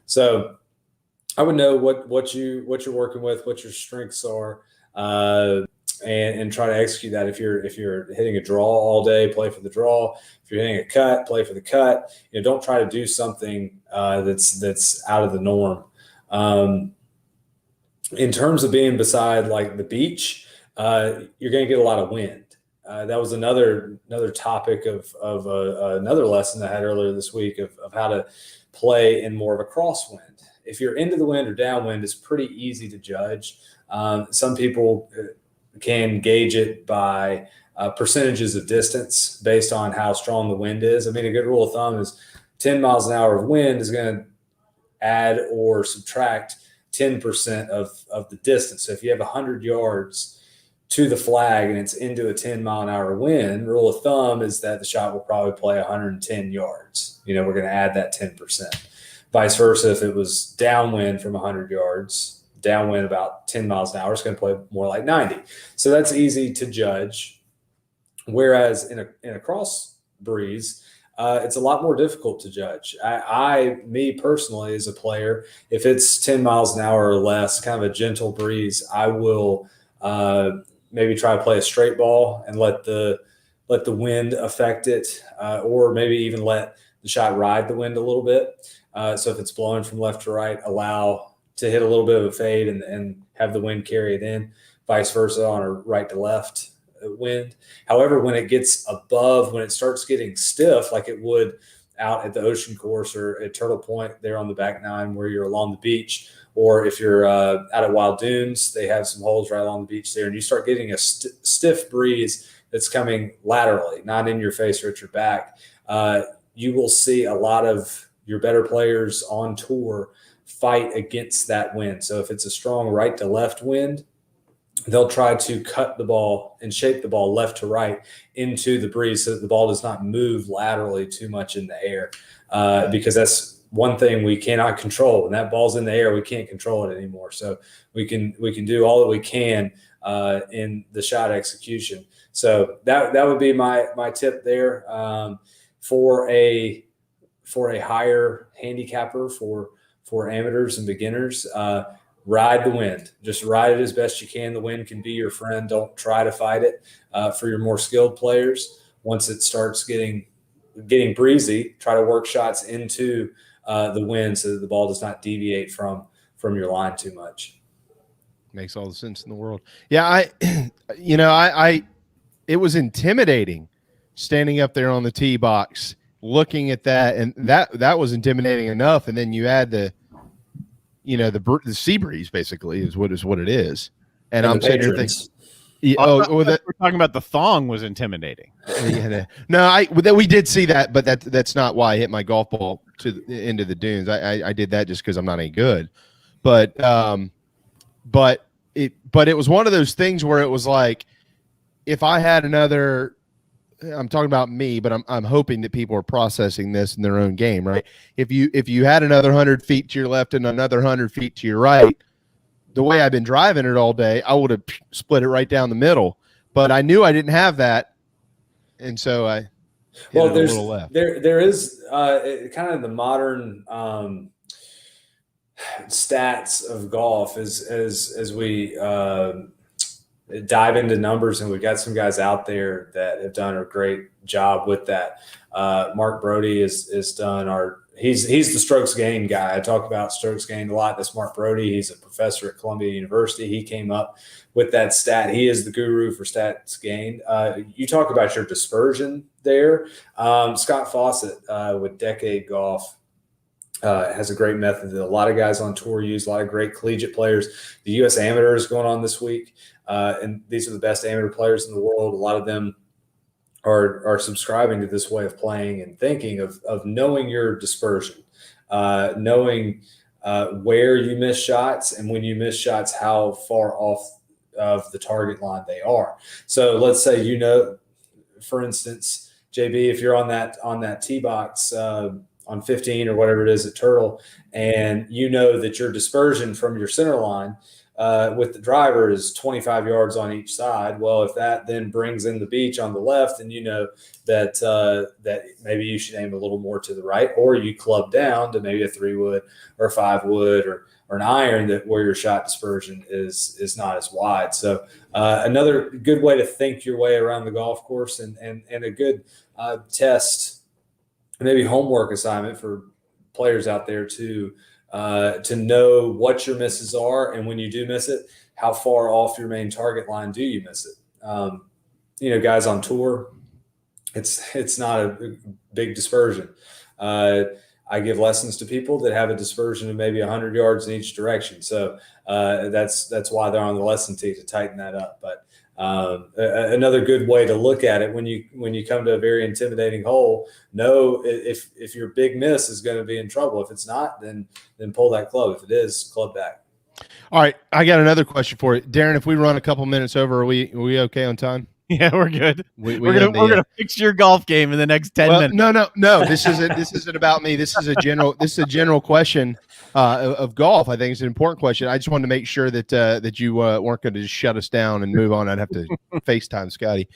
So I would know what you're working with, what your strengths are, and try to execute that. If you're hitting a draw all day, play for the draw. If you're hitting a cut, play for the cut. Don't try to do something that's out of the norm. In terms of being beside like the beach, you're going to get a lot of wind. That was another topic of another lesson I had earlier this week of how to play in more of a crosswind. If you're into the wind or downwind, it's pretty easy to judge. Some people can gauge it by percentages of distance based on how strong the wind is. I mean, a good rule of thumb is 10 miles an hour of wind is going to add or subtract 10% of the distance. So if you have 100 yards to the flag and it's into a 10-mile-an-hour wind, rule of thumb is that the shot will probably play 110 yards. We're going to add that 10%. Vice versa, if it was downwind from 100 yards, downwind about 10 miles an hour, it's going to play more like 90. So that's easy to judge. Whereas in a cross breeze, it's a lot more difficult to judge. Me personally, as a player, if it's 10 miles an hour or less, kind of a gentle breeze, I will maybe try to play a straight ball and let the wind affect it, or maybe even let the shot ride the wind a little bit. So if it's blowing from left to right, allow to hit a little bit of a fade and have the wind carry it in, vice versa on a right to left wind. However, when it starts getting stiff, like it would out at the ocean course or at Turtle Point there on the back nine where you're along the beach, or if you're out at Wild Dunes, they have some holes right along the beach there, and you start getting a stiff breeze that's coming laterally, not in your face or at your back, you will see a lot of your better players on tour fight against that wind. So if it's a strong right to left wind, they'll try to cut the ball and shape the ball left to right into the breeze so that the ball does not move laterally too much in the air, because that's one thing we cannot control. When that ball's in the air, we can't control it anymore. So we can do all that we can in the shot execution. So that would be my tip there, for a higher handicapper for amateurs and beginners. Ride the wind. Just ride it as best you can. The wind can be your friend. Don't try to fight it. For your more skilled players, once it starts getting breezy, try to work shots into the wind so that the ball does not deviate from your line too much. Makes all the sense in the world. Yeah, I it was intimidating standing up there on the tee box looking at that, and that was intimidating enough. And then you add the sea breeze basically is what it is. And I'm saying here things. We're talking about the thong was intimidating. No, we did see that, but that's not why I hit my golf ball into the dunes. I did that just because I'm not any good. But it was one of those things where it was like, if I had another, I'm talking about me, but I'm hoping that people are processing this in their own game, right? If you had another 100 feet to your left and another 100 feet to your right, the way I've been driving it all day, I would have split it right down the middle. But I knew I didn't have that, and so I hit it a little left. There is kind of the modern stats of golf as we dive into numbers, and we've got some guys out there that have done a great job with that. Mark Brody is done he's the strokes gained guy. I talk about strokes gained a lot. That's Mark Brody. He's a professor at Columbia University. He came up with that stat. He is the guru for stats gained. You talk about your dispersion there. Scott Fawcett with Decade Golf has a great method that a lot of guys on tour use, a lot of great collegiate players. The U.S. Amateur is going on this week, and these are the best amateur players in the world. A lot of them are subscribing to this way of playing and thinking of knowing your dispersion, knowing where you miss shots, and when you miss shots, how far off of the target line they are. So let's say, for instance, JB, if you're on that tee box on 15 or whatever it is at Turtle, and you know that your dispersion from your center line with the driver is 25 yards on each side. Well, if that then brings in the beach on the left, then you know that maybe you should aim a little more to the right, or you club down to maybe a 3-wood or a 5-wood or an iron where your shot dispersion is not as wide. So another good way to think your way around the golf course, and a good test, maybe homework assignment for players out there to know what your misses are, and when you do miss it, how far off your main target line do you miss it? Guys on tour, it's not a big dispersion. I give lessons to people that have a dispersion of maybe 100 yards in each direction. So that's why they're on the lesson tee, to tighten that up. But another good way to look at it when you come to a very intimidating hole, know if your big miss is going to be in trouble. If it's not, then pull that club. If it is, club back. All right, I got another question for you, Darren. If we run a couple minutes over, are we okay on time? Yeah, we're good. We're gonna fix your golf game in the next 10 minutes. No. This isn't about me. This is a general question of golf. I think it's an important question. I just wanted to make sure that you weren't going to just shut us down and move on. I'd have to FaceTime Scotty.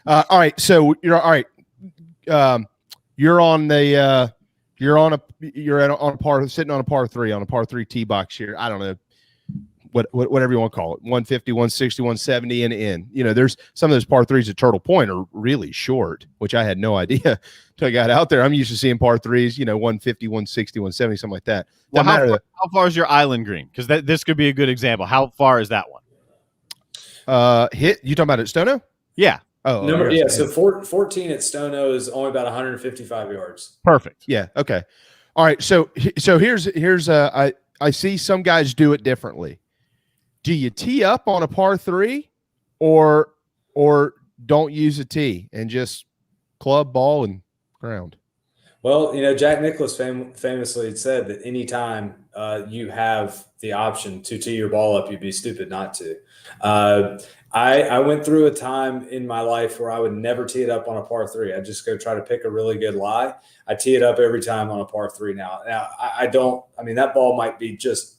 All right, so you're all right. You're on a par, sitting on a par 3 tee box here. I don't know. Whatever you want to call it, 150, 160, 170 and in. There's some of those par 3s at Turtle Point are really short, which I had no idea until I got out there. I'm used to seeing par 3s, 150, 160, 170, something like that. Well, how far is your island green? Because this could be a good example. How far is that one? You talking about at Stono? Yeah. So 14 at Stono is only about 155 yards. Perfect. Yeah. Okay. All right. So here's I see some guys do it differently. Do you tee up on a par 3 or don't use a tee and just club, ball, and ground? Well, Jack Nicklaus famously had said that anytime you have the option to tee your ball up, you'd be stupid not to. I went through a time in my life where I would never tee it up on a par 3. I'd just go try to pick a really good lie. I tee it up every time on a par 3 now. Now, that ball might be just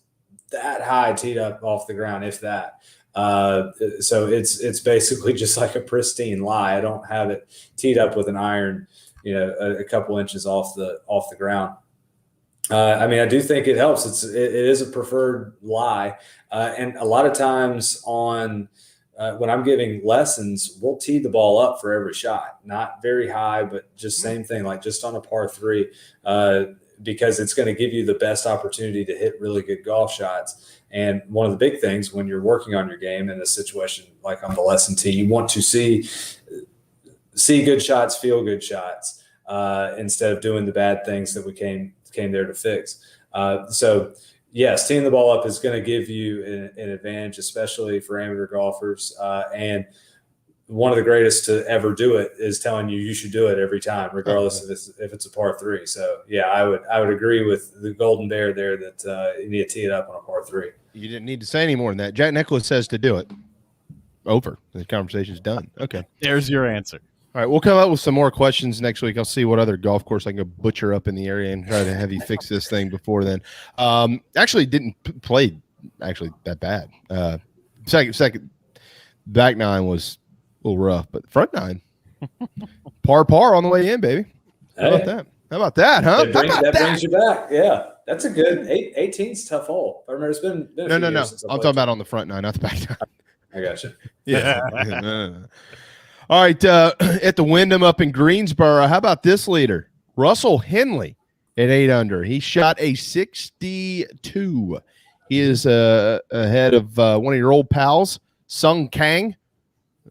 that high teed up off the ground, if that. So it's basically just like a pristine lie. I don't have it teed up with an iron, a couple inches off the ground. I do think it helps. It is a preferred lie. And a lot of times when I'm giving lessons, we'll tee the ball up for every shot, not very high, but just same thing, like just on a par 3, because it's going to give you the best opportunity to hit really good golf shots. And one of the big things when you're working on your game in a situation like on the lesson tee, you want to see good shots, feel good shots, instead of doing the bad things that we came there to fix. So yes, teeing the ball up is going to give you an advantage, especially for amateur golfers. And one of the greatest to ever do it is telling you should do it every time, regardless if it's a par 3. So yeah, I would agree with the Golden Bear there that you need to tee it up on a par 3. You didn't need to say any more than that. Jack Nicklaus says to do it. Over. The conversation's done. Okay. There's your answer. All right, we'll come up with some more questions next week. I'll see what other golf course I can go butcher up in the area and try to have you fix this thing before then. Actually didn't play that bad. Second back 9 was a little rough, but front 9 par on the way in, baby. How about that? How about that, huh? That brings you back. Yeah, that's a good 18's tough hole. I remember it's been no. I'm talking about on the front 9, not the back 9. I gotcha. Yeah. All right, at the Wyndham up in Greensboro, how about this leader? Russell Henley at 8 under. He shot a 62. He is ahead of one of your old pals, Sung Kang.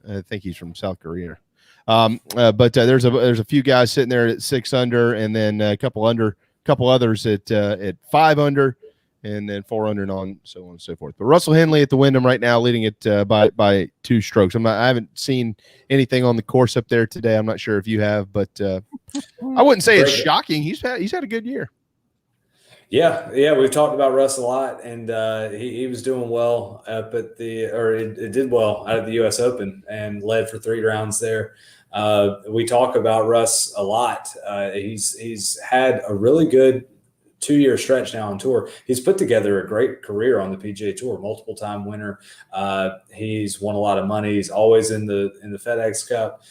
I think he's from South Korea. But there's a few guys sitting there at 6 under, and then a couple others at 5 under, and then 4 under, and on so on and so forth. But Russell Henley at the Wyndham right now, leading it by 2 strokes. I haven't seen anything on the course up there today. I'm not sure if you have, but I wouldn't say it's shocking. He's had a good year. Yeah, we've talked about Russ a lot, and he was doing well it did well out of the U.S. Open and led for 3 rounds there. We talk about Russ a lot. He's had a really good 2-year stretch now on tour. He's put together a great career on the PGA Tour, multiple-time winner. He's won a lot of money. He's always in the FedEx Cup.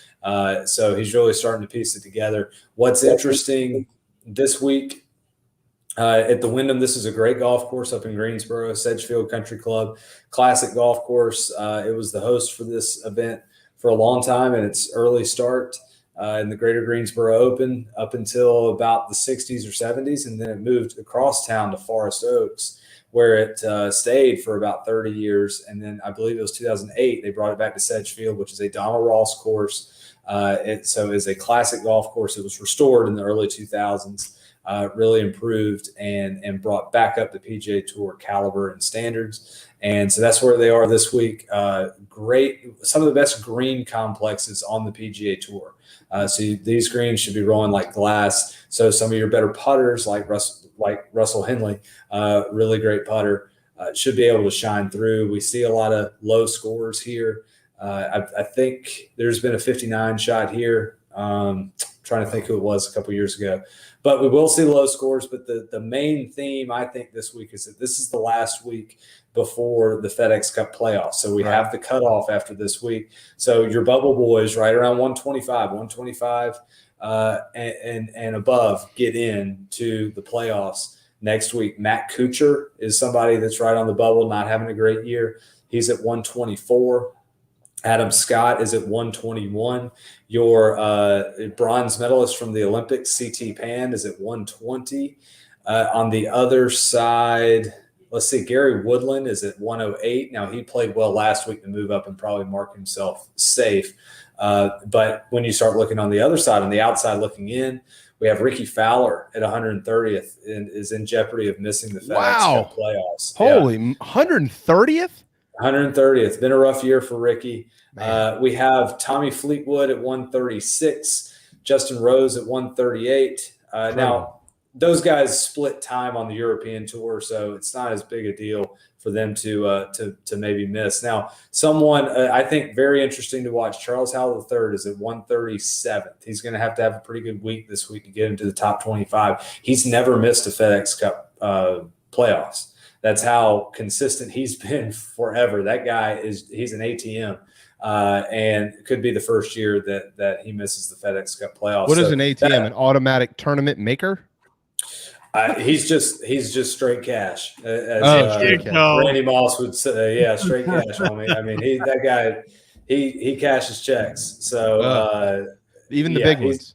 So he's really starting to piece it together. What's interesting this week at the Wyndham, this is a great golf course up in Greensboro, Sedgefield Country Club, classic golf course. It was the host for this event for a long time, and its early start in the Greater Greensboro Open up until about the 60s or 70s, and then it moved across town to Forest Oaks, where it stayed for about 30 years. And then I believe it was 2008, they brought it back to Sedgefield, which is a Donald Ross course. So it's a classic golf course. It was restored in the early 2000s, really improved and brought back up the PGA Tour caliber and standards. And so that's where they are this week. Great, some of the best green complexes on the PGA Tour. So these greens should be rolling like glass. So some of your better putters, like Russell Henley, really great putter, should be able to shine through. We see a lot of low scores here. I think there's been a 59 shot here. Trying to think who it was a couple years ago, but we will see low scores. But the main theme, I think, this week is that this is the last week before the FedEx Cup playoffs. So we have the cutoff after this week. So your bubble boys right around 125 and above get into the playoffs next week. Matt Kuchar is somebody that's right on the bubble, not having a great year. He's at 124. Adam Scott is at 121. Your bronze medalist from the Olympics, C.T. Pan, is at 120. On the other side, let's see, Gary Woodland is at 108. Now, he played well last week to move up and probably mark himself safe. But when you start looking on the other side, on the outside looking in, we have Ricky Fowler at 130th and is in jeopardy of missing the FedEx Cup playoffs. Holy, 130th? 130th. Been a rough year for Ricky. We have Tommy Fleetwood at 136, Justin Rose at 138, Now, those guys split time on the European tour, so it's not as big a deal for them to maybe miss. Now, someone I think very interesting to watch, Charles Howell III is at 137th. He's going to have a pretty good week this week to get into the top 25. He's never missed a FedEx Cup playoffs. That's how consistent he's been forever. That guy he's an ATM. And it could be the first year that he misses the FedEx Cup playoffs. What is an ATM? An automatic tournament maker? He's just straight cash. Randy Moss would say, straight cash. I mean, that guy, he cashes checks. So even the big ones.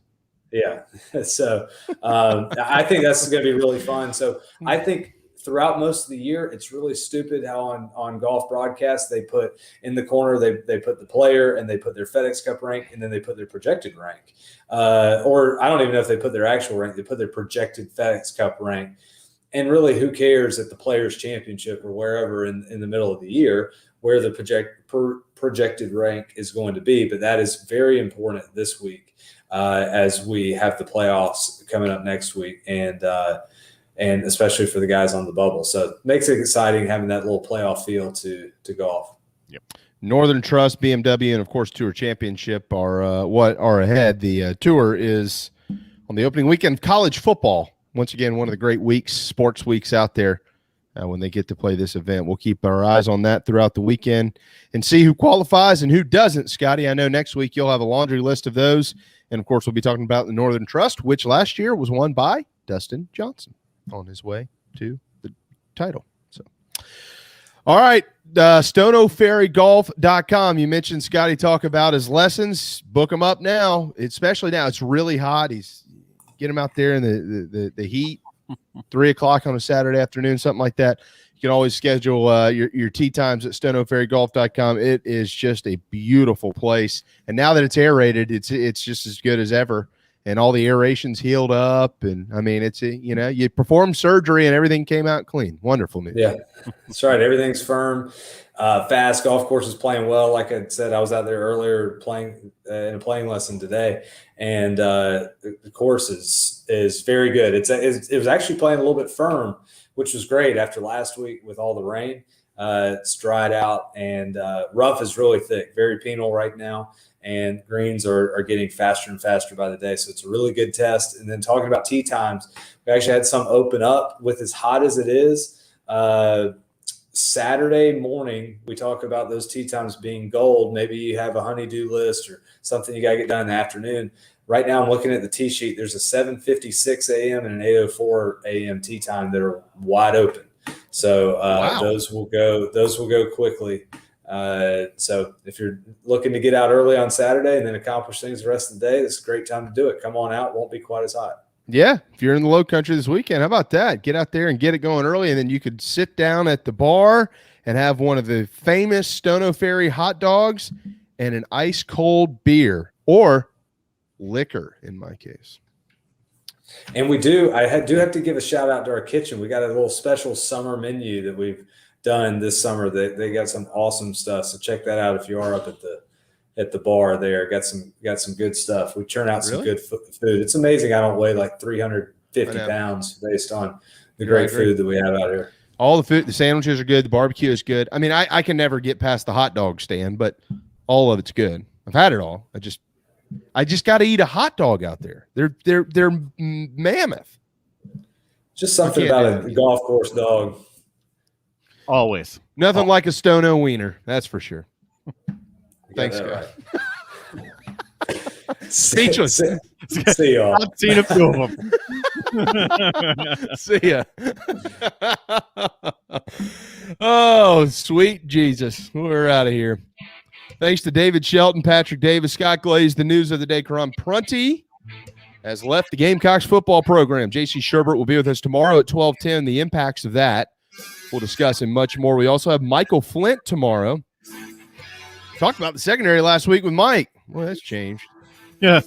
Yeah. So I think that's going to be really fun. So I think throughout most of the year, it's really stupid how on golf broadcasts they put in the corner, they put the player and they put their FedEx Cup rank and then they put their projected rank. Or I don't even know if they put their actual rank, they put their projected FedEx Cup rank. And really, who cares at the Players' Championship or wherever in the middle of the year where the projected rank is going to be. But that is very important this week as we have the playoffs coming up next week. And especially for the guys on the bubble. So it makes it exciting having that little playoff feel to golf. Yep. Northern Trust, BMW, and, of course, Tour Championship are what are ahead. The Tour is on the opening weekend of college football. Once again, one of the great weeks, sports weeks out there when they get to play this event. We'll keep our eyes on that throughout the weekend and see who qualifies and who doesn't. Scotty, I know next week you'll have a laundry list of those. And, of course, we'll be talking about the Northern Trust, which last year was won by Dustin Johnson on his way to the title. So, all right, StonoFerryGolf.com. You mentioned Scotty talk about his lessons. Book them up now, especially now. It's really hot. Get him out there in the heat, 3 o'clock on a Saturday afternoon, something like that. You can always schedule your tee times at StonoFerryGolf.com. It is just a beautiful place, and now that it's aerated, it's just as good as ever. And all the aeration's healed up. And, I mean, you performed surgery and everything came out clean. Wonderful news. Yeah, that's right. Everything's firm. Fast. Golf course is playing well. Like I said, I was out there earlier playing in a playing lesson today. And the course is very good. It was actually playing a little bit firm, which was great after last week with all the rain. It's dried out and rough is really thick, very penal right now. And greens are getting faster and faster by the day. So it's a really good test. And then talking about tee times, we actually had some open up with as hot as it is. Saturday morning, we talk about those tee times being gold. Maybe you have a honey-do list or something you got to get done in the afternoon. Right now I'm looking at the tee sheet. There's a 7:56 a.m. and an 8:04 a.m. tee time that are wide open. So those will go quickly. So if you're looking to get out early on Saturday and then accomplish things the rest of the day, it's a great time to do it. Come on out. It won't be quite as hot. Yeah. If you're in the low country this weekend, how about that? Get out there and get it going early. And then you could sit down at the bar and have one of the famous Stono Ferry hot dogs and an ice cold beer or liquor in my case. And I do have to give a shout out to our kitchen. We got a little special summer menu that we've done this summer. They got some awesome stuff. So check that out if you are up at the bar there. Got some good stuff. We churn out some good food. It's amazing. I don't weigh like 350 pounds based on the great food that we have out here. All the food, the sandwiches are good. The barbecue is good. I mean, I can never get past the hot dog stand, but all of it's good. I've had it all. I just got to eat a hot dog out there. They're mammoth. Just something about a golf course dog. Always. Nothing like a Stono wiener, that's for sure. Thanks, guys. Right. Speechless. See y'all. I've seen a few of them. See ya. Oh, sweet Jesus. We're out of here. Thanks to David Shelton, Patrick Davis, Scott Glaze. The news of the day, Karon Prunty has left the Gamecocks football program. J.C. Sherbert will be with us tomorrow at 12:10. The impacts of that we'll discuss and much more. We also have Michael Flint tomorrow. Talked about the secondary last week with Mike. Well, that's changed. Yeah.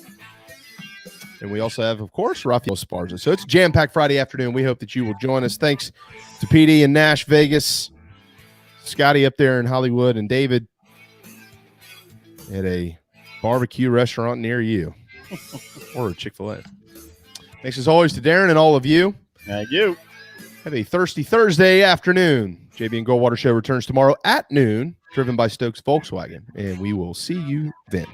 And we also have, of course, Rafael Sparza. So it's a jam-packed Friday afternoon. We hope that you will join us. Thanks to PD in Nash, Vegas, Scotty up there in Hollywood, and David at a barbecue restaurant near you or Chick-fil-A. Thanks as always to Darren and all of you. Thank you. Have a thirsty Thursday afternoon. JB and Goldwater Show returns tomorrow at noon, driven by Stokes Volkswagen, and we will see you then.